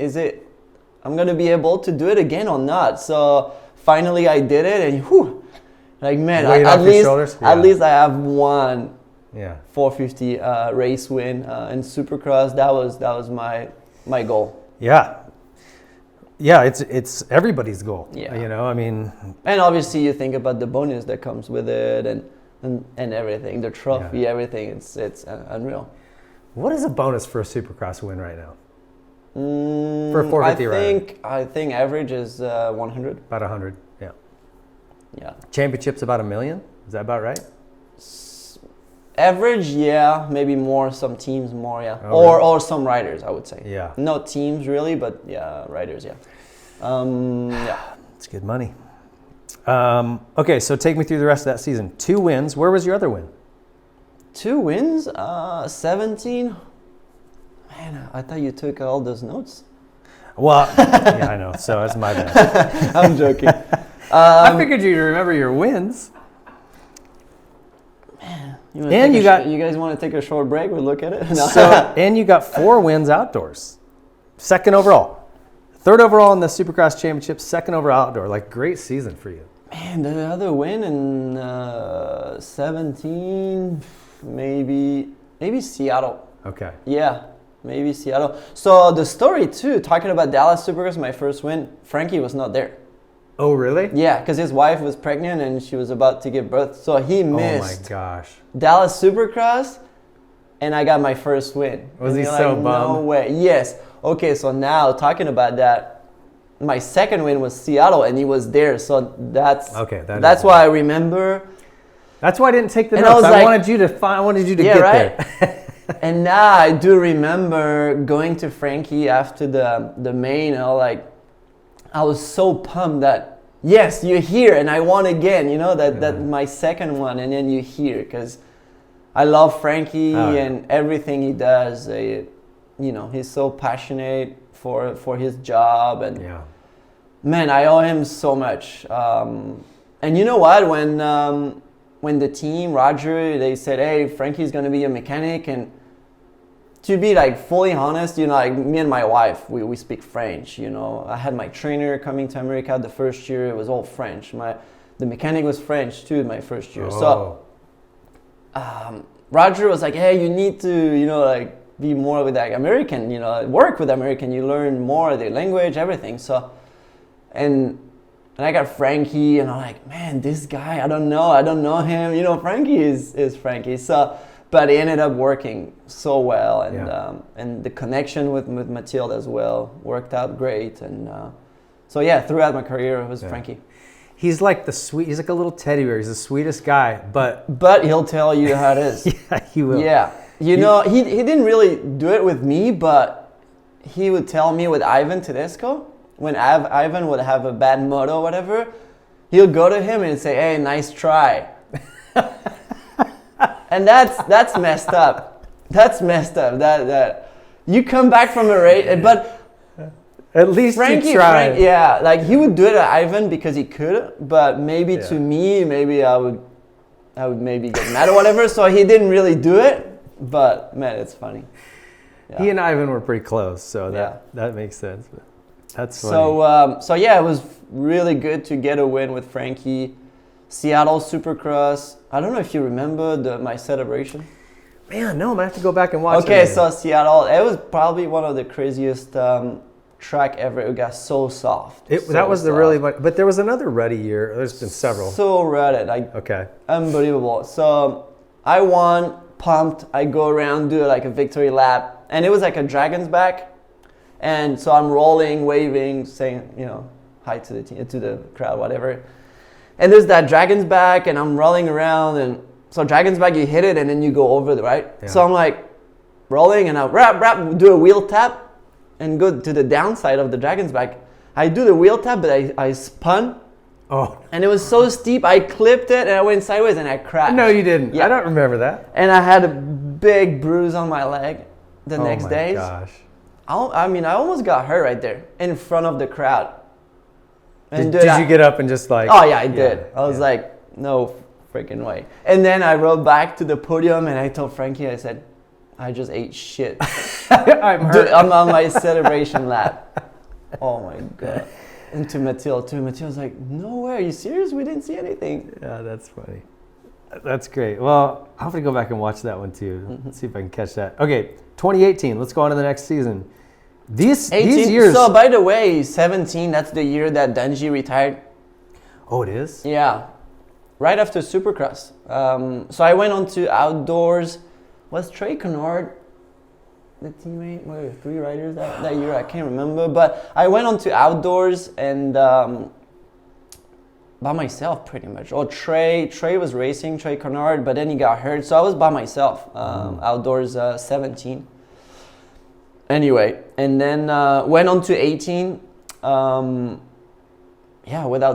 I'm going to be able to do it again or not? So finally I did it, and whew, like, man, at least I have one 450 race win in Supercross. That was my goal. Yeah, it's everybody's goal. Yeah. You know, I mean, and obviously you think about the bonus that comes with it, and everything, the trophy, everything. It's unreal. What is a bonus for a Supercross win right now? For a 450 rider? I think average is 100. About 100. Yeah. Championship's about $1 million. Is that about right? Average, maybe more. Some teams more, or some riders, I would say. Yeah. No teams really, but riders, It's good money. Okay, so take me through the rest of that season. 2 wins. Where was your other win? 2 wins, 17. Man, I thought you took all those notes. Well, I know. So that's my bad. I'm joking. I figured you'd remember your wins. You guys want to take a short break? We'll look at it. No. And you got 4 wins outdoors. 2nd overall. 3rd overall in the Supercross Championship, 2nd overall outdoor. Like, great season for you. Man, the other win in 17, maybe Seattle. Okay. Yeah, maybe Seattle. So the story too, talking about Dallas Supercross, my first win, Frankie was not there. Oh, really? Yeah, because his wife was pregnant and she was about to give birth. So he missed Oh my gosh. Dallas Supercross, and I got my first win. Was and he you're so like, bummed? No way. Yes. Okay, so now talking about that, my second win was Seattle, and he was there. So that's okay. That's why I remember. That's why I didn't take the And notes. I wanted you to yeah, get right? there. And now I do remember going to Frankie after the main. I was so pumped that yes, you're here, and I won again. You know that my second one, and then you're here because I love Frankie and everything he does. He's so passionate for his job, and man, I owe him so much. And you know what? When the team, Roger, they said, hey, Frankie's going to be a mechanic. And to be like fully honest, like me and my wife, we speak French, I had my trainer coming to America the first year. It was all French. The mechanic was French too, my first year. So Roger was like, hey, you need to, be more with like American, work with American. You learn more of the language, everything. So, and I got Frankie, and I'm like, man, this guy, I don't know him. Frankie is Frankie. So, but he ended up working so well, and the connection with Mathilde as well worked out great. And so throughout my career, it was Frankie. He's like he's like a little teddy bear. He's the sweetest guy, but he'll tell you how it is. Yeah, he will. Yeah, he didn't really do it with me, but he would tell me with Ivan Tedesco. When Ivan would have a bad moto or whatever, he'll go to him and say, hey, nice try. And that's messed up. That's messed up. That you come back from a race, but at least Frankie, you tried. like he would do it at Ivan because he could, but maybe to me, maybe I would maybe get mad or whatever. So he didn't really do it, but man, it's funny. Yeah. He and Ivan were pretty close, so that makes sense. But that's funny. So it was really good to get a win with Frankie. Seattle Supercross. I don't know if you remember my celebration. Man, no, I'm gonna have to go back and watch it. Okay, so Seattle, it was probably one of the craziest track ever. It got so soft. That was the really, but there was another ruddy year. There's been several. So ruddy, unbelievable. So I won, pumped. I go around, do like a victory lap, and it was like a dragon's back. And so I'm rolling, waving, saying, hi to the crowd, whatever. And there's that dragon's back, and I'm rolling around, and so dragon's back, you hit it, and then you go over the right. Yeah. So I'm like rolling, and I rap, do a wheel tap, and go to the downside of the dragon's back. I do the wheel tap, but I spun. Oh. And it was so steep, I clipped it, and I went sideways, and I crashed. No, you didn't. Yeah. I don't remember that. And I had a big bruise on my leg the next day. Oh my gosh. I almost got hurt right there in front of the crowd. And did you get up and just like... Oh yeah, I did. I was like, no freaking way. And then I rode back to the podium, and I told Frankie, I said, I just ate shit. I'm hurt. I'm on my celebration lap. Oh my God. And to Mathilde too. Mathilde's like, no way, are you serious? We didn't see anything. Yeah, that's funny. That's great. Well, I'll have to go back and watch that one too. Mm-hmm. Let's see if I can catch that. Okay, 2018. Let's go on to the next season. These years. So by the way, 17. That's the year that Dungey retired. Oh, it is. Yeah, right after Supercross. So I went on to outdoors. Was Trey Kennard the teammate? Were there 3 riders that year? I can't remember. But I went on to outdoors and by myself pretty much. Oh, Trey was racing, Trey Kennard, but then he got hurt. So I was by myself, outdoors 17. Anyway, and then went on to 18. Without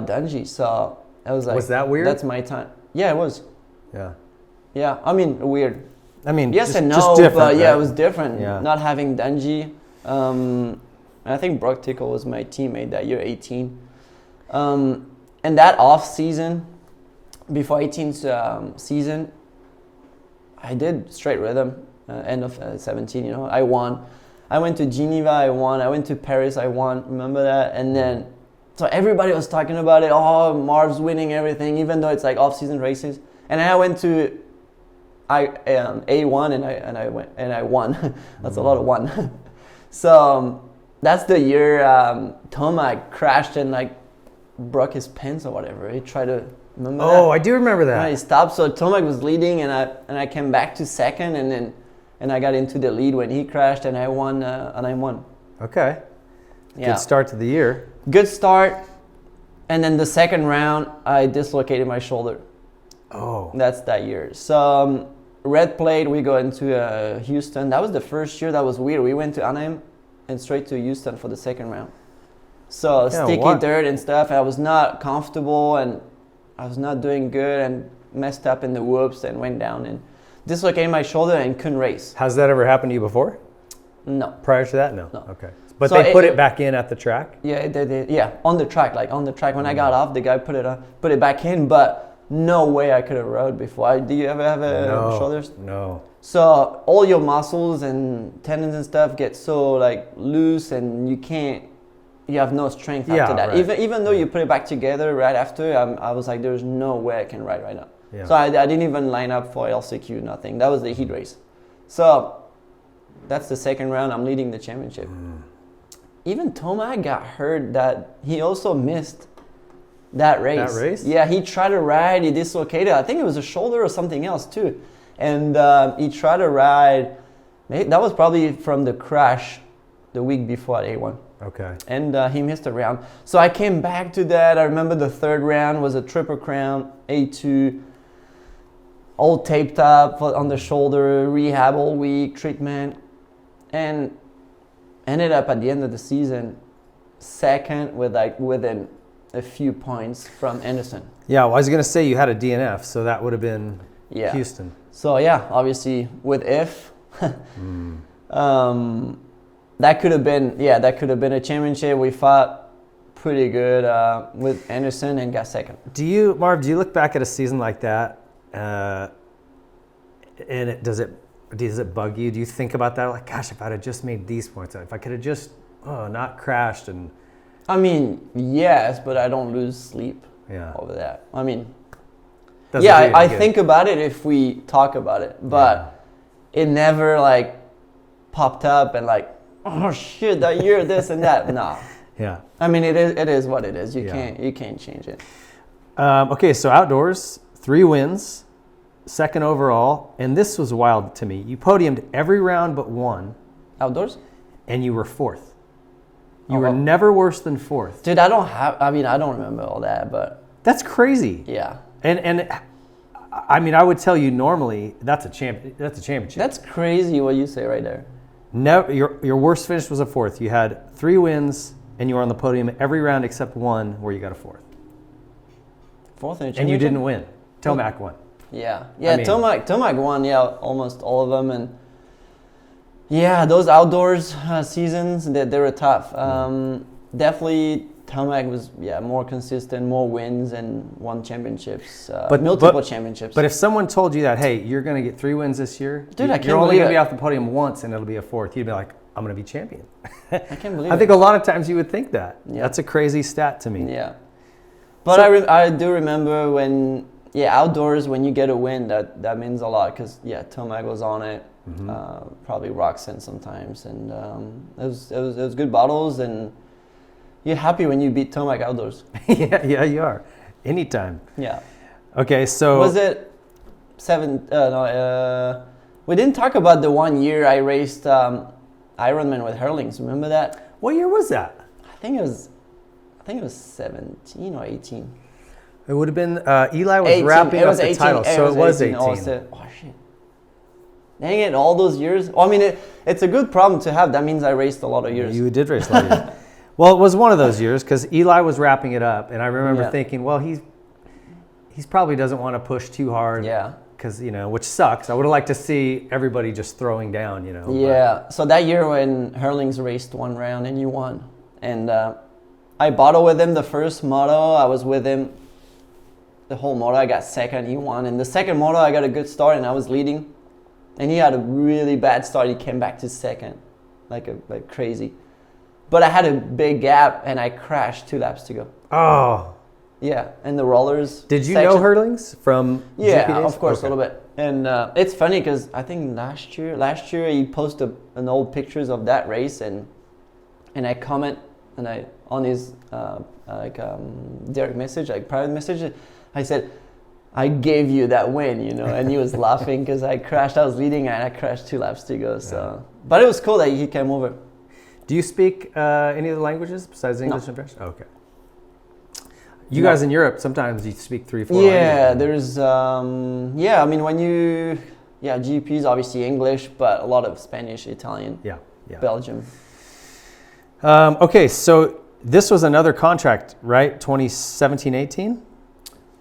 Dungey. So I was like... Was that weird? That's my time. Yeah, it was. Yeah. Yeah, I mean, weird. I mean, yes just, and no, just different, but right? yeah, it was different. Yeah. Not having Dungey. I think Brock Tickle was my teammate that year, 18. And that off season, before 18's season, I did straight rhythm. End of 17, I won. I went to Geneva, I won. I went to Paris, I won. Remember that? And then, so everybody was talking about it. Oh, Marv's winning everything, even though it's like off-season races. And then I went to A1 and I won. That's a lot of one. So that's the year Tomac crashed and like broke his pants or whatever. He tried to remember Oh, that? I do remember that. Yeah, he stopped. So Tomac was leading, and I came back to second, and I got into the lead when he crashed, and I won. Okay. Yeah. Good start to the year. Good start, and then the second round I dislocated my shoulder. Oh. That's that year. So red plate, we go into Houston. That was the first year that was weird. We went to Anaheim and straight to Houston for the second round. So sticky dirt and stuff. I was not comfortable and I was not doing good and messed up in the whoops and went down and dislocated my shoulder and couldn't race. Has that ever happened to you before? No. Prior to that? No. No. Okay. But So they put it back in at the track? Yeah, they did. Yeah, on the track. When I got off, the guy put it back in, but no way I could have rode before. Do you ever have shoulders? No. So all your muscles and tendons and stuff get so like loose and you have no strength after that. Right. Even though you put it back together right after, I was like, there's no way I can ride right now. Yeah. So I didn't even line up for LCQ, nothing. That was the heat race. So that's the second round. I'm leading the championship. Even Tomac got hurt that he also missed that race. That race? Yeah, he tried to ride, he dislocated. I think it was a shoulder or something else too. And he tried to ride, that was probably from the crash the week before at A1. Okay. And he missed a round. So I came back to that. I remember the third round was a Triple Crown, A2, all taped up on the shoulder, rehab all week, treatment. And ended up at the end of the season second with like within a few points from Anderson. Yeah, well, I was going to say you had a DNF, so that would have been Houston. So yeah, obviously with that could have been a championship. We fought pretty good with Anderson and got second. Marv, do you look back at a season like that and does it bug you? Do you think about that? Like, gosh, if I'd have just made these points, if I could have just not crashed and... I mean, yes, but I don't lose sleep over that. I mean, I think about it if we talk about it, but it never like popped up and like, oh shit, that year, this and that. No. Yeah. I mean, it is what it is. You can't change it. Okay, so outdoors, 3 wins, second overall, and this was wild to me. You podiumed every round but one. Outdoors? And you were 4th. You were never worse than 4th. Dude, I don't remember all that, but... That's crazy. Yeah. And I mean, I would tell you normally that's a championship. That's crazy what you say right there. No, your worst finish was a 4th. You had 3 wins, and you were on the podium every round except one where you got a 4th. 4th in a championship? And you didn't win. Tomac won. Yeah. I mean, Tomac won, almost all of them. And yeah, those outdoors seasons, they were tough. Definitely Tomac was more consistent, more wins, and won championships, multiple championships. But if someone told you that, hey, you're going to get 3 wins this year, dude, you're only going to be off the podium once and it'll be a 4th, you'd be like, I'm going to be champion. I can't believe it. I think a lot of times you would think that. Yeah. That's a crazy stat to me. Yeah. But I do remember when, outdoors, when you get a win, that means a lot because, Tomac was on it. Mm-hmm. Probably Roxanne sometimes. And it was good battles, and you're happy when you beat Tomac outdoors. yeah, you are. Anytime. Yeah. Okay, so... Was it 7... we didn't talk about the one year I raced Ironman with Hurlings. Remember that? What year was that? I think it was 17 or 18. It would have been... Eli was wrapping up the 18, title, so it was 18. Oh, shit. Dang it, all those years. Well, I mean, it's a good problem to have. That means I raced a lot of years. You did race a lot of years. Well, it was one of those years because Eli was wrapping it up, and I remember thinking, well, he's probably doesn't want to push too hard. Yeah. Because, which sucks. I would have liked to see everybody just throwing down, Yeah. But. So that year when Hurlings raced one round and you won, and I battled with him the first moto. I was with him the whole moto. I got second, he won. And the second moto, I got a good start, and I was leading. And he had a really bad start. He came back to second, like crazy. But I had a big gap, and I crashed 2 laps to go. Oh. Yeah, and the rollers. Did you know Hurlings from Yeah, GP days? of course, a little bit. And it's funny because I think last year he posted an old pictures of that race, and I comment and I on his direct message, like private message, I said, I gave you that win, you know, and he was laughing because I crashed. I was leading and I crashed 2 laps to go. So, but it was cool that he came over. Do you speak any of the languages besides English and French? Okay. You No. guys in Europe, sometimes you speak 3-4 Yeah, languages. there's I mean when you GP is obviously English, but a lot of Spanish, Italian, Yeah. Belgium. Okay, so this was another contract, right? 2017-18?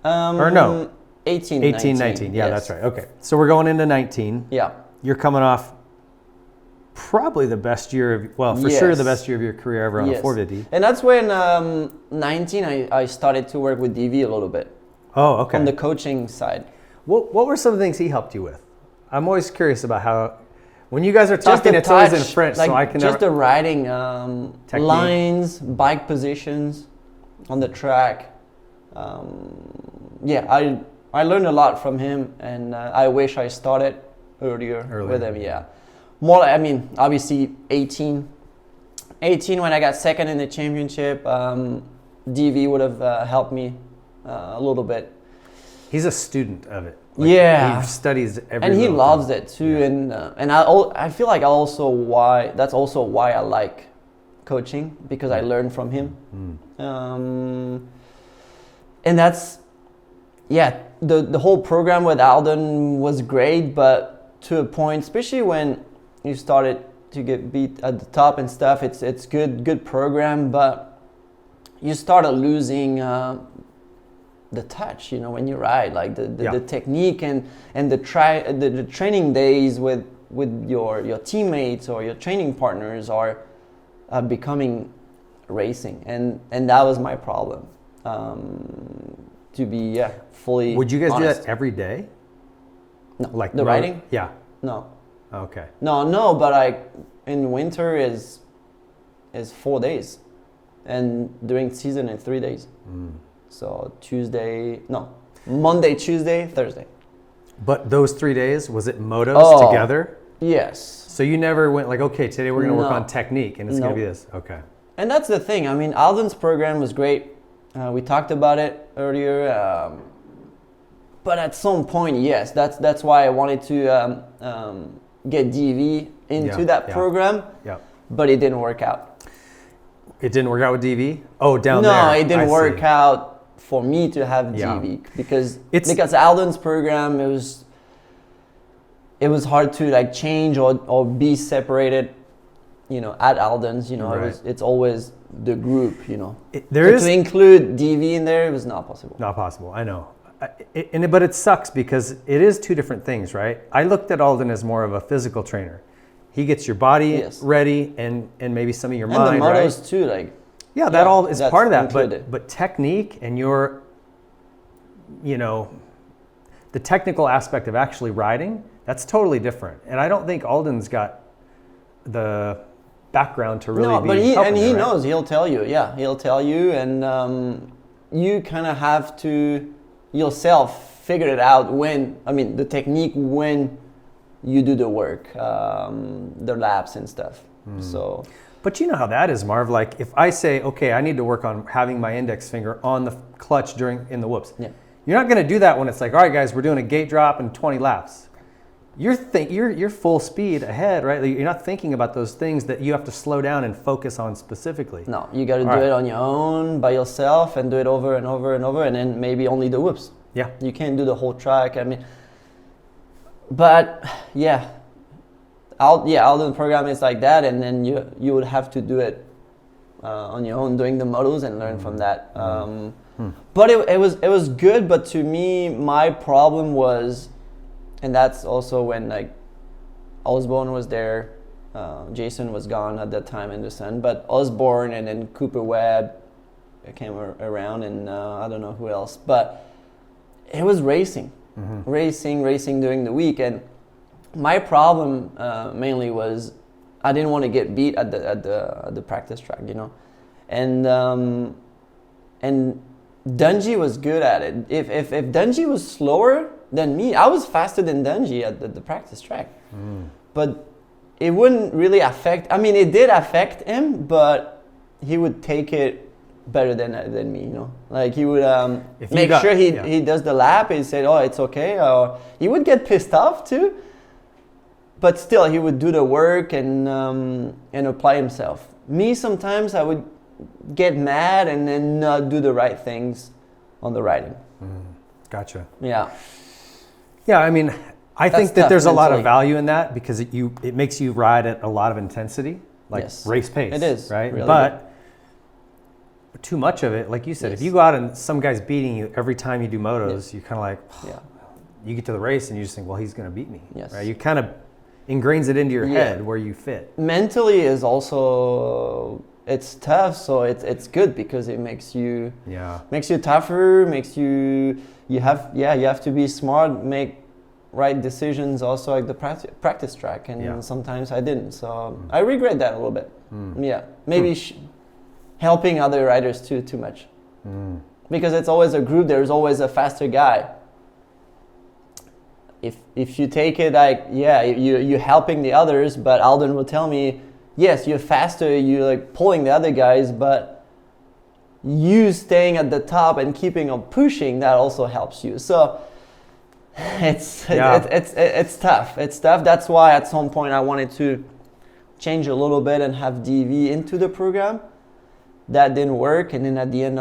Or no? 18-19. Yeah, that's right. Okay, so we're going into 19. Yeah. You're coming off probably the best year of, well, for sure the best year of your career ever on a 450. And that's when 19 I started to work with DV a little bit. Oh, okay. On the coaching side. What were some of the things he helped you with? I'm always curious about how, when you guys are Just talking, the it's always in touch, French, like so I can just the riding Technique. lines, bike positions on the track. I learned a lot from him, and I wish I started earlier. With him. Yeah, more. I mean, obviously 18 when I got second in the championship. DV would have helped me a little bit. He's a student of it. Yeah, he studies every and he little loves thing. it too. And I feel like that's also why I like coaching, because I learned from him. And that's the whole program with Alden was great, but to a point, especially when you started to get beat at the top and stuff, it's good program, but you started losing the touch, you know, when you ride, like the technique and the training days with your teammates or your training partners are becoming racing, and that was my problem. To be fully Would you guys honest. do that every day? No, like the riding? Yeah. No. Okay. No, but in winter is 4 days, and during season in 3 days. So Monday, Tuesday, Thursday. But those 3 days, was it motos together? Yes. So you never went like, okay, today we're going to work No. on technique, and it's going to be this. Okay. And that's the thing. I mean, Alden's program was great. We talked about it earlier. But at some point, yes, that's why I wanted to get DV into that program. Yeah. But it didn't work out. It didn't work out with DV? Oh, down there. No, it didn't I work see. out for me to have DV because Alden's program, it was hard to like change or be separated, you know, at Alden's, you know. Right. It's always the group, you know. To include DV in there, it was not possible. Not possible, I know. But it sucks because it is two different things, right? I looked at Alden as more of a physical trainer. He gets your body ready and maybe some of your mind, and the right? motos too, like. Yeah, that all is part of that. Included. But technique and your, you know, the technical aspect of actually riding, that's totally different. And I don't think Alden's got the background to really be helping he right? knows. He'll tell you. Yeah, he'll tell you, and you kind of have to yourself figure it out the technique when you do the work, the laps and stuff. So. But you know how that is, Marv. Like if I say, okay, I need to work on having my index finger on the clutch in the whoops. Yeah. You're not going to do that when it's like, all right, guys, we're doing a gate drop and 20 laps. You're full speed ahead, right? You're not thinking about those things that you have to slow down and focus on specifically. No, you got to do it on your own by yourself and do it over and over and over, and then maybe only the whoops. Yeah. You can't do the whole track. I mean, but yeah. Alden program is like that, and then you would have to do it on your own, doing the motos and learn from that. But it was good. But to me, my problem was, and that's also when like Osborne was there, Jason was gone at that time in the sun. But Osborne and then Cooper Webb came around, and I don't know who else. But it was racing during the week, and my problem mainly was I didn't want to get beat at the practice track, you know, and Dungy was good at it. If Dungy was slower than me, I was faster than Dungy at the practice track, but it wouldn't really affect. I mean, it did affect him, but he would take it better than me, you know. Like he would he does the lap. He said, "Oh, it's okay." Or he would get pissed off too, but still he would do the work and apply himself. Me, sometimes I would get mad and then not do the right things on the riding. Gotcha. Yeah. Yeah, I mean, I That's think that tough there's a lot mentally. of value in that because it makes you ride at a lot of intensity, like Yes. race pace. It is, right? really But too much of it, like you said, if you go out and some guy's beating you every time you do motos, you're kind of like, you get to the race and you just think, well, he's going to beat me. Yes. Right? You kind of ingrains it into your Yeah. head where you fit. Mentally is also, it's tough, so it's good because it makes you tougher, makes you have to be smart, make right decisions also like the practice track, and sometimes I didn't, so I regret that a little bit. Maybe helping other riders too much, because it's always a group, there's always a faster guy. If you take it like, you're helping the others, but Alden will tell me, yes, you're faster, you're like pulling the other guys, but you staying at the top and keeping on pushing, that also helps you. So it's tough. It's tough. That's why at some point I wanted to change a little bit and have DV into the program. That didn't work, and then at the end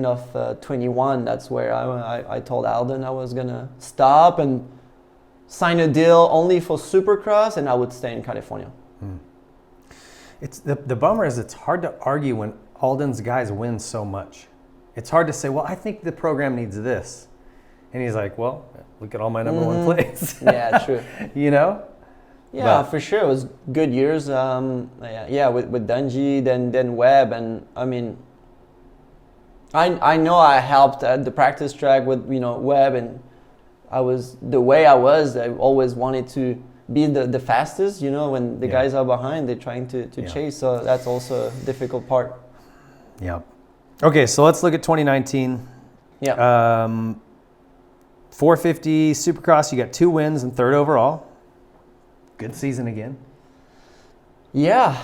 of 21, that's where I told Alden I was gonna stop and sign a deal only for Supercross, and I would stay in California. It's the bummer is it's hard to argue when Alden's guys win so much. It's hard to say, well, I think the program needs this, and he's like, well, look at all my number one plays. Yeah, true. You know. Yeah, for sure. It was good years. With Dungey, then Webb, and I mean, I know I helped at the practice track with Webb, and I always wanted to be the fastest. When the guys are behind, they're trying to chase. So that's also a difficult part. Yeah. Okay, so let's look at 2019. Yeah. 450 Supercross. You got 2 wins and 3rd overall. Good season again. Yeah.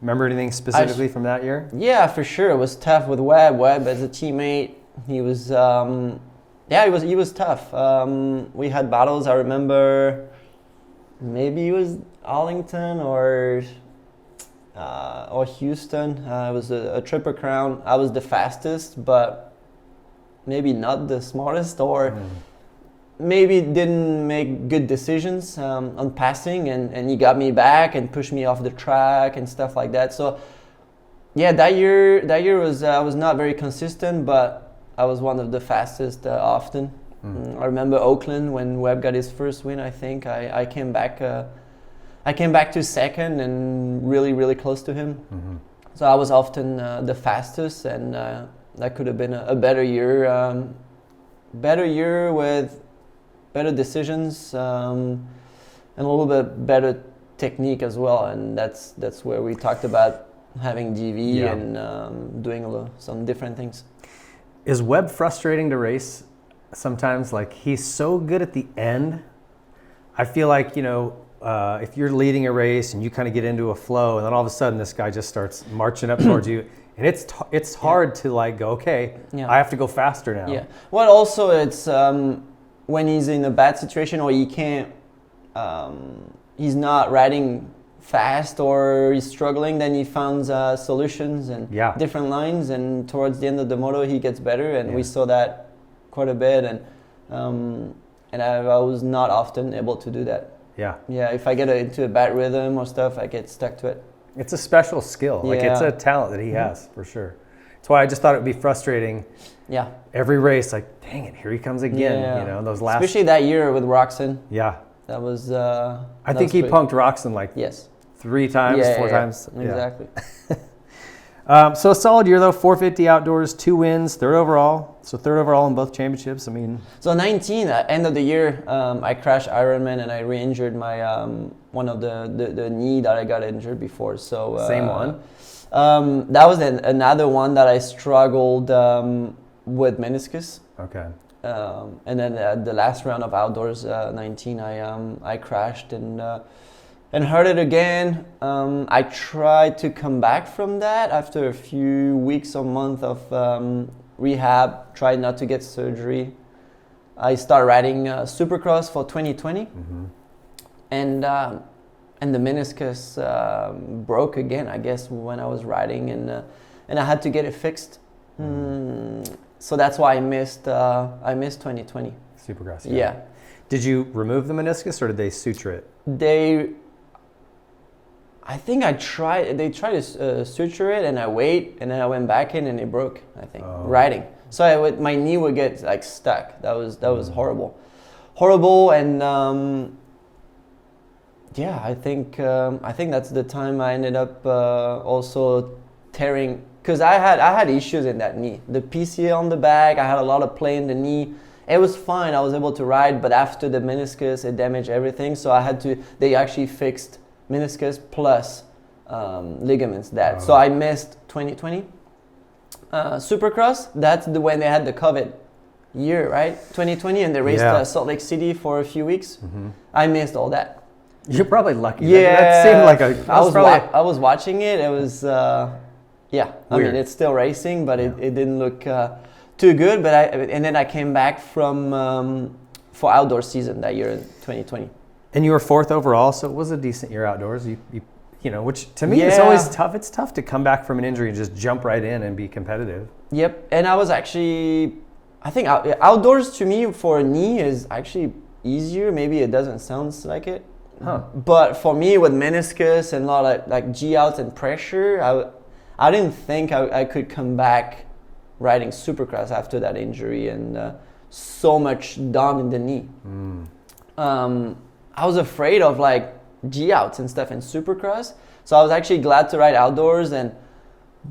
Remember anything specifically from that year? Yeah, for sure. It was tough with Webb. Webb as a teammate, he was he was tough. We had battles. I remember maybe it was Arlington or Houston. It was a Triple Crown. I was the fastest, but maybe not the smartest, or maybe didn't make good decisions on passing, and he got me back and pushed me off the track and stuff like that. So yeah, that year was I was not very consistent, but I was one of the fastest often. I remember Oakland when Webb got his first win. I think I came back to second and really close to him. So I was often the fastest, and that could have been a better year with better decisions and a little bit better technique as well. And that's where we talked about having DV and doing some different things. Is Webb frustrating to race sometimes? Like, he's so good at the end. I feel like, if you're leading a race and you kind of get into a flow, and then all of a sudden this guy just starts marching up towards you, and it's hard to like go, okay, I have to go faster now. Yeah. Well, also it's when he's in a bad situation or he can't, he's not riding fast or he's struggling, then he finds solutions and different lines, and towards the end of the moto he gets better, and we saw that quite a bit, and I was not often able to do that. Yeah, if I get into a bad rhythm or stuff, I get stuck to it. It's a special skill. Like, it's a talent that he has, for sure. That's why I just thought it would be frustrating. Yeah. Every race, like, dang it, here he comes again. Those last. Especially that year with Roxon. Yeah. That was. I think he punked Roxon like 3 times, 4 times. Exactly. So a solid year though, 450 outdoors, 2 wins, 3rd overall. So 3rd overall in both championships. I mean. So 19, at end of the year, I crashed Ironman and I re-injured my one of the knee that I got injured before. So same one. That was another one that I struggled with meniscus. Okay. And then the last round of outdoors 19, I crashed and and hurt it again. I tried to come back from that after a few weeks or month of rehab, tried not to get surgery. I started riding supercross for 2020, and the meniscus broke again, I guess, when I was riding, and I had to get it fixed. So that's why I missed 2020. Supercross. Yeah. Did you remove the meniscus or did they suture it? I think they tried to suture it, and I wait, and then I went back in and it broke, I think, riding. So my knee would get like stuck. That was horrible, and yeah, I think that's the time I ended up also tearing, because I had issues in that knee. The PCA on the back, I had a lot of play in the knee. It was fine, I was able to ride, but after the meniscus, it damaged everything. So they actually fixed meniscus plus ligaments that. So I missed 2020. Supercross, that's when they had the COVID year, right? 2020, and they raced Salt Lake City for a few weeks. I missed all that. You're probably lucky. Yeah, that seemed like I was watching it. It was yeah. I mean, it's still racing, but it didn't look too good. But and then I came back from for outdoor season that year in 2020. And you were 4th overall, so it was a decent year outdoors. You know, which to me is always tough. It's tough to come back from an injury and just jump right in and be competitive. Yep, and I was actually, I think outdoors to me for a knee is actually easier. Maybe it doesn't sound like it. But for me, with meniscus and a lot of like G outs and pressure, I didn't think I could come back riding supercross after that injury, and so much done in the knee. I was afraid of like G outs and stuff in supercross, so I was actually glad to ride outdoors and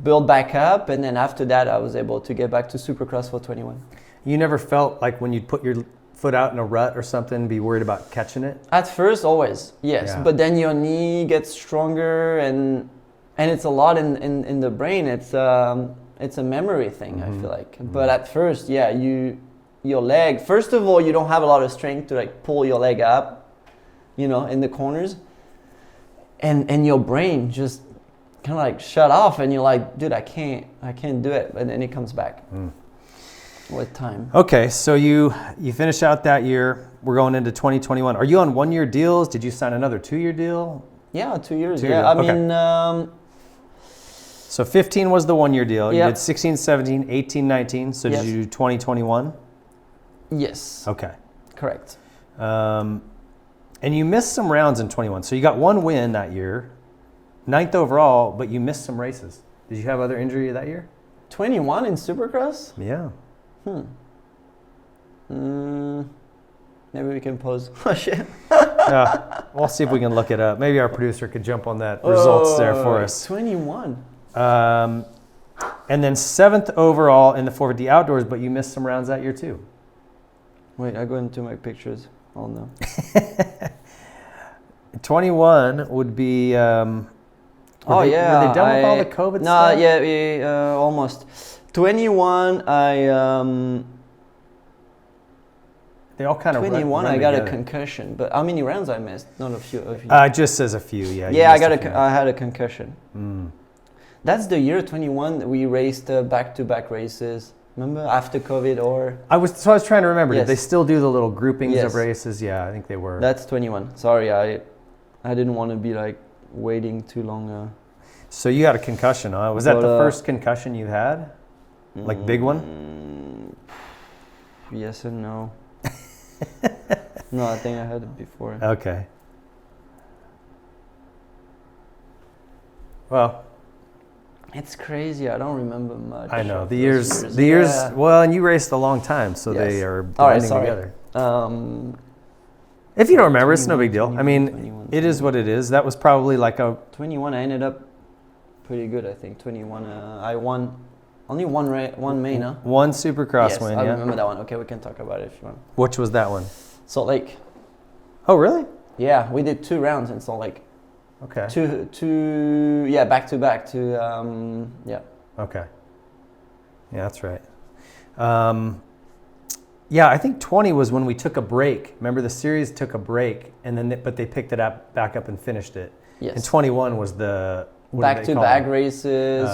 build back up, and then after that I was able to get back to supercross for 21. You never felt like when you'd put your foot out in a rut or something, be worried about catching it? At first, always, yes. Yeah. But then your knee gets stronger, and it's a lot in the brain. It's a memory thing, I feel like. But at first, yeah, your leg, first of all, you don't have a lot of strength to like pull your leg up, you know, in the corners. And your brain just kind of like shut off, and you're like, dude, I can't do it. And then it comes back. With time. Okay, so you finish out that year. We're going into 2021. Are you on 1-year deals? Did you sign another 2-year deal? Yeah, 2 years. 2 yeah, years. I mean. So 15 was the 1-year deal. You Yep. did 16, 17, 18, 19. So Yes. did you do 20, 21? Yes. Okay. Correct. And you missed some rounds in 21. So you got 1 win that year, 9th overall, but you missed some races. Did you have other injury that year? 21 in Supercross? Yeah. Maybe we can pause. Oh shit. We'll see if we can look it up. Maybe our producer could jump on that results there for us. 21. And then 7th overall in the 450 outdoors, but you missed some rounds that year too. Wait, I go into my pictures. Oh no. 21 would be. Were yeah. Were they done with all the COVID stuff? No, yeah, almost. 21, They all kind of 21, I got a concussion. But how many rounds I missed? Not a few. It just says a few, yeah. Yeah, I had a concussion. That's the year 21 that we raced back-to-back races. Remember, after COVID or? I was trying to remember. Yes. Did they still do the little groupings Yes. of races? Yeah, I think they were. That's 21. Sorry, I didn't want to be like waiting too long. So you had a concussion, huh? Was that the first concussion you had? Like big one? Yes and no. No, I think I had it before. Okay. Well, it's crazy. I don't remember much. I know the years. Yeah. Well, and you raced a long time, so they are blending together. If you don't remember, it's no big deal. I mean, it is what it is. That was probably like a 21. I ended up pretty good, I think. 21. I won only one main, huh? One Supercross win. I yeah. remember that one. Okay, we can talk about it if you want. Which was that one? Salt Lake. Oh, really? Yeah, we did 2 rounds in Salt Lake. Okay. Two, yeah, back to back. Yeah. Okay. Yeah, that's right. Yeah, I think 20 was when we took a break. Remember, the series took a break, and then but they picked it up back up and finished it. Yes. And 21 was the back-to-back races,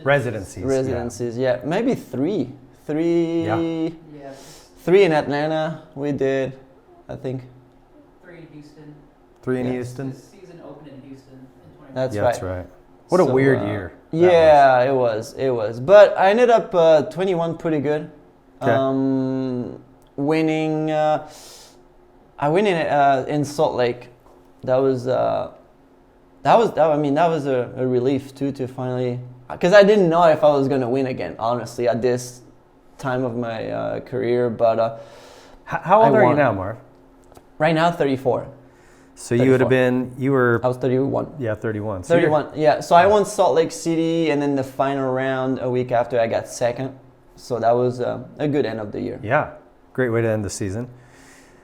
residencies. Yeah, maybe three Yeah. three in Atlanta. We did, I think. 3 in Houston. 3 in Yeah. Houston. The season opened in Houston in 20. That's right. What a weird year. Yeah, it was. But I ended up 21 pretty good. Okay. Winning. I win in Salt Lake. That was a relief too, to finally, because I didn't know if I was gonna win again, honestly, at this time of my career. But how old are you now, Marv? Right now, 34. So you would have been, I was 31. Yeah, 31. So 31, yeah. So I won Salt Lake City, and then the final round a week after I got second. So that was a good end of the year. Yeah, great way to end the season.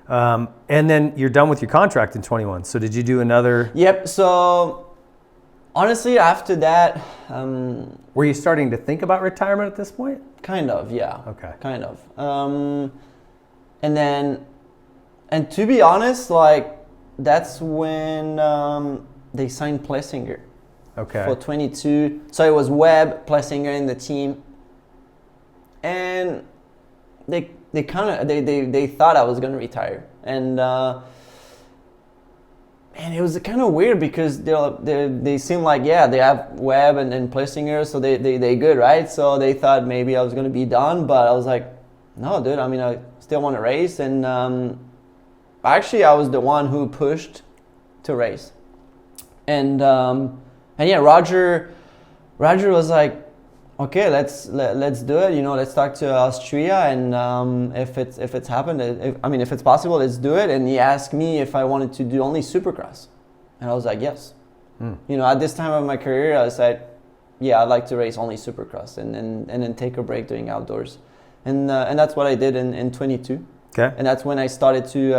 And then you're done with your contract in 21. So did you do another? Yep. So honestly, after that, were you starting to think about retirement at this point? Kind of, yeah. Okay. Kind of. And to be honest, like that's when they signed Plessinger. Okay. For 22. So it was Webb, Plessinger in the team, and they thought I was gonna retire, and it was kind of weird because they seem like, yeah, they have Webb and Plessinger, so they good, right? So they thought maybe I was gonna be done, but I was like, no, dude. I mean, I still want to race, and actually I was the one who pushed to race, and yeah, Roger was like, okay, let's do it. You know, let's talk to Austria, and if it's happened, if it's possible, let's do it. And he asked me if I wanted to do only Supercross, and I was like, yes. You know, at this time of my career, I said, yeah, I'd like to race only Supercross, and then take a break doing outdoors, and that's what I did in 22. Okay. And that's when I started to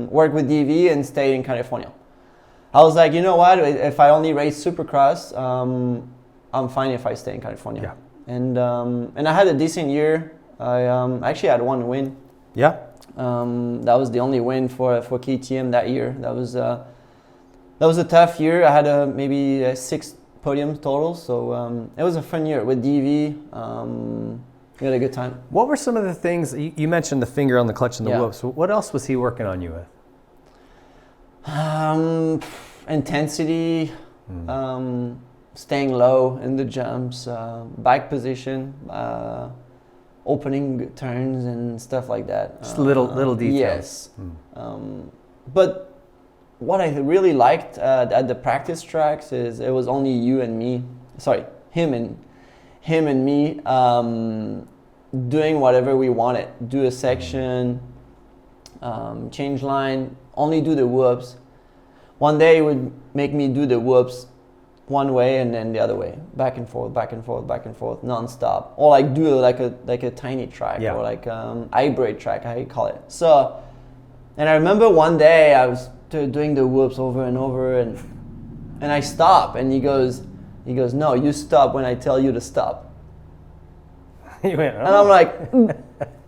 work with DV and stay in California. I was like, you know what? If I only race Supercross, I'm fine if I stay in California. Yeah. And I had a decent year. I actually had one win. Yeah. That was the only win for KTM that year. That was a tough year. I had maybe 6 podiums total. So it was a fun year with DV. We had a good time. What were some of the things you mentioned? The finger on the clutch and the whoops. What else was he working on you with? Intensity, staying low in the jumps, bike position, opening turns and stuff like that. Just little details. Yes. But what I really liked at the practice tracks is it was only him and me doing whatever we wanted. Do a section, change line, only do the whoops. One day he would make me do the whoops one way and then the other way, back and forth, non-stop, or like do like a tiny track, or like hybrid track, how you call it. So, and I remember one day I was doing the whoops over and over, and I stop, and he goes, no, you stop when I tell you to stop. You went, and I'm like,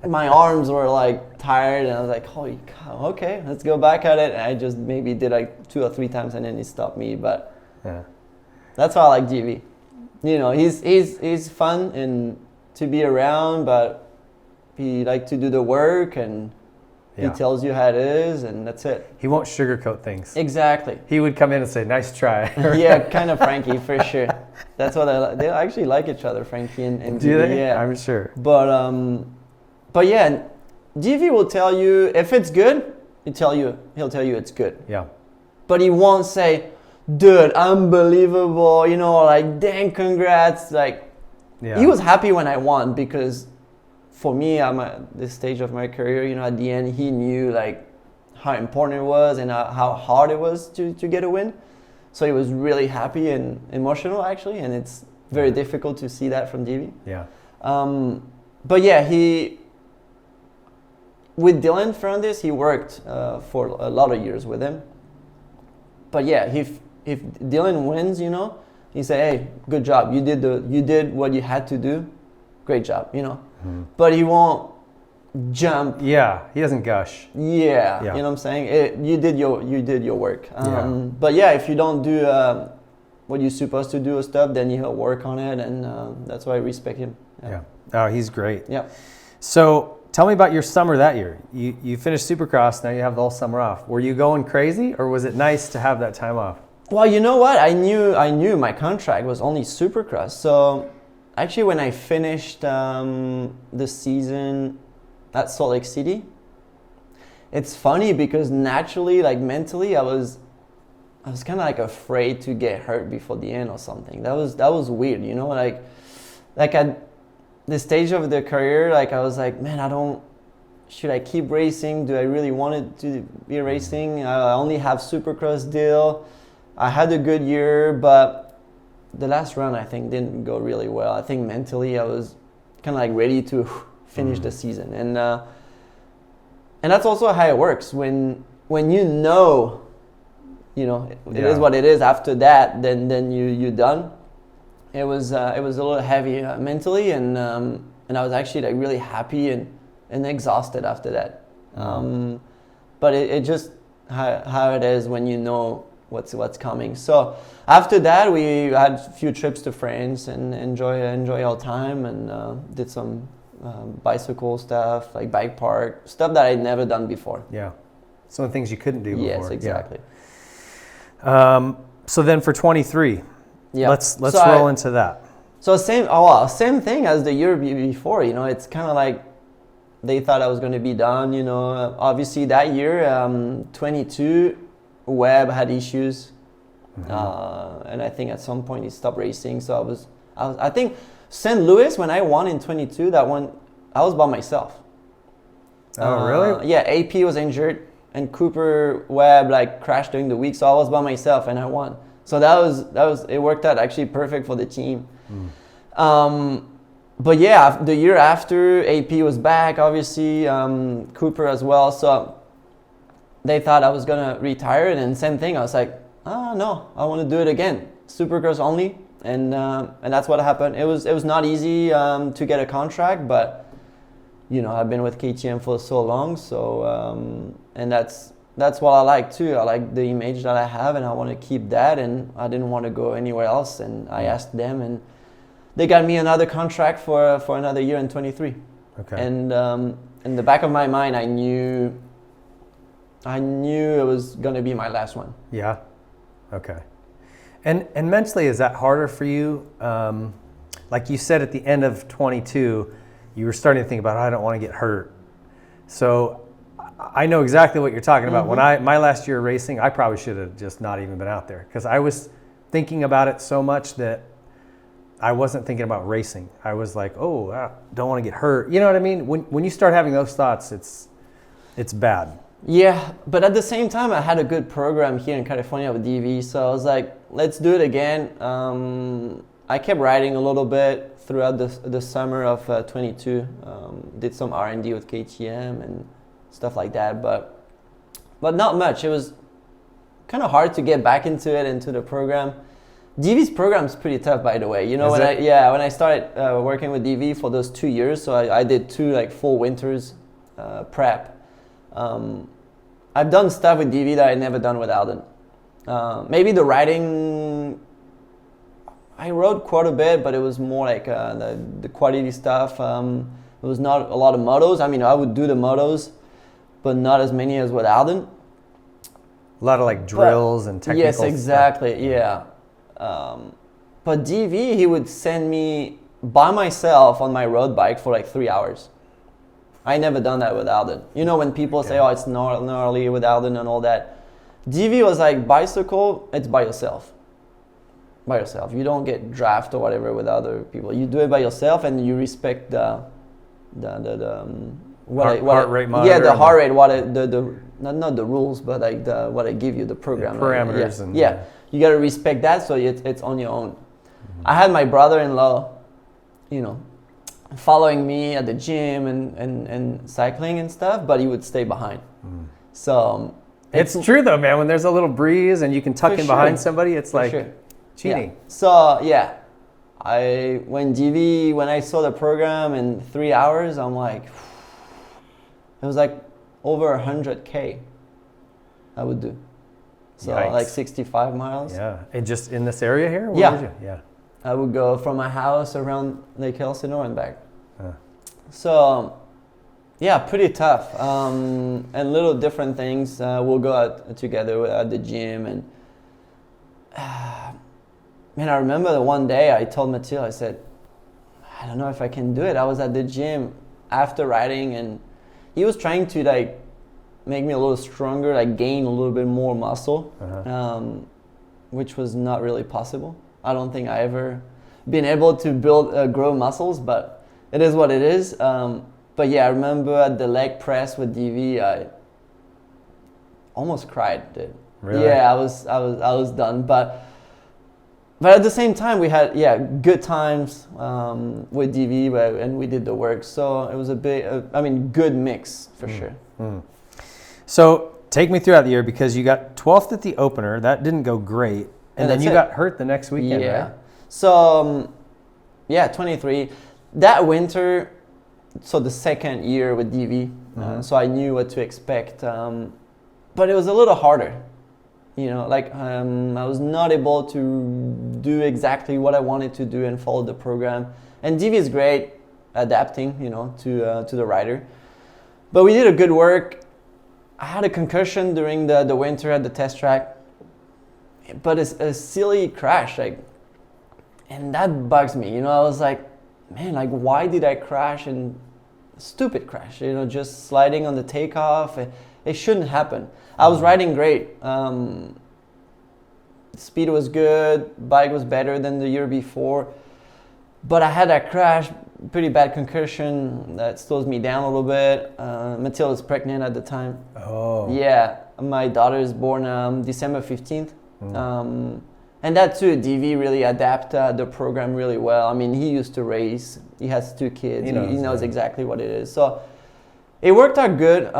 my arms were like tired, and I was like, holy cow, okay, let's go back at it. And I just maybe did like 2 or 3 times, and then he stopped me. But that's why I like GV. You know, he's fun and to be around, but he like to do the work, and he tells you how it is, and that's it. He won't sugarcoat things. Exactly. He would come in and say, nice try. Yeah, kind of Frankie, for sure. That's what they actually like each other, Frankie and Do GV. they? Yeah, I'm sure. But yeah, GV will tell you if it's good. He'll tell you it's good. Yeah. But he won't say, dude, unbelievable. You know, like, dang, congrats. Like, he was happy when I won, because for me, I'm at this stage of my career. You know, at the end, he knew like how important it was and how hard it was to get a win. So he was really happy and emotional, actually, and it's very difficult to see that from DV. Yeah. But yeah, with Dylan Fernandez, he worked for a lot of years with him. But yeah, if Dylan wins, you know, he say, hey, good job. You did what you had to do. Great job, you know. But he won't jump. Yeah, he doesn't gush. Yeah, you know what I'm saying? You did your work. But yeah, if you don't do what you're supposed to do or stuff, then he'll work on it, and that's why I respect him. Yeah. Oh, he's great. Yeah. So tell me about your summer that year. You finished Supercross, now you have the whole summer off. Were you going crazy, or was it nice to have that time off? Well, you know what? I knew my contract was only Supercross. So actually, when I finished the season at Salt Lake City, it's funny because naturally, like mentally, I was kind of like afraid to get hurt before the end or something. That was weird, you know, like at the stage of the career, like I was like, man, should I keep racing? Do I really want it to be racing? I only have Supercross deal. I had a good year, but the last run I think didn't go really well. I think mentally I was kind of like ready to finish the season, and that's also how it works. When you know, it is what it is. After that, then you're done. It was a little heavy mentally, and I was actually like really happy and exhausted after that. But it just how it is when you know what's coming. So after that, we had a few trips to France and enjoy our time, and did some bicycle stuff, like bike park stuff that I'd never done before. Yeah, some of the things you couldn't do before. Yes, exactly. Yeah. So then for 23, let's roll into that. So same thing as the year before. It's kind of like they thought I was going to be done. Obviously that year, 22, Webb had issues, and I think at some point he stopped racing. So I think St. Louis, when I won in 22, that one I was by myself. Oh, really? Yeah, AP was injured, and Cooper Webb like crashed during the week, so I was by myself and I won. So that was it worked out actually perfect for the team. But yeah, the year after, AP was back, obviously, Cooper as well. So they thought I was gonna retire, and then same thing. I was like, no, I want to do it again, Supercross only, and that's what happened. It was not easy to get a contract, but I've been with KTM for so long, so and that's what I like too. I like the image that I have, and I want to keep that, and I didn't want to go anywhere else. And I asked them, and they got me another contract for another year in 23. Okay. And in the back of my mind, I knew it was going to be my last one. Yeah. Okay. And mentally, is that harder for you? Like you said at the end of 22, you were starting to think about, I don't want to get hurt. So I know exactly what you're talking about. When my last year of racing, I probably should have just not even been out there, because I was thinking about it so much that I wasn't thinking about racing. I was like, don't want to get hurt. You know what I mean? When you start having those thoughts, it's bad. Yeah, but at the same time, I had a good program here in California with DV, so I was like, let's do it again. I kept riding a little bit throughout the summer of 22. Did some R&D with KTM and stuff like that, but not much. It was kind of hard to get back into the program. DV's program is pretty tough, by the way. When I started working with DV for those 2 years, so I did 2 like full winters prep. I've done stuff with DV that I never done with Alden. Maybe the riding, I rode quite a bit, but it was more like the quality stuff. It was not a lot of motos. I mean, I would do the motos, but not as many as with Alden. A lot of like drills and technical Yes, exactly. Stuff. Yeah. But DV, he would send me by myself on my road bike for like 3 hours. I never done that with Alden. When people say, it's gnarly with Alden and all that. DV was like, bicycle, it's by yourself. By yourself. You don't get draft or whatever with other people. You do it by yourself, and you respect the heart rate monitor. Yeah, the heart rate. Not the rules, but like what I give you, the program. The parameters. You got to respect that, so it's on your own. I had my brother-in-law, following me at the gym and cycling and stuff, but he would stay behind. So it's true though, man. When there's a little breeze and you can tuck in behind somebody, it's like cheating. Yeah. So yeah, when I saw the program in 3 hours, I'm like, it was like over 100K I would do. So Yikes. like 65 miles. Yeah, and just in this area here? What Yeah. would you? Yeah. I would go from my house around Lake Elsinore and back. So, yeah, pretty tough. And little different things. We'll go out together at the gym. And man, I remember the one day I told Mathilde, I said, I don't know if I can do it. I was at the gym after riding, and he was trying to like make me a little stronger, like gain a little bit more muscle, which was not really possible. I don't think I ever been able to grow muscles, but it is what it is. But yeah, I remember at the leg press with DV, I almost cried, dude. Really? Yeah, I was done. But at the same time, we had good times with DV, and we did the work. So it was a bit, good mix for sure. So take me throughout the year, because you got 12th at the opener. That didn't go great. And then you got hurt the next weekend, right? So, 23. That winter, so the second year with DV, so I knew what to expect. But it was a little harder. You know, like I was not able to do exactly what I wanted to do and follow the program. And DV is great adapting, to the rider. But we did a good work. I had a concussion during the winter at the test track. But it's a silly crash, and that bugs me. I was like, man, why did I crash? And stupid crash, just sliding on the takeoff. It shouldn't happen. I was riding great. Speed was good. Bike was better than the year before. But I had that crash, pretty bad concussion that slows me down a little bit. Mathilde was pregnant at the time. Oh. Yeah, my daughter is born December 15th. And that too, DV really adapted the program really well. I mean, he used to race. He has 2 kids. He knows exactly what it is. So it worked out good.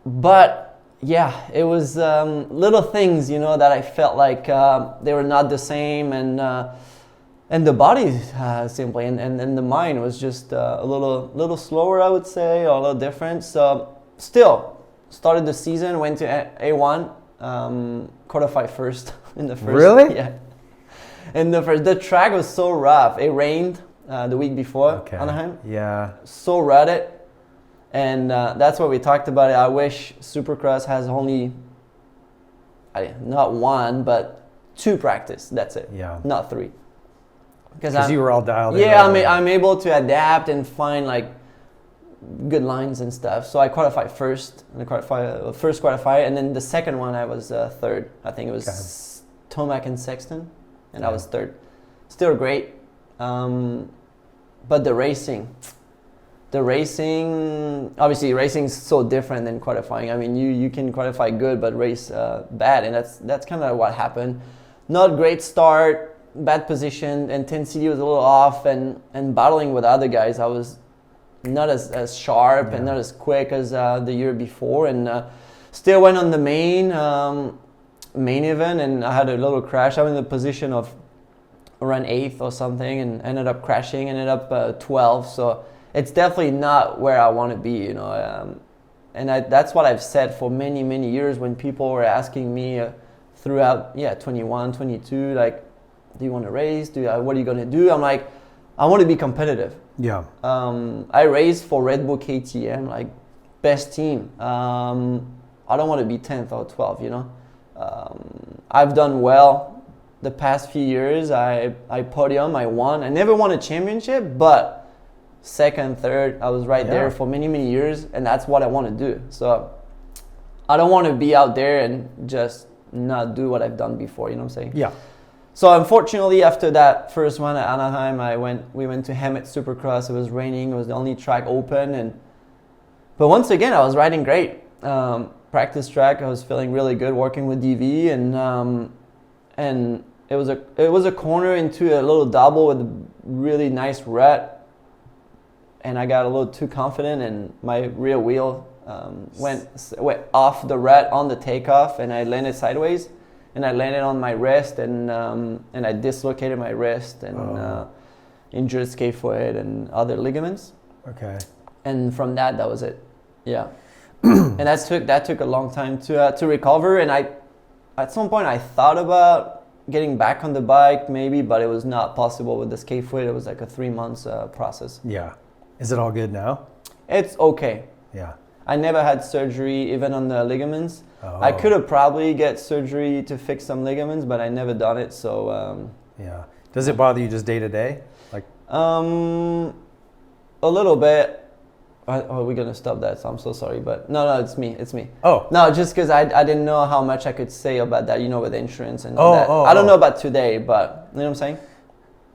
But yeah, it was little things, that I felt like they were not the same, and the body simply, and the mind was just a little slower, I would say, or a little different. So still started the season, went to A1. Qualified first in the first. Really? Yeah. In the first, the track was so rough. It rained the week before Anaheim. Yeah. So rutted, and that's what we talked about. I wish Supercross has only, not 1 but 2 practice. That's it. Yeah. Not 3. Because you were all dialed in. Yeah, I'm able to adapt and find good lines and stuff. So I qualified first, and first qualifier, and then the second one I was third. I think it was Tomac and Sexton, and I was third. Still great, but the racing, obviously racing is so different than qualifying. I mean, you can qualify good but race bad, and that's kind of what happened. Not great start, bad position, intensity was a little off, and battling with other guys, I was not as sharp and not as quick as the year before, and still went on the main event, and I had a little crash. I was in the position of around 8th or something, and ended up crashing, ended up 12th. So it's definitely not where I want to be, and that's what I've said for many years when people were asking me throughout 21, 22, like, do you want to race? What are you going to do? I'm like, I want to be competitive. Yeah. I raced for Red Bull KTM, best team. I don't want to be 10th or 12th, I've done well the past few years. I podium, I won. I never won a championship, but second, third, I was right there for many years, and that's what I want to do. So I don't want to be out there and just not do what I've done before, you know what I'm saying? Yeah. So unfortunately, after that first one at Anaheim, we went to Hemet Supercross. It was raining. It was the only track open, but once again, I was riding great. Practice track, I was feeling really good working with DV, and it was a corner into a little double with a really nice rut, and I got a little too confident, and my rear wheel went off the rut on the takeoff, and I landed sideways. And I landed on my wrist, and I dislocated my wrist and injured scaphoid and other ligaments. Okay. and from that was it. Yeah. And that took a long time to recover, and at some point I thought about getting back on the bike maybe, but it was not possible with the skate foot. It was like a 3 months process. Yeah. Is it all good now? It's okay. Yeah. I never had surgery even on the ligaments. Oh. I could have probably get surgery to fix some ligaments, but I never done it. So yeah. Does it bother you just day to day? Like a little bit. Oh, we're gonna stop that. So I'm so sorry, but no, it's me. Oh no, just because I didn't know how much I could say about that, with insurance and all that. I don't know about today, but you know what I'm saying.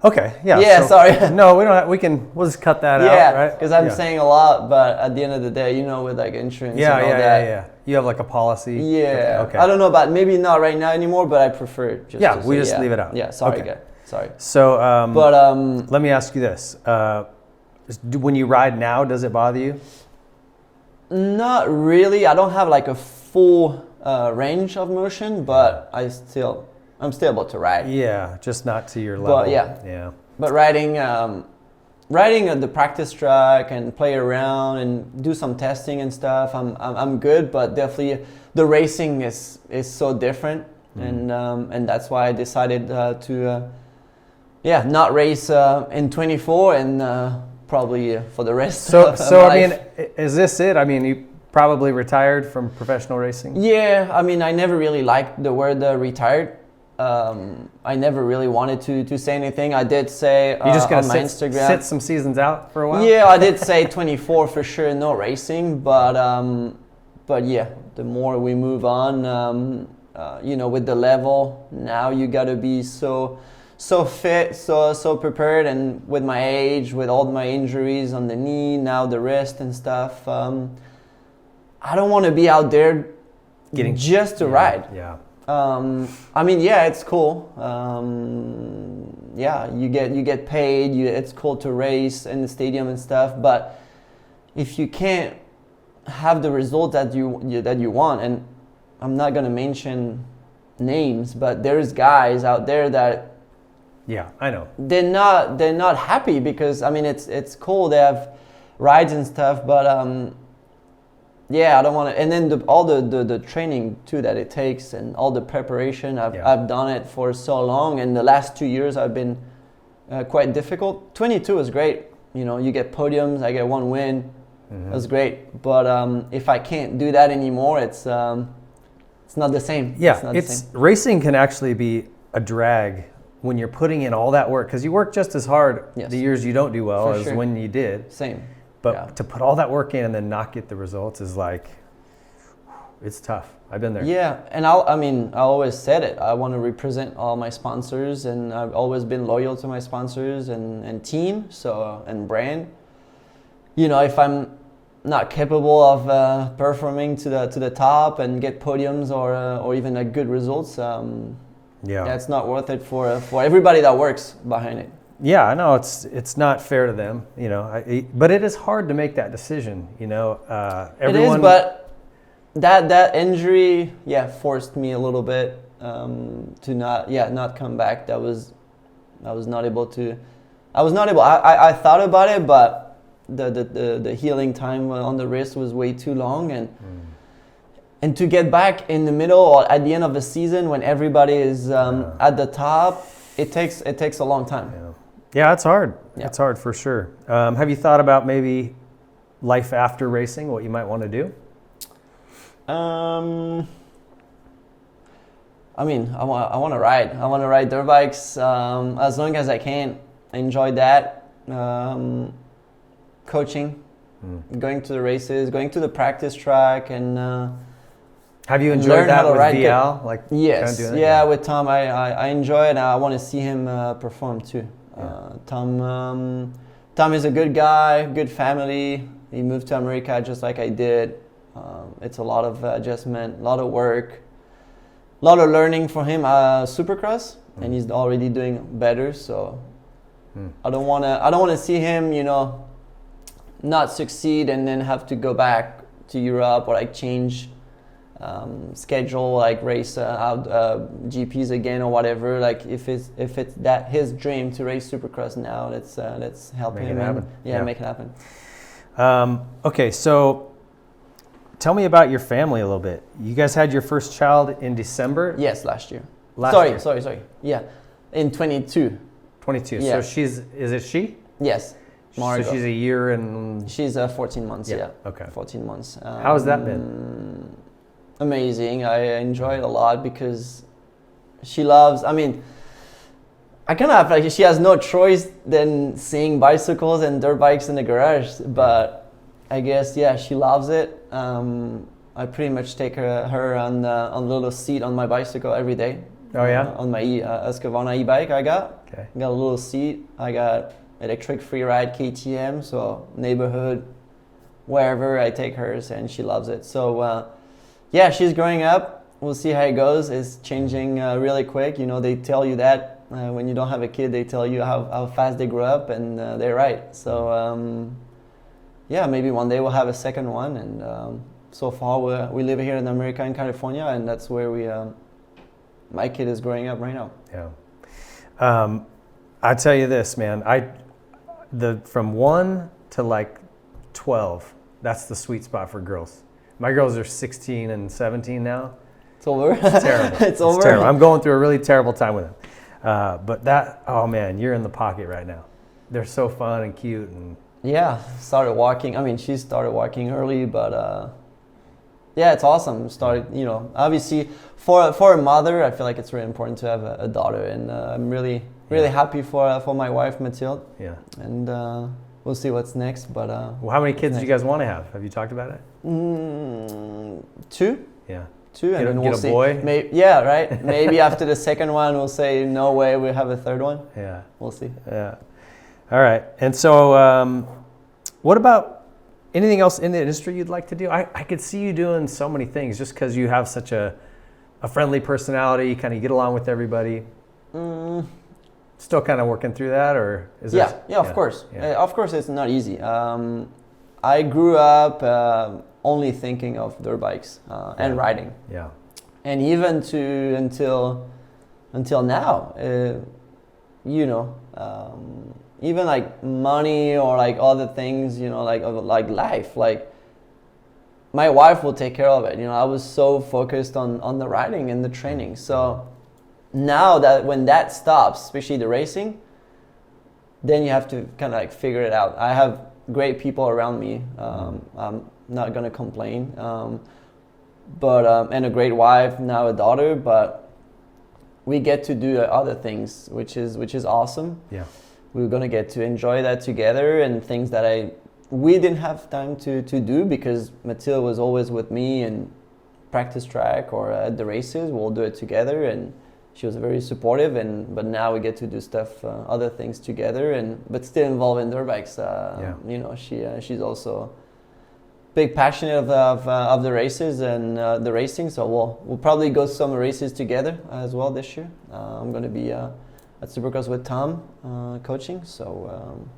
Okay. Yeah. Yeah. So, sorry. No, we don't. We'll just cut that out. Yeah, Right. because I'm saying a lot, but at the end of the day, with like insurance. Yeah. And all Yeah. that, Yeah. You have like a policy. Yeah. Okay. I don't know about maybe not right now anymore, but I prefer it. Just yeah. to We say, just leave it out. Yeah. Sorry, okay. guy. Sorry. So, but let me ask you this: when you ride now, does it bother you? Not really. I don't have like a full range of motion, but I'm still able to ride. Yeah, just not to your level. But yeah. But riding at the practice track and play around and do some testing and stuff, I'm good. But definitely the racing is so different, and that's why I decided to not race in 24 and. Probably for the rest of my life. I mean, is this it? I mean, you probably retired from professional racing? Yeah, I mean, I never really liked the word retired. I never really wanted to say anything. I did say You're just gonna on my Instagram. Sit some seasons out for a while? Yeah, I did say 24 for sure, no racing. But yeah, the more we move on, with the level, now you got to be so fit, so prepared, and with my age, with all my injuries on the knee, now the wrist and stuff, I don't want to be out there just to ride. Yeah. I mean, yeah, it's cool. Yeah, you get paid. It's cool to race in the stadium and stuff. But if you can't have the result that you want, and I'm not gonna mention names, but there's guys out there that. Yeah, I know. They're not happy because I mean it's cool, they have rides and stuff, but I don't want to. And then all the training too that it takes and all the preparation. I've done it for so long, and the last 2 years I've been quite difficult. 22 is great, you get podiums. I get 1 win. That's great, but if I can't do that anymore, it's not the same. Yeah, it's racing can actually be a drag. When you're putting in all that work, because you work just as hard the years you don't do well as when you did. Same. But to put all that work in and then not get the results is like, it's tough. I've been there. Yeah, and I always said it. I want to represent all my sponsors, and I've always been loyal to my sponsors and team, and brand. If I'm not capable of performing to the top and get podiums or even good results. It's not worth it for everybody that works behind it. Yeah, I know it's not fair to them, but it is hard to make that decision, Everyone. It is, but that injury, forced me a little bit to not come back. I was not able to. I thought about it, but the healing time on the wrist was way too long, and to get back in the middle or at the end of the season when everybody is at the top, it takes a long time. Yeah, it's hard. Yeah. It's hard for sure. Have you thought about maybe life after racing, what you might want to do? I mean, I want to ride. I want to ride dirt bikes as long as I can. Enjoy that. Coaching, going to the races, going to the practice track, and have you enjoyed that with VL? Yes, with Tom, I enjoy it. I want to see him perform too. Tom is a good guy, good family. He moved to America just like I did. It's a lot of adjustment, a lot of work, a lot of learning for him. Supercross, and he's already doing better. So I don't want to see him, not succeed and then have to go back to Europe or change schedule, race out GPs again or whatever. If it's that his dream to race Supercross now, let's help him happen. Make it happen. Okay, so tell me about your family a little bit. You guys had your first child in December? Yes, last year. Year. Sorry. Yeah, in 22. 22. Yeah. So is it she? Yes. Margot. So she's a year and... She's 14 months, yeah. Okay. 14 months. How has that been? Amazing. I enjoy it a lot because she loves, I kind of like she has no choice than seeing bicycles and dirt bikes in the garage, but I guess, yeah, she loves it. I pretty much take her on the little seat on my bicycle every day. Oh, yeah? On my Husqvarna e-bike I got. Okay. Got a little seat. I got electric free ride KTM, so neighborhood, wherever I take hers, and she loves it. So yeah, she's growing up. We'll see how it goes. It's changing really quick. You know, they tell you that when you don't have a kid, they tell you how fast they grow up, and they're right. So yeah, maybe one day we'll have a second one. And so far we live here in America, in California, and that's where my kid is growing up right now. Yeah. I tell you this, man. From 1 to like 12, that's the sweet spot for girls. My girls are 16 and 17 now. It's over. It's terrible. It's over. Terrible. I'm going through a really terrible time with them. But oh man, you're in the pocket right now. They're so fun and cute. And yeah, started walking. She started walking early, but yeah, it's awesome. Started, obviously for a mother, I feel like it's really important to have a daughter, and I'm really happy for my wife Mathilde. Yeah. And we'll see what's next. But well, how many kids do you guys want to have? Have you talked about it? 2. Yeah. 2, and then we'll get a see. boy. Yeah, right. Maybe after the second one, we'll say no way. We'll have a third one. Yeah. We'll see. Yeah. All right. And so, what about anything else in the industry you'd like to do? I could see you doing so many things just because you have such a friendly personality. You kind of get along with everybody. Still kind of working through that, or is it? Yeah, of course. Of course, it's not easy. I grew up only thinking of dirt bikes and riding. Yeah. And even until now, even like money or like other things, like life, like my wife will take care of it. I was so focused on the riding and the training. So now that when that stops, especially the racing, then you have to kind of like figure it out. I have great people around me. I'm not gonna complain. But and a great wife, now a daughter, but we get to do other things, which is awesome. Yeah. We're gonna get to enjoy that together, and things that we didn't have time to do because Mathilde was always with me in practice track or at the races. We'll do it together, and she was very supportive. But now we get to do stuff, other things together, but still involved in dirt bikes. She's also big passionate of the races and the racing. So we'll probably go some races together as well this year. I'm going to be at Supercross with Tom coaching. So,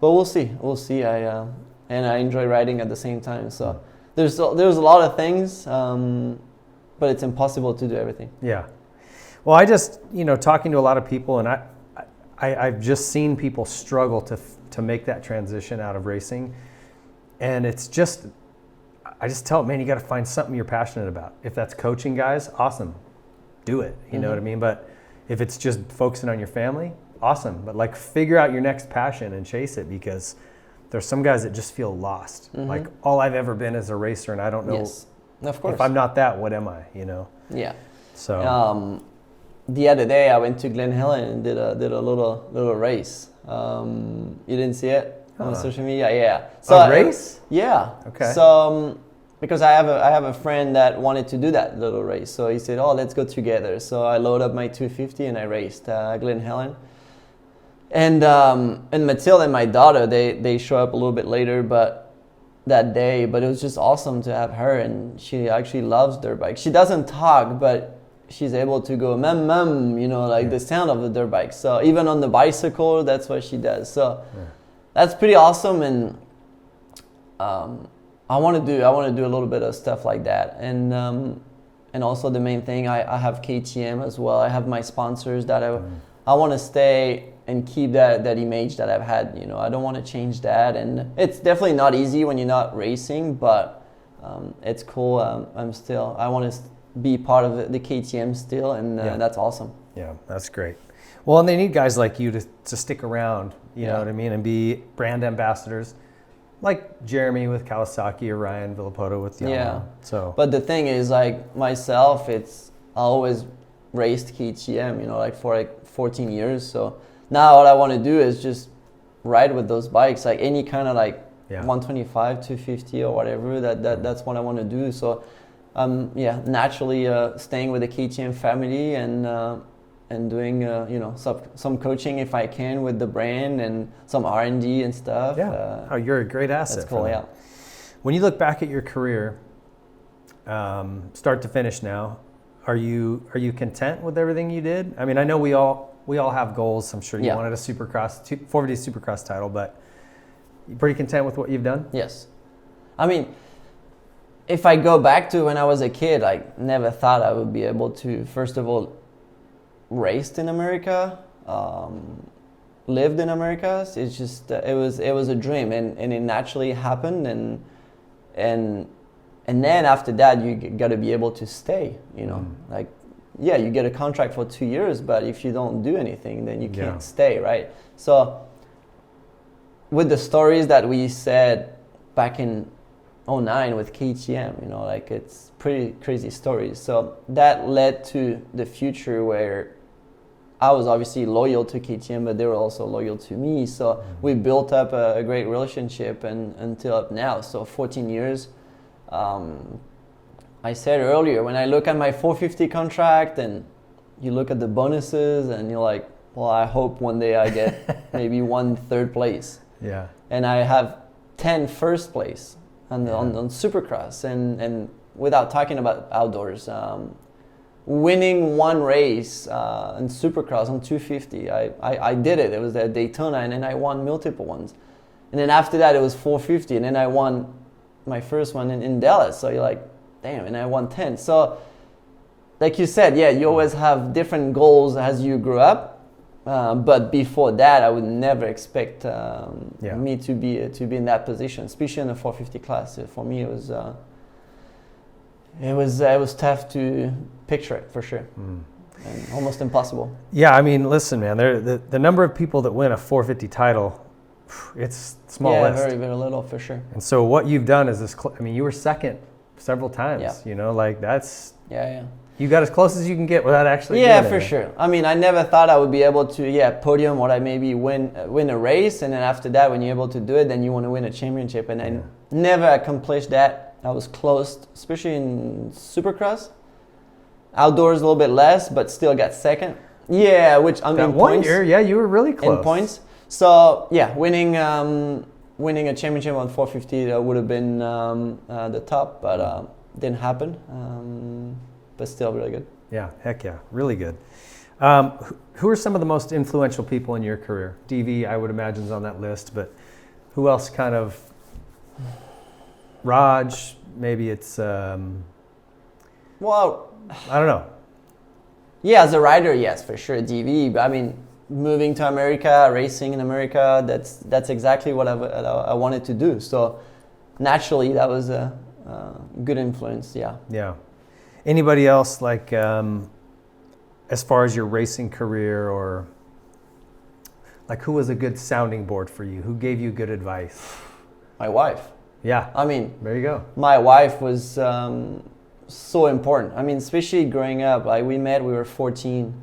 but we'll see. And I enjoy riding at the same time. So there's a lot of things, but it's impossible to do everything. Yeah. Well, I just talking to a lot of people, and I've just seen people struggle to make that transition out of racing. And it's just, I just tell them, man, you got to find something you're passionate about. If that's coaching guys, awesome, do it. You know what I mean? But if it's just focusing on your family, awesome. But like figure out your next passion and chase it, because there's some guys that just feel lost. Like all I've ever been is a racer, and I don't know. Yes, of course. If I'm not that, what am I? Yeah. So. The other day I went to Glen Helen and did a little race. You didn't see it? On social media, yeah. So a race? Yeah. Okay. So because I have a friend that wanted to do that little race, so he said, "Oh, let's go together." So I loaded up my 250 and I raced Glen Helen. And Mathilde and my daughter, they show up a little bit later, but that day. But it was just awesome to have her, and she actually loves dirt bike. She doesn't talk, but she's able to go mum, the sound of the dirt bike. So even on the bicycle, that's what she does. So. Yeah. That's pretty awesome, and I want to do a little bit of stuff like that, and also the main thing, I have KTM as well. I have my sponsors that I want to stay and keep that image that I've had. You know, I don't want to change that, and it's definitely not easy when you're not racing, but it's cool. I want to be part of the KTM still, and that's awesome. Yeah, that's great. Well, and they need guys like you to stick around, you know what I mean, and be brand ambassadors, like Jeremy with Kawasaki or Ryan Villapoto with Yamaha. Yeah. So, but the thing is, like myself, I always raced KTM, you know, like for like 14 years. So now what I want to do is just ride with those bikes, like any kind of like 125, 250 or whatever. That's what I want to do. So, naturally staying with the KTM family and doing some coaching if I can with the brand and some R&D and stuff. Yeah, you're a great asset. That's cool. Yeah. When you look back at your career, start to finish now, are you content with everything you did? I mean, I know we all have goals. I'm sure you wanted a Supercross 450 Supercross title, but you pretty content with what you've done? Yes. I mean, if I go back to when I was a kid, I never thought I would be able to, first of all, raced in America, lived in America. It's just it was a dream, and it naturally happened, and then after that you got to be able to stay. You know, like you get a contract for 2 years, but if you don't do anything, then you can't stay, right? So with the stories that we said back in 2009 with KTM, you know, like it's pretty crazy stories. So that led to the future where I was obviously loyal to KTM, but they were also loyal to me. So we built up a great relationship until up now. So 14 years. I said earlier, when I look at my 450 contract and you look at the bonuses and you're like, well, I hope one day I get maybe 1 third place. Yeah. And I have 10 first place on Supercross, and without talking about outdoors, winning one race in Supercross on 250, I did it. It was at Daytona, and then I won multiple ones. And then after that, it was 450, and then I won my first one in Dallas. So you're like, damn, and I won 10. So like you said, you always have different goals as you grow up. But before that, I would never expect me to be in that position, especially in the 450 class. For me, it was tough to picture it for sure, and almost impossible. Yeah, I mean, listen, man, the number of people that win a 450 title, it's small list. Very, very little for sure. And so what you've done is this. I mean, you were second several times. Yeah. You know, like that's. Yeah. You got as close as you can get without actually. Yeah, doing for it. sure. I mean, I never thought I would be able to, podium, or I maybe win a race, and then after that, when you're able to do it, then you want to win a championship, and I never accomplished that. I was close, especially in Supercross. Outdoors a little bit less, but still got second. Yeah, which I mean, that one year, you were really close in points. So winning a championship on 450 would have been the top, but didn't happen. But still really good. Yeah, heck yeah, really good. Who are some of the most influential people in your career? DV, I would imagine, is on that list, but who else kind of? Raj, maybe it's. Well, I don't know. Yeah, as a rider, yes, for sure, DV. But I mean, moving to America, racing in America, that's exactly what I wanted to do. So naturally, that was a good influence. Yeah. Yeah. Anybody else, like, as far as your racing career, or like, who was a good sounding board for you? Who gave you good advice? My wife. Yeah. I mean, there you go. My wife was so important. I mean, especially growing up. Like we were 14.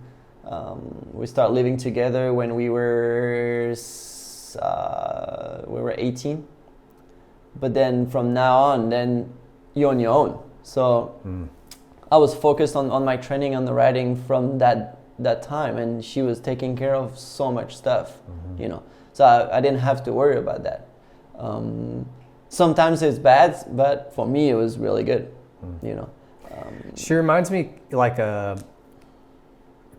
We started living together when we were 18. But then from now on, then you're on your own. So I was focused on my training, on the riding from that time, and she was taking care of so much stuff, you know. So I didn't have to worry about that. Sometimes it's bad, but for me it was really good, you know. She reminds me like a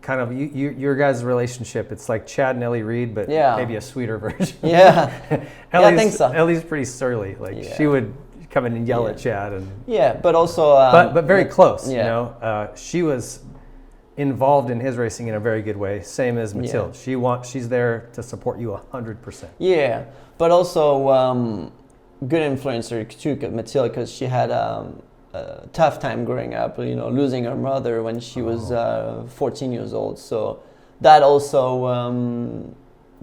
kind of your guys' relationship. It's like Chad and Ellie Reed, but maybe a sweeter version. Yeah, I think so. Ellie's pretty surly. Like she would come in and yell at Chad, and but also but very close. You know, she was involved in his racing in a very good way. Same as Mathilde. She's there to support you 100%. Yeah, but also good influencer too, Mathilde, because she had a tough time growing up. You know, losing her mother when she was 14 years old. So that also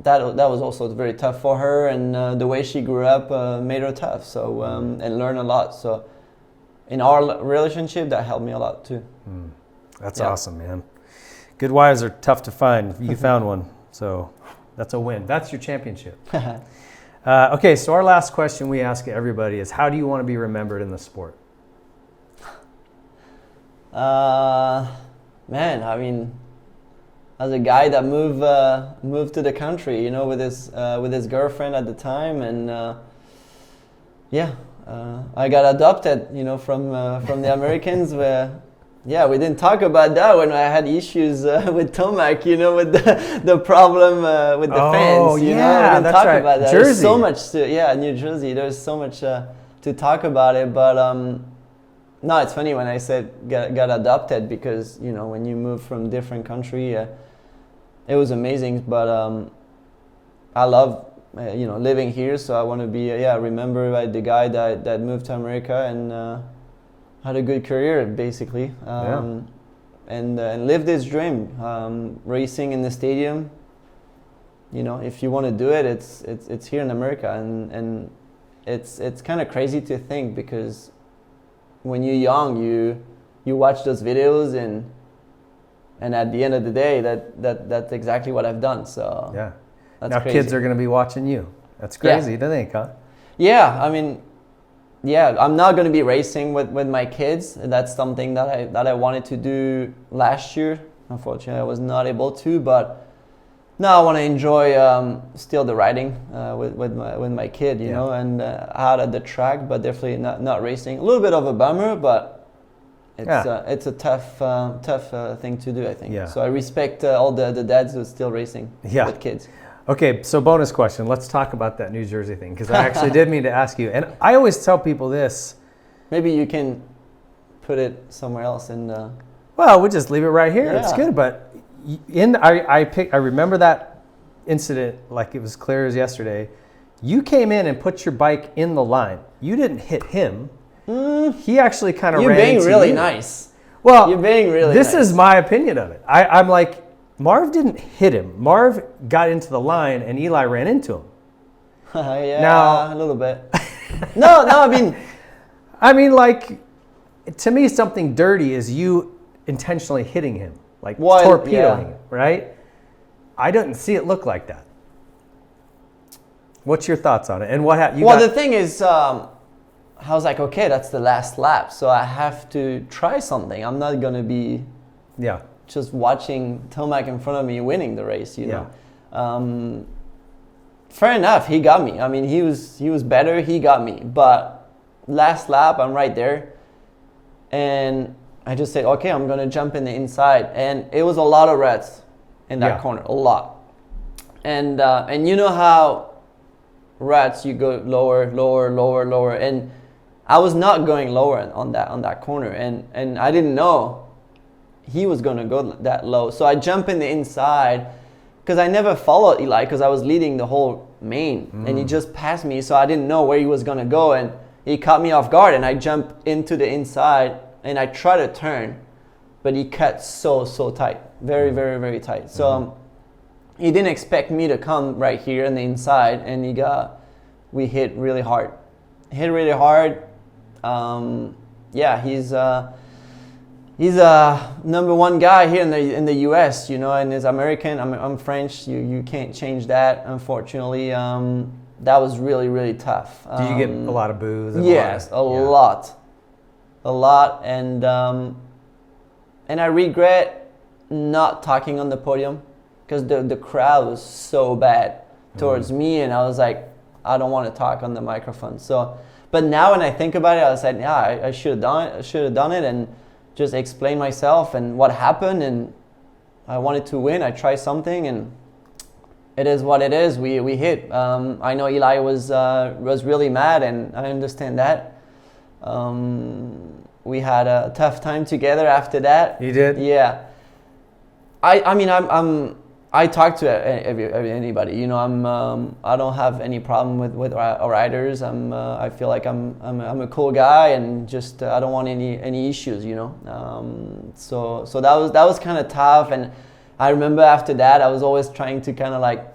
that was also very tough for her, and the way she grew up made her tough. So and learned a lot. So in our relationship, that helped me a lot too. That's awesome, man. Good wives are tough to find. You found one, so that's a win. That's your championship. Okay, so our last question we ask everybody is, how do you want to be remembered in the sport? Man, I mean, as a guy that moved to the country, you know, with his girlfriend at the time, and I got adopted, you know, from the Americans. Where, yeah, we didn't talk about that when I had issues with Tomac, you know, with the problem with the fans. You know, we didn't talk about that. Jersey. There's so much New Jersey. There's so much to talk about it, but no, it's funny when I said got adopted, because, you know, when you move from different country, it was amazing. But I love you know, living here, so I want to be remembered by the guy that moved to America and had a good career, basically, and live this dream, racing in the stadium. You know, if you want to do it, it's here in America, and it's kind of crazy to think, because when you're young, you watch those videos, and at the end of the day, that's exactly what I've done. So yeah, that's now crazy. Kids are going to be watching you. That's crazy to think, huh? Yeah, I mean, yeah, I'm not going to be racing with my kids. That's something that I wanted to do last year. Unfortunately, I was not able to, but now I want to enjoy still the riding with my kid, you know, and out at the track, but definitely not racing. A little bit of a bummer, but it's a tough thing to do, I think. Yeah. So I respect all the dads who are still racing with kids. Okay, so bonus question. Let's talk about that New Jersey thing, because I actually did mean to ask you. And I always tell people this. Maybe you can put it somewhere else. Well, we'll just leave it right here. Yeah. It's good. But I remember that incident like it was clear as yesterday. You came in and put your bike in the line. You didn't hit him. He actually kind of ran into you. You're being really nice. Well, you're being really this nice. is my opinion of it. I'm like, Marv didn't hit him. Marv got into the line and Eli ran into him. Now, a little bit. No, I mean, like, to me, something dirty is you intentionally hitting him, like torpedoing him, right? I didn't see it look like that. What's your thoughts on it? And what happened? The thing is, I was like, okay, that's the last lap, so I have to try something. I'm not gonna be just watching Tomac in front of me winning the race, you know. Fair enough, he got me. I mean, he was better, he got me. But last lap, I'm right there, and I just said, okay, I'm gonna jump in the inside, and it was a lot of reds in that corner, a lot. And you know how reds, you go lower, lower, lower, lower, and I was not going lower on that corner, and I didn't know he was going to go that low. So I jump in the inside, because I never followed Eli, because I was leading the whole main, and he just passed me, so I didn't know where he was going to go, and he caught me off guard, and I jumped into the inside, and I tried to turn, but he cut so tight, very, very, very tight. So he didn't expect me to come right here in the inside, and we hit really hard. He's a number one guy here in the U.S., you know, and he's American. I'm French. You can't change that, unfortunately. That was really, really tough. Did you get a lot of boos? Yes, a lot, and I regret not talking on the podium, because the crowd was so bad towards me, and I was like, I don't want to talk on the microphone. So, but now when I think about it, I was like, yeah, I should have done it, and just explain myself and what happened, and I wanted to win. I tried something, and it is what it is. We hit. I know Eli was really mad, and I understand that. We had a tough time together after that. You did? Yeah. I mean, I talk to anybody. You know, I don't have any problem with riders. I feel like I'm a cool guy, and just I don't want any issues. You know, so that was kind of tough. And I remember after that, I was always trying to kind of like,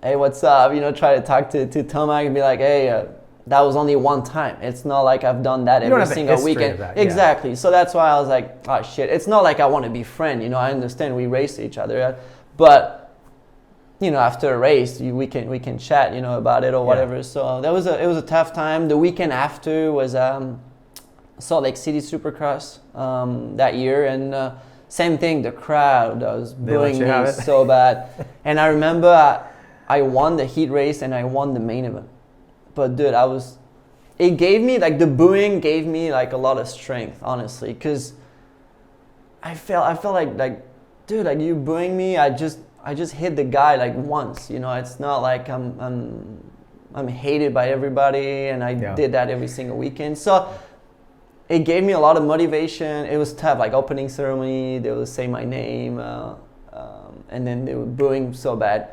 hey, what's up? You know, try to talk to Tomac and be like, hey. That was only one time. It's not like I've done that every single weekend. That, exactly. So that's why I was like, oh shit. It's not like I want to be friends. You know, I understand we race each other, but you know, after a race, we can chat, you know, about it or whatever. So it was a tough time. The weekend after was Salt Lake City Supercross that year, and same thing. The crowd was booing me so bad, and I remember I won the heat race and I won the main event. But dude, it gave me, like, the booing gave me like a lot of strength, honestly, because I felt like, dude, like, you booing me, I just hit the guy like once, you know. It's not like I'm hated by everybody, and I did that every single weekend. So it gave me a lot of motivation. It was tough, like opening ceremony, they would say my name, and then they were booing so bad.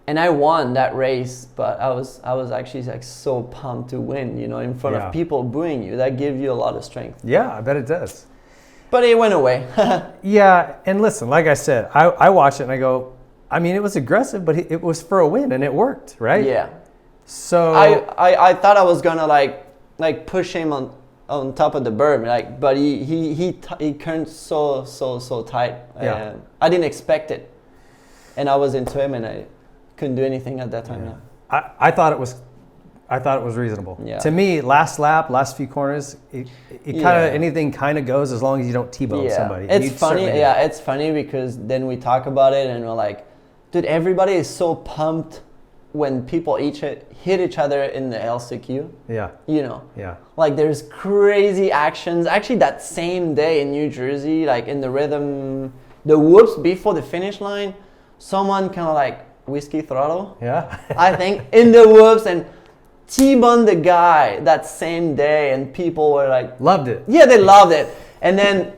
And I won that race, but I was actually like so pumped to win, you know, in front of people booing you. That gives you a lot of strength. Yeah, I bet it does. But it went away. Yeah, and listen, like I said, I watched it and I go, I mean, it was aggressive, but it was for a win, and it worked, right? Yeah. So I thought I was gonna like push him on top of the berm, like, but he turned so tight. Yeah. I didn't expect it, and I was into him, and I couldn't do anything at that time. Yeah. I thought it was reasonable. Yeah. To me, last lap, last few corners, it kind of anything kind of goes as long as you don't T-bone somebody. It's funny. Yeah, it's funny because then we talk about it and we're like, dude, everybody is so pumped when people hit each other in the LCQ. Yeah. You know. Yeah. Like, there's crazy actions. Actually, that same day in New Jersey, like in the rhythm, the whoops before the finish line, someone kind of like whiskey throttle. Yeah. I think in the whoops and T-boned the guy that same day, and people were like, loved it. Yeah, they loved it. And then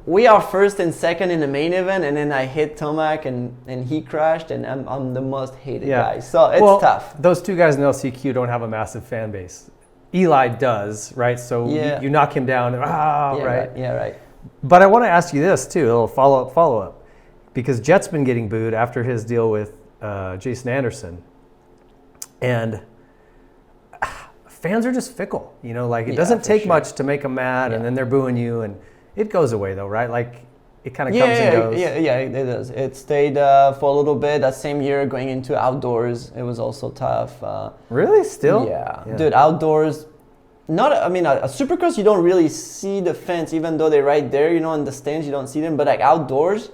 we are first and second in the main event, and then I hit Tomac and he crashed, and I'm the most hated guy. So it's tough. Those two guys in LCQ don't have a massive fan base. Eli does, right? So you knock him down, right? Yeah, right. But I want to ask you this too, a little follow up, because Jet's been getting booed after his deal with Jason Anderson, and fans are just fickle, you know, like it doesn't take much to make them mad, and then they're booing you, and it goes away though, right? Like it kind of comes and goes. Yeah, it does. It stayed for a little bit. That same year, going into outdoors, it was also tough. Really? Still? Yeah. Dude, outdoors, a supercross, you don't really see the fans, even though they're right there, you know, in the stands, you don't see them, but like outdoors,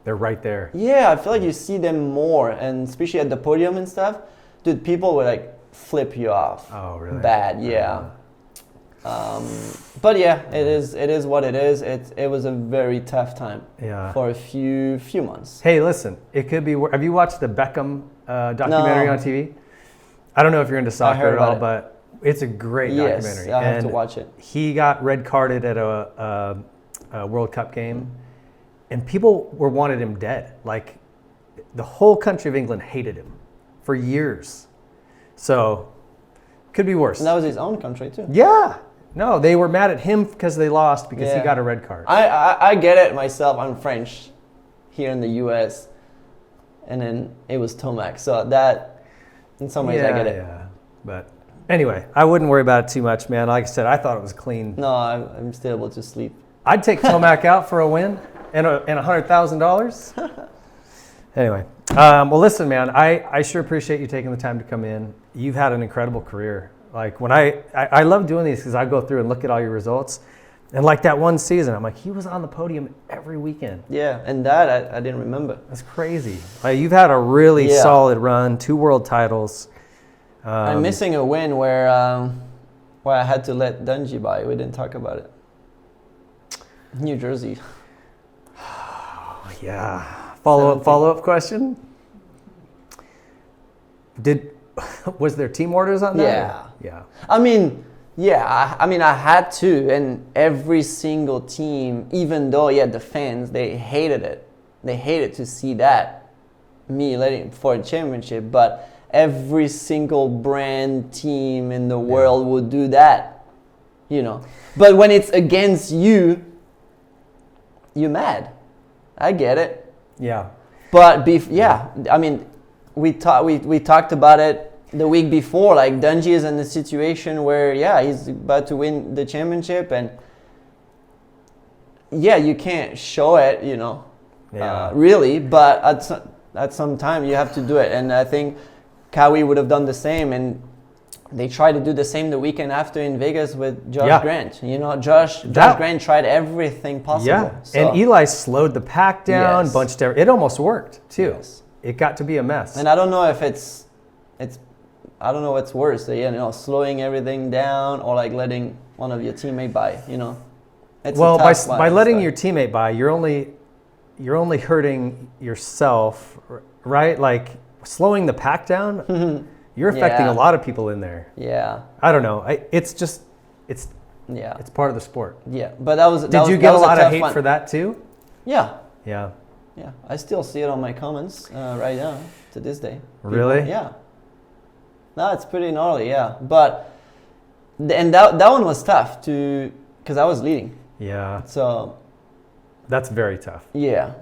they're right there. Yeah, I feel like you see them more, and especially at the podium and stuff, dude, people would like flip you off. Oh, really? Bad, yeah. But yeah, it is what it is. It was a very tough time. Yeah. For a few months. Hey, listen, it could be. Have you watched the Beckham documentary on TV? I don't know if you're into soccer at all, but it's a great documentary. Yes, I have to watch it. He got red carded at a World Cup game, and people wanted him dead. Like, the whole country of England hated him for years. So, could be worse. And that was his own country too. Yeah. No, they were mad at him because they lost because he got a red card. I get it myself. I'm French here in the U.S. And then it was Tomac. So that, in some ways, I get it. Yeah. But anyway, I wouldn't worry about it too much, man. Like I said, I thought it was clean. No, I'm still able to sleep. I'd take Tomac out for a win and $100,000. Anyway, well, listen, man, I sure appreciate you taking the time to come in. You've had an incredible career. Like, when I love doing these because I go through and look at all your results. And like that one season, I'm like, he was on the podium every weekend. Yeah, and that I didn't remember. That's crazy. Like, you've had a really solid run, 2 world titles. I'm missing a win where I had to let Dungy by. We didn't talk about it. New Jersey. Yeah. Follow-up question? Was there team orders on that? Yeah. I mean, Yeah, I mean, I had to, and every single team, even though, yeah, the fans, they hated it. They hated to see that, me letting for a championship, but every single brand team in the world would do that, you know. But when it's against you, you're mad. I get it. Yeah. But, I mean, we talked about it the week before, like Dungey is in a situation where, he's about to win the championship, and you can't show it, you know, really, but at some time you have to do it. And I think Kawi would have done the same, and they tried to do the same the weekend after in Vegas with Josh Grant. You know, Josh Grant tried everything possible. Yeah, so. And Eli slowed the pack down, it almost worked too. Yes. It got to be a mess. And I don't know if it's I don't know what's worse, you know, slowing everything down or like letting one of your teammate by, you know. It's by letting your teammate by, you're only hurting yourself, right? Like slowing the pack down, you're affecting a lot of people in there. Yeah. I don't know. It's part of the sport. Yeah, but that was. Did you get a lot of hate for that too? Yeah. Yeah. Yeah, I still see it on my comments right now to this day. Really? Yeah. No, it's pretty gnarly, yeah. But and that one was tough because I was leading. Yeah. So that's very tough. Yeah.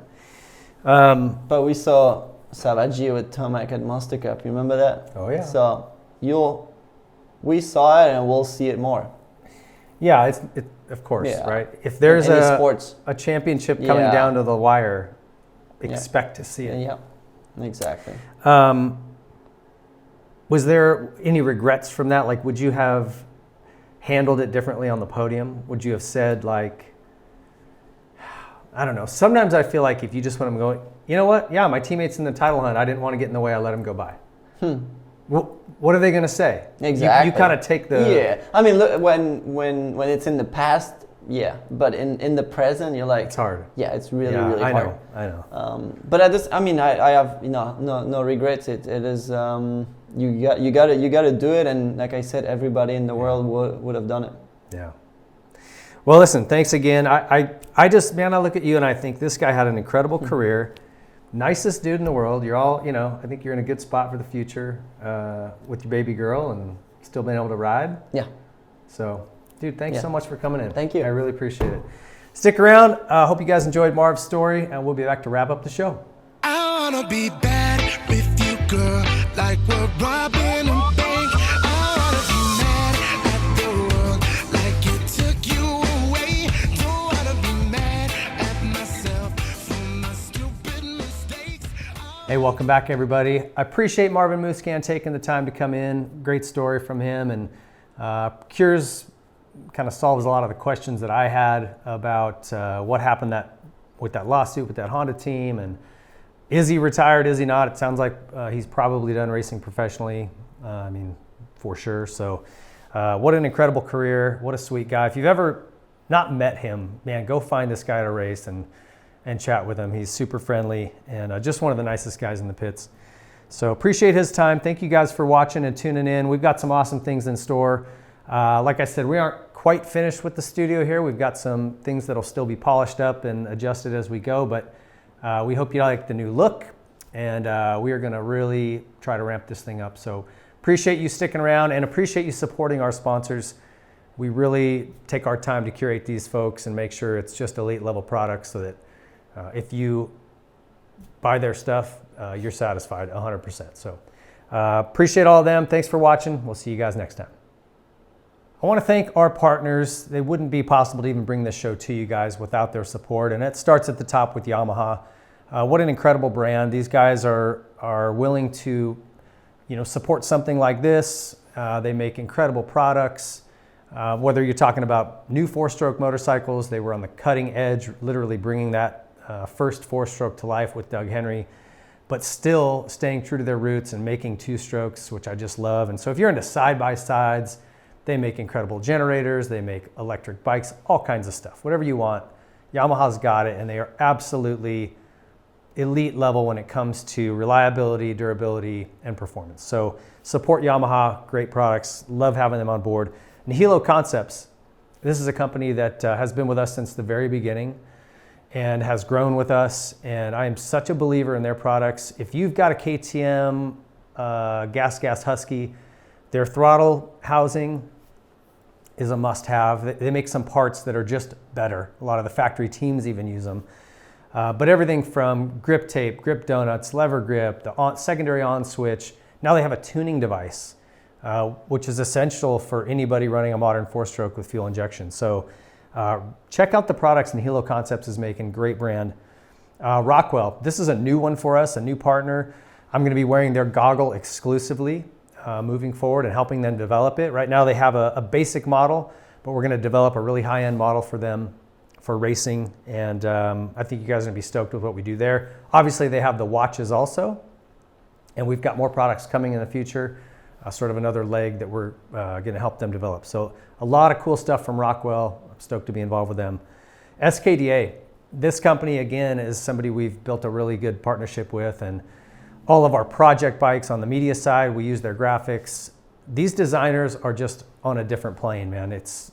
But we saw Savaggi with Tomac at Monster Cup. You remember that? Oh yeah. So we saw it and we'll see it more. Yeah, it's of course, right? If there's a championship coming down to the wire, expect to see it. Yeah, exactly. Was there any regrets from that? Like, would you have handled it differently on the podium? Would you have said, like, I don't know. Sometimes I feel like if you just want them going, you know what? Yeah, my teammate's in the title hunt. I didn't want to get in the way. I let him go by. What are they going to say? Exactly. You kind of take the... Yeah. I mean, look, when it's in the past, but in the present, you're like... It's hard. Yeah, it's really hard. I know. But I have no regrets. It is you got to do it, and like I said, everybody in the world would have done it. Yeah. Well, listen, thanks again. I just, man, I look at you and I think this guy had an incredible career. Nicest dude in the world. You're all, I think you're in a good spot for the future with your baby girl and still being able to ride. Yeah. So, dude, thanks so much for coming in. Thank you. I really appreciate it. Stick around. Hope you guys enjoyed Marv's story, and we'll be back to wrap up the show. I wanna be bad with you, girl, like we're robbing a bank. I wanna be mad at the world, like it took you away. Don't wanna be mad at myself for my stupid mistakes. Hey, welcome back, everybody. I appreciate Marvin Musquin taking the time to come in. Great story from him, and kind of solves a lot of the questions that I had about what happened with that lawsuit with that Honda team, and is he retired, is he not? It sounds like he's probably done racing professionally, for sure. So what an incredible career, what a sweet guy. If you've ever not met him, man, go find this guy at a race and chat with him. He's super friendly and just one of the nicest guys in the pits. So appreciate his time. Thank you guys for watching and tuning in. We've got some awesome things in store. Like I said, we aren't quite finished with the studio here. We've got some things that'll still be polished up and adjusted as we go, but we hope you like the new look, and we are gonna really try to ramp this thing up. So appreciate you sticking around and appreciate you supporting our sponsors. We really take our time to curate these folks and make sure it's just elite level products so that if you buy their stuff, you're satisfied 100%. So appreciate all of them. Thanks for watching. We'll see you guys next time. I want to thank our partners. They wouldn't be possible to even bring this show to you guys without their support, and it starts at the top with Yamaha. What an incredible brand. These guys are willing to, support something like this. They make incredible products. Whether you're talking about new four-stroke motorcycles, they were on the cutting edge, literally bringing that first four-stroke to life with Doug Henry, but still staying true to their roots and making two-strokes, which I just love. And so if you're into side-by-sides, they make incredible generators, they make electric bikes, all kinds of stuff. Whatever you want, Yamaha's got it, and they are absolutely elite level when it comes to reliability, durability, and performance. So support Yamaha, great products, love having them on board. Nihilo Concepts. This is a company that has been with us since the very beginning and has grown with us. And I am such a believer in their products. If you've got a KTM Gas Husky, their throttle housing is a must-have. They make some parts that are just better. A lot of the factory teams even use them. But everything from grip tape, grip donuts, lever grip, the secondary on switch. Now they have a tuning device, which is essential for anybody running a modern 4-stroke with fuel injection. So check out the products Nihilo Concepts is making, great brand. Rockwell, this is a new one for us, a new partner. I'm gonna be wearing their goggle exclusively moving forward and helping them develop it. Right now they have a basic model, but we're gonna develop a really high-end model for them for racing. And I think you guys are gonna be stoked with what we do there. Obviously they have the watches also, and we've got more products coming in the future, sort of another leg that we're gonna help them develop. So a lot of cool stuff from Rockwell. I'm stoked to be involved with them. SKDA, this company again is somebody we've built a really good partnership with, and all of our project bikes on the media side, we use their graphics. These designers are just on a different plane, man. It's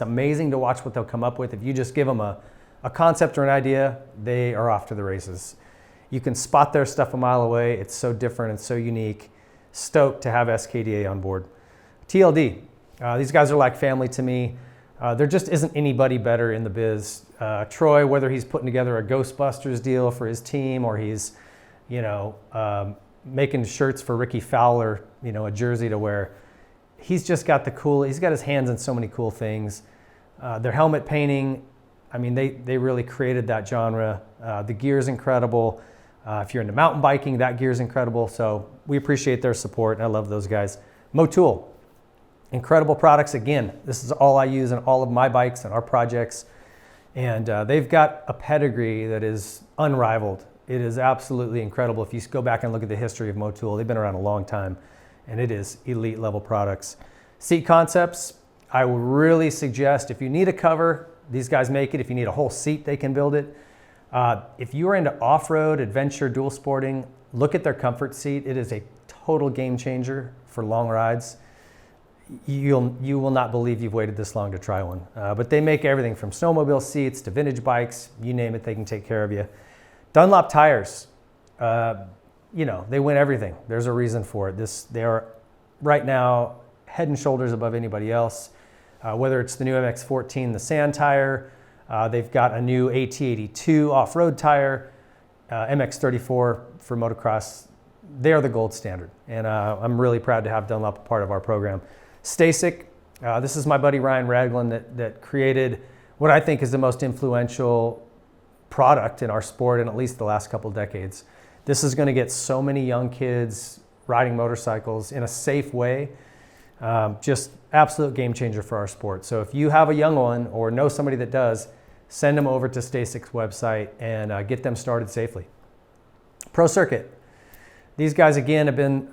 amazing to watch what they'll come up with. If you just give them a concept or an idea, they are off to the races. You can spot their stuff a mile away. It's so different and so unique. Stoked to have SKDA on board. TLD, these guys are like family to me. There just isn't anybody better in the biz. Troy, whether he's putting together a Ghostbusters deal for his team or he's making shirts for Ricky Fowler, a jersey to wear. He's just got he's got his hands in so many cool things. Their helmet painting, I mean, they really created that genre. The gear's incredible. If you're into mountain biking, that gear's incredible. So we appreciate their support, and I love those guys. Motul, incredible products. Again, this is all I use in all of my bikes and our projects. And they've got a pedigree that is unrivaled. It is absolutely incredible. If you go back and look at the history of Motul, they've been around a long time, and it is elite level products. Seat Concepts, I would really suggest if you need a cover, these guys make it. If you need a whole seat, they can build it. If you are into off-road, adventure, dual sporting, look at their comfort seat. It is a total game changer for long rides. You will not believe you've waited this long to try one. But they make everything from snowmobile seats to vintage bikes, you name it, they can take care of you. Dunlop tires, they win everything. There's a reason for it. They are right now head and shoulders above anybody else. Whether it's the new MX-14, the sand tire, they've got a new AT82 off-road tire, MX-34 for motocross. They are the gold standard, and I'm really proud to have Dunlop a part of our program. Stasic, this is my buddy Ryan Ragland that created what I think is the most influential product in our sport in at least the last couple decades. This is going to get so many young kids riding motorcycles in a safe way. Just absolute game changer for our sport. So if you have a young one or know somebody that does, send them over to Stasic's website and get them started safely. Pro Circuit. These guys again have been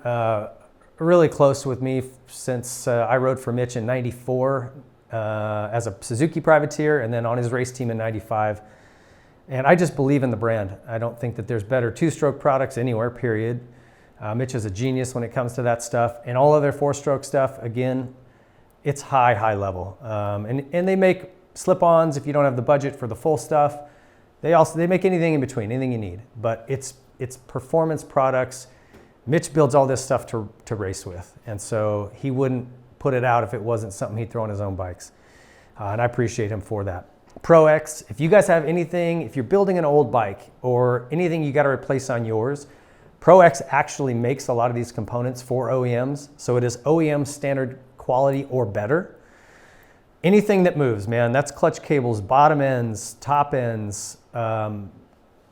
really close with me since I rode for Mitch in '94 as a Suzuki privateer, and then on his race team in '95. And I just believe in the brand. I don't think that there's better two-stroke products anywhere, period. Mitch is a genius when it comes to that stuff. And all of their four-stroke stuff, again, it's high level. And they make slip-ons if you don't have the budget for the full stuff. They make anything in between, anything you need. But it's performance products. Mitch builds all this stuff to race with. And so he wouldn't put it out if it wasn't something he'd throw on his own bikes. And I appreciate him for that. Pro X, if you guys have anything, if you're building an old bike or anything you got to replace on yours, Pro X actually makes a lot of these components for OEMs. So it is OEM standard quality or better. Anything that moves, man, that's clutch cables, bottom ends, top ends,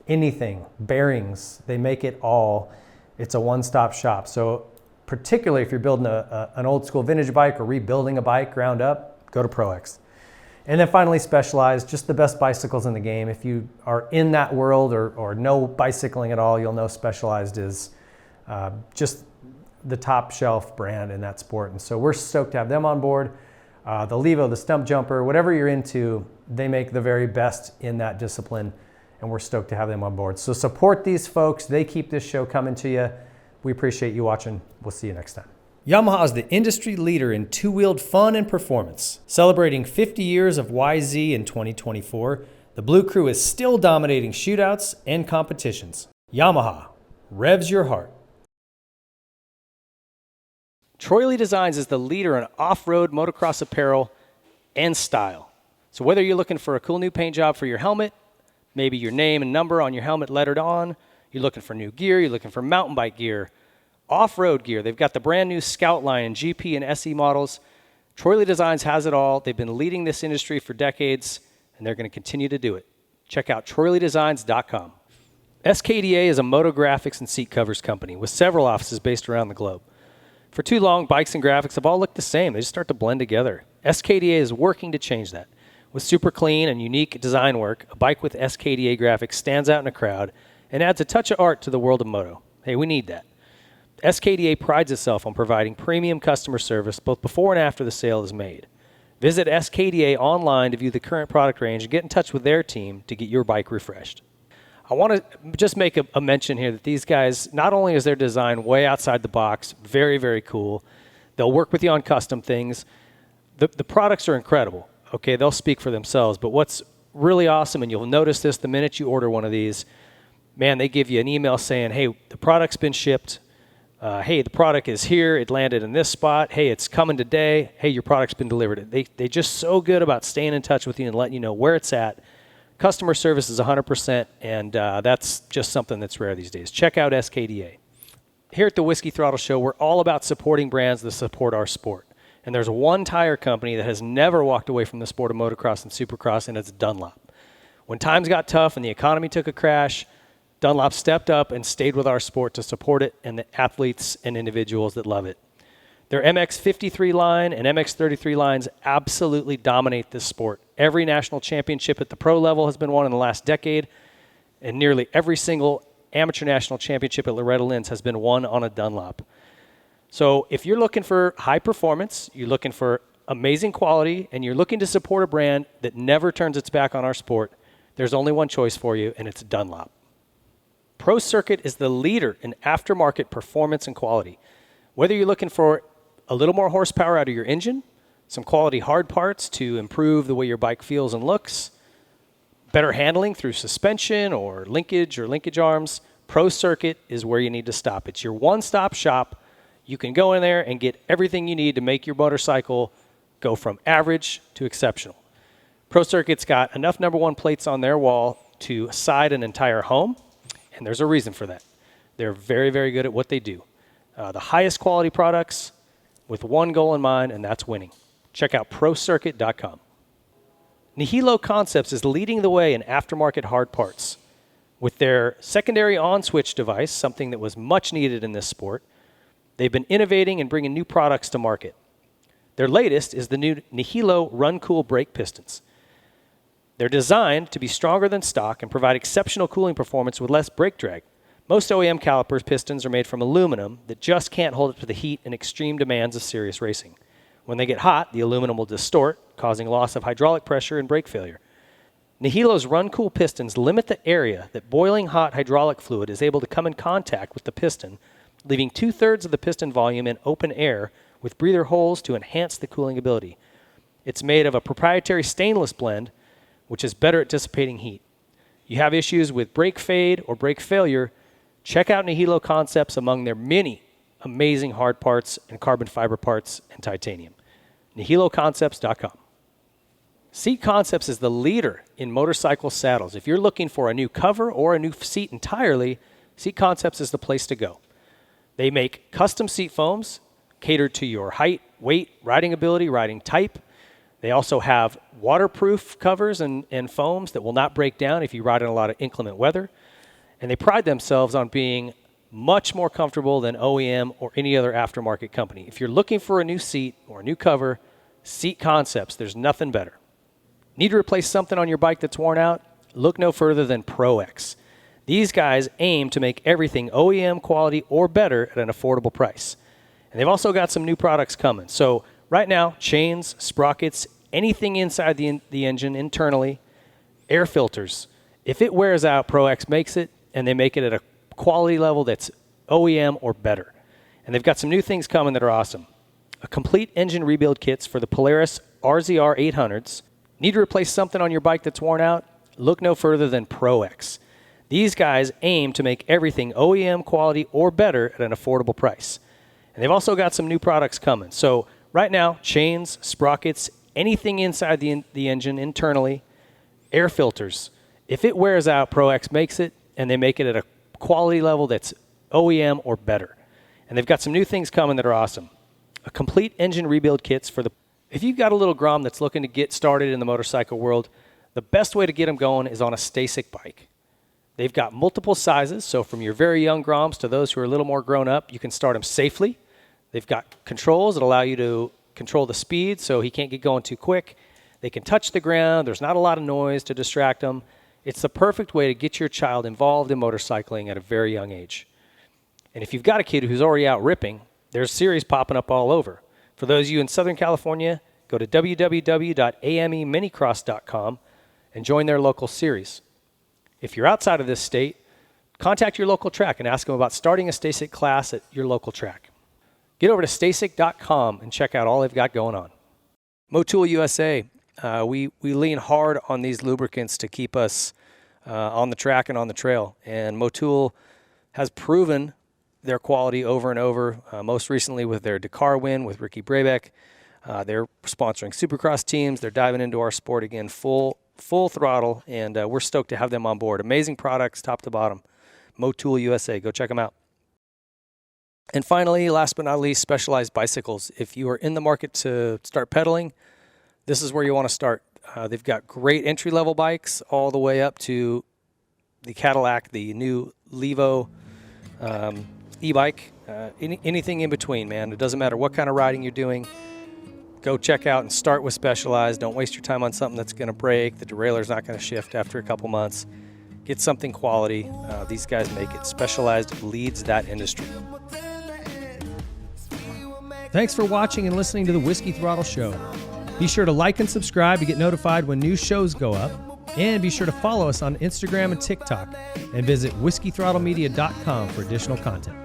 anything, bearings, they make it all. It's a one-stop shop. So particularly if you're building an old school vintage bike or rebuilding a bike ground up, go to Pro X. And then finally, Specialized, just the best bicycles in the game. If you are in that world or know bicycling at all, you'll know Specialized is just the top shelf brand in that sport. And so we're stoked to have them on board. The Levo, the stump jumper, whatever you're into, they make the very best in that discipline. And we're stoked to have them on board. So support these folks. They keep this show coming to you. We appreciate you watching. We'll see you next time. Yamaha is the industry leader in two-wheeled fun and performance. Celebrating 50 years of YZ in 2024, the Blue Crew is still dominating shootouts and competitions. Yamaha, revs your heart. Troy Lee Designs is the leader in off-road motocross apparel and style. So whether you're looking for a cool new paint job for your helmet, maybe your name and number on your helmet lettered on, you're looking for new gear, you're looking for mountain bike gear, off-road gear. They've got the brand new Scout line in GP and SE models. Troy Lee Designs has it all. They've been leading this industry for decades, and they're going to continue to do it. Check out TroyLeeDesigns.com. SKDA is a moto graphics and seat covers company with several offices based around the globe. For too long, bikes and graphics have all looked the same. They just start to blend together. SKDA is working to change that. With super clean and unique design work, a bike with SKDA graphics stands out in a crowd and adds a touch of art to the world of moto. Hey, we need that. SKDA prides itself on providing premium customer service both before and after the sale is made. Visit SKDA online to view the current product range and get in touch with their team to get your bike refreshed. I want to just make a mention here that these guys, not only is their design way outside the box, very, very cool, they'll work with you on custom things. The products are incredible. Okay, they'll speak for themselves, but what's really awesome, and you'll notice this the minute you order one of these, man, they give you an email saying, hey, the product's been shipped. Hey, the product is here. It landed in this spot. Hey, it's coming today. Hey, your product's been delivered. They just so good about staying in touch with you and letting you know where it's at. Customer service is 100%, and that's just something that's rare these days. Check out SKDA. Here at the Whiskey Throttle Show, we're all about supporting brands that support our sport. And there's one tire company that has never walked away from the sport of motocross and supercross, and it's Dunlop. When times got tough and the economy took a crash, Dunlop stepped up and stayed with our sport to support it and the athletes and individuals that love it. Their MX-53 line and MX-33 lines absolutely dominate this sport. Every national championship at the pro level has been won in the last decade, and nearly every single amateur national championship at Loretta Lynn's has been won on a Dunlop. So if you're looking for high performance, you're looking for amazing quality, and you're looking to support a brand that never turns its back on our sport, there's only one choice for you, and it's Dunlop. Pro Circuit is the leader in aftermarket performance and quality. Whether you're looking for a little more horsepower out of your engine, some quality hard parts to improve the way your bike feels and looks, better handling through suspension or linkage arms, Pro Circuit is where you need to stop. It's your one-stop shop. You can go in there and get everything you need to make your motorcycle go from average to exceptional. Pro Circuit's got enough number one plates on their wall to side an entire home, and there's a reason for that. They're very, very good at what they do. The highest quality products with one goal in mind, and that's winning. Check out ProCircuit.com. Nihilo Concepts is leading the way in aftermarket hard parts. With their secondary on-switch device, something that was much needed in this sport, they've been innovating and bringing new products to market. Their latest is the new Nihilo Run Cool brake pistons. They're designed to be stronger than stock and provide exceptional cooling performance with less brake drag. Most OEM calipers pistons are made from aluminum that just can't hold up to the heat and extreme demands of serious racing. When they get hot, the aluminum will distort, causing loss of hydraulic pressure and brake failure. Nihilo's Run Cool pistons limit the area that boiling hot hydraulic fluid is able to come in contact with the piston, leaving 2/3 of the piston volume in open air with breather holes to enhance the cooling ability. It's made of a proprietary stainless blend, which is better at dissipating heat. You have issues with brake fade or brake failure, check out Nihilo Concepts among their many amazing hard parts and carbon fiber parts and titanium. NihiloConcepts.com. Seat Concepts is the leader in motorcycle saddles. If you're looking for a new cover or a new seat entirely, Seat Concepts is the place to go. They make custom seat foams catered to your height, weight, riding ability, riding type. They also have waterproof covers and foams that will not break down if you ride in a lot of inclement weather. And they pride themselves on being much more comfortable than OEM or any other aftermarket company. If you're looking for a new seat or a new cover, Seat Concepts, there's nothing better. Need to replace something on your bike that's worn out? Look no further than ProX. These guys aim to make everything OEM quality or better at an affordable price. And they've also got some new products coming. So right now, chains, sprockets, anything inside the engine internally, air filters. If it wears out, ProX makes it, and they make it at a quality level that's OEM or better. And they've got some new things coming that are awesome. A complete engine rebuild kits for the Polaris RZR 800s. Need to replace something on your bike that's worn out? Look no further than ProX. These guys aim to make everything OEM quality or better at an affordable price. And they've also got some new products coming. So right now, chains, sprockets, anything inside the engine internally, air filters. If it wears out, ProX makes it, and they make it at a quality level that's OEM or better. And they've got some new things coming that are awesome. A complete engine rebuild kits for the... If you've got a little Grom that's looking to get started in the motorcycle world, the best way to get them going is on a Stasic bike. They've got multiple sizes, so from your very young Groms to those who are a little more grown up, you can start them safely. They've got controls that allow you to control the speed so he can't get going too quick. They can touch the ground. There's not a lot of noise to distract them. It's the perfect way to get your child involved in motorcycling at a very young age. And if you've got a kid who's already out ripping, there's series popping up all over. For those of you in Southern California, go to www.ameminicross.com and join their local series. If you're outside of this state, contact your local track and ask them about starting a Stasic class at your local track. Get over to stasic.com and check out all they've got going on. Motul USA, we lean hard on these lubricants to keep us on the track and on the trail. And Motul has proven their quality over and over, most recently with their Dakar win with Ricky Brabeck. They're sponsoring supercross teams. They're diving into our sport again full throttle, and we're stoked to have them on board. Amazing products, top to bottom. Motul USA, go check them out. And finally, last but not least, Specialized Bicycles. If you are in the market to start pedaling, this is where you want to start. They've got great entry-level bikes all the way up to the Cadillac, the new Levo e-bike, anything in between, man. It doesn't matter what kind of riding you're doing. Go check out and start with Specialized. Don't waste your time on something that's going to break. The derailler's not going to shift after a couple months. Get something quality. These guys make it. Specialized leads that industry. Thanks for watching and listening to the Whiskey Throttle Show. Be sure to like and subscribe to get notified when new shows go up. And be sure to follow us on Instagram and TikTok. And visit whiskeythrottlemedia.com for additional content.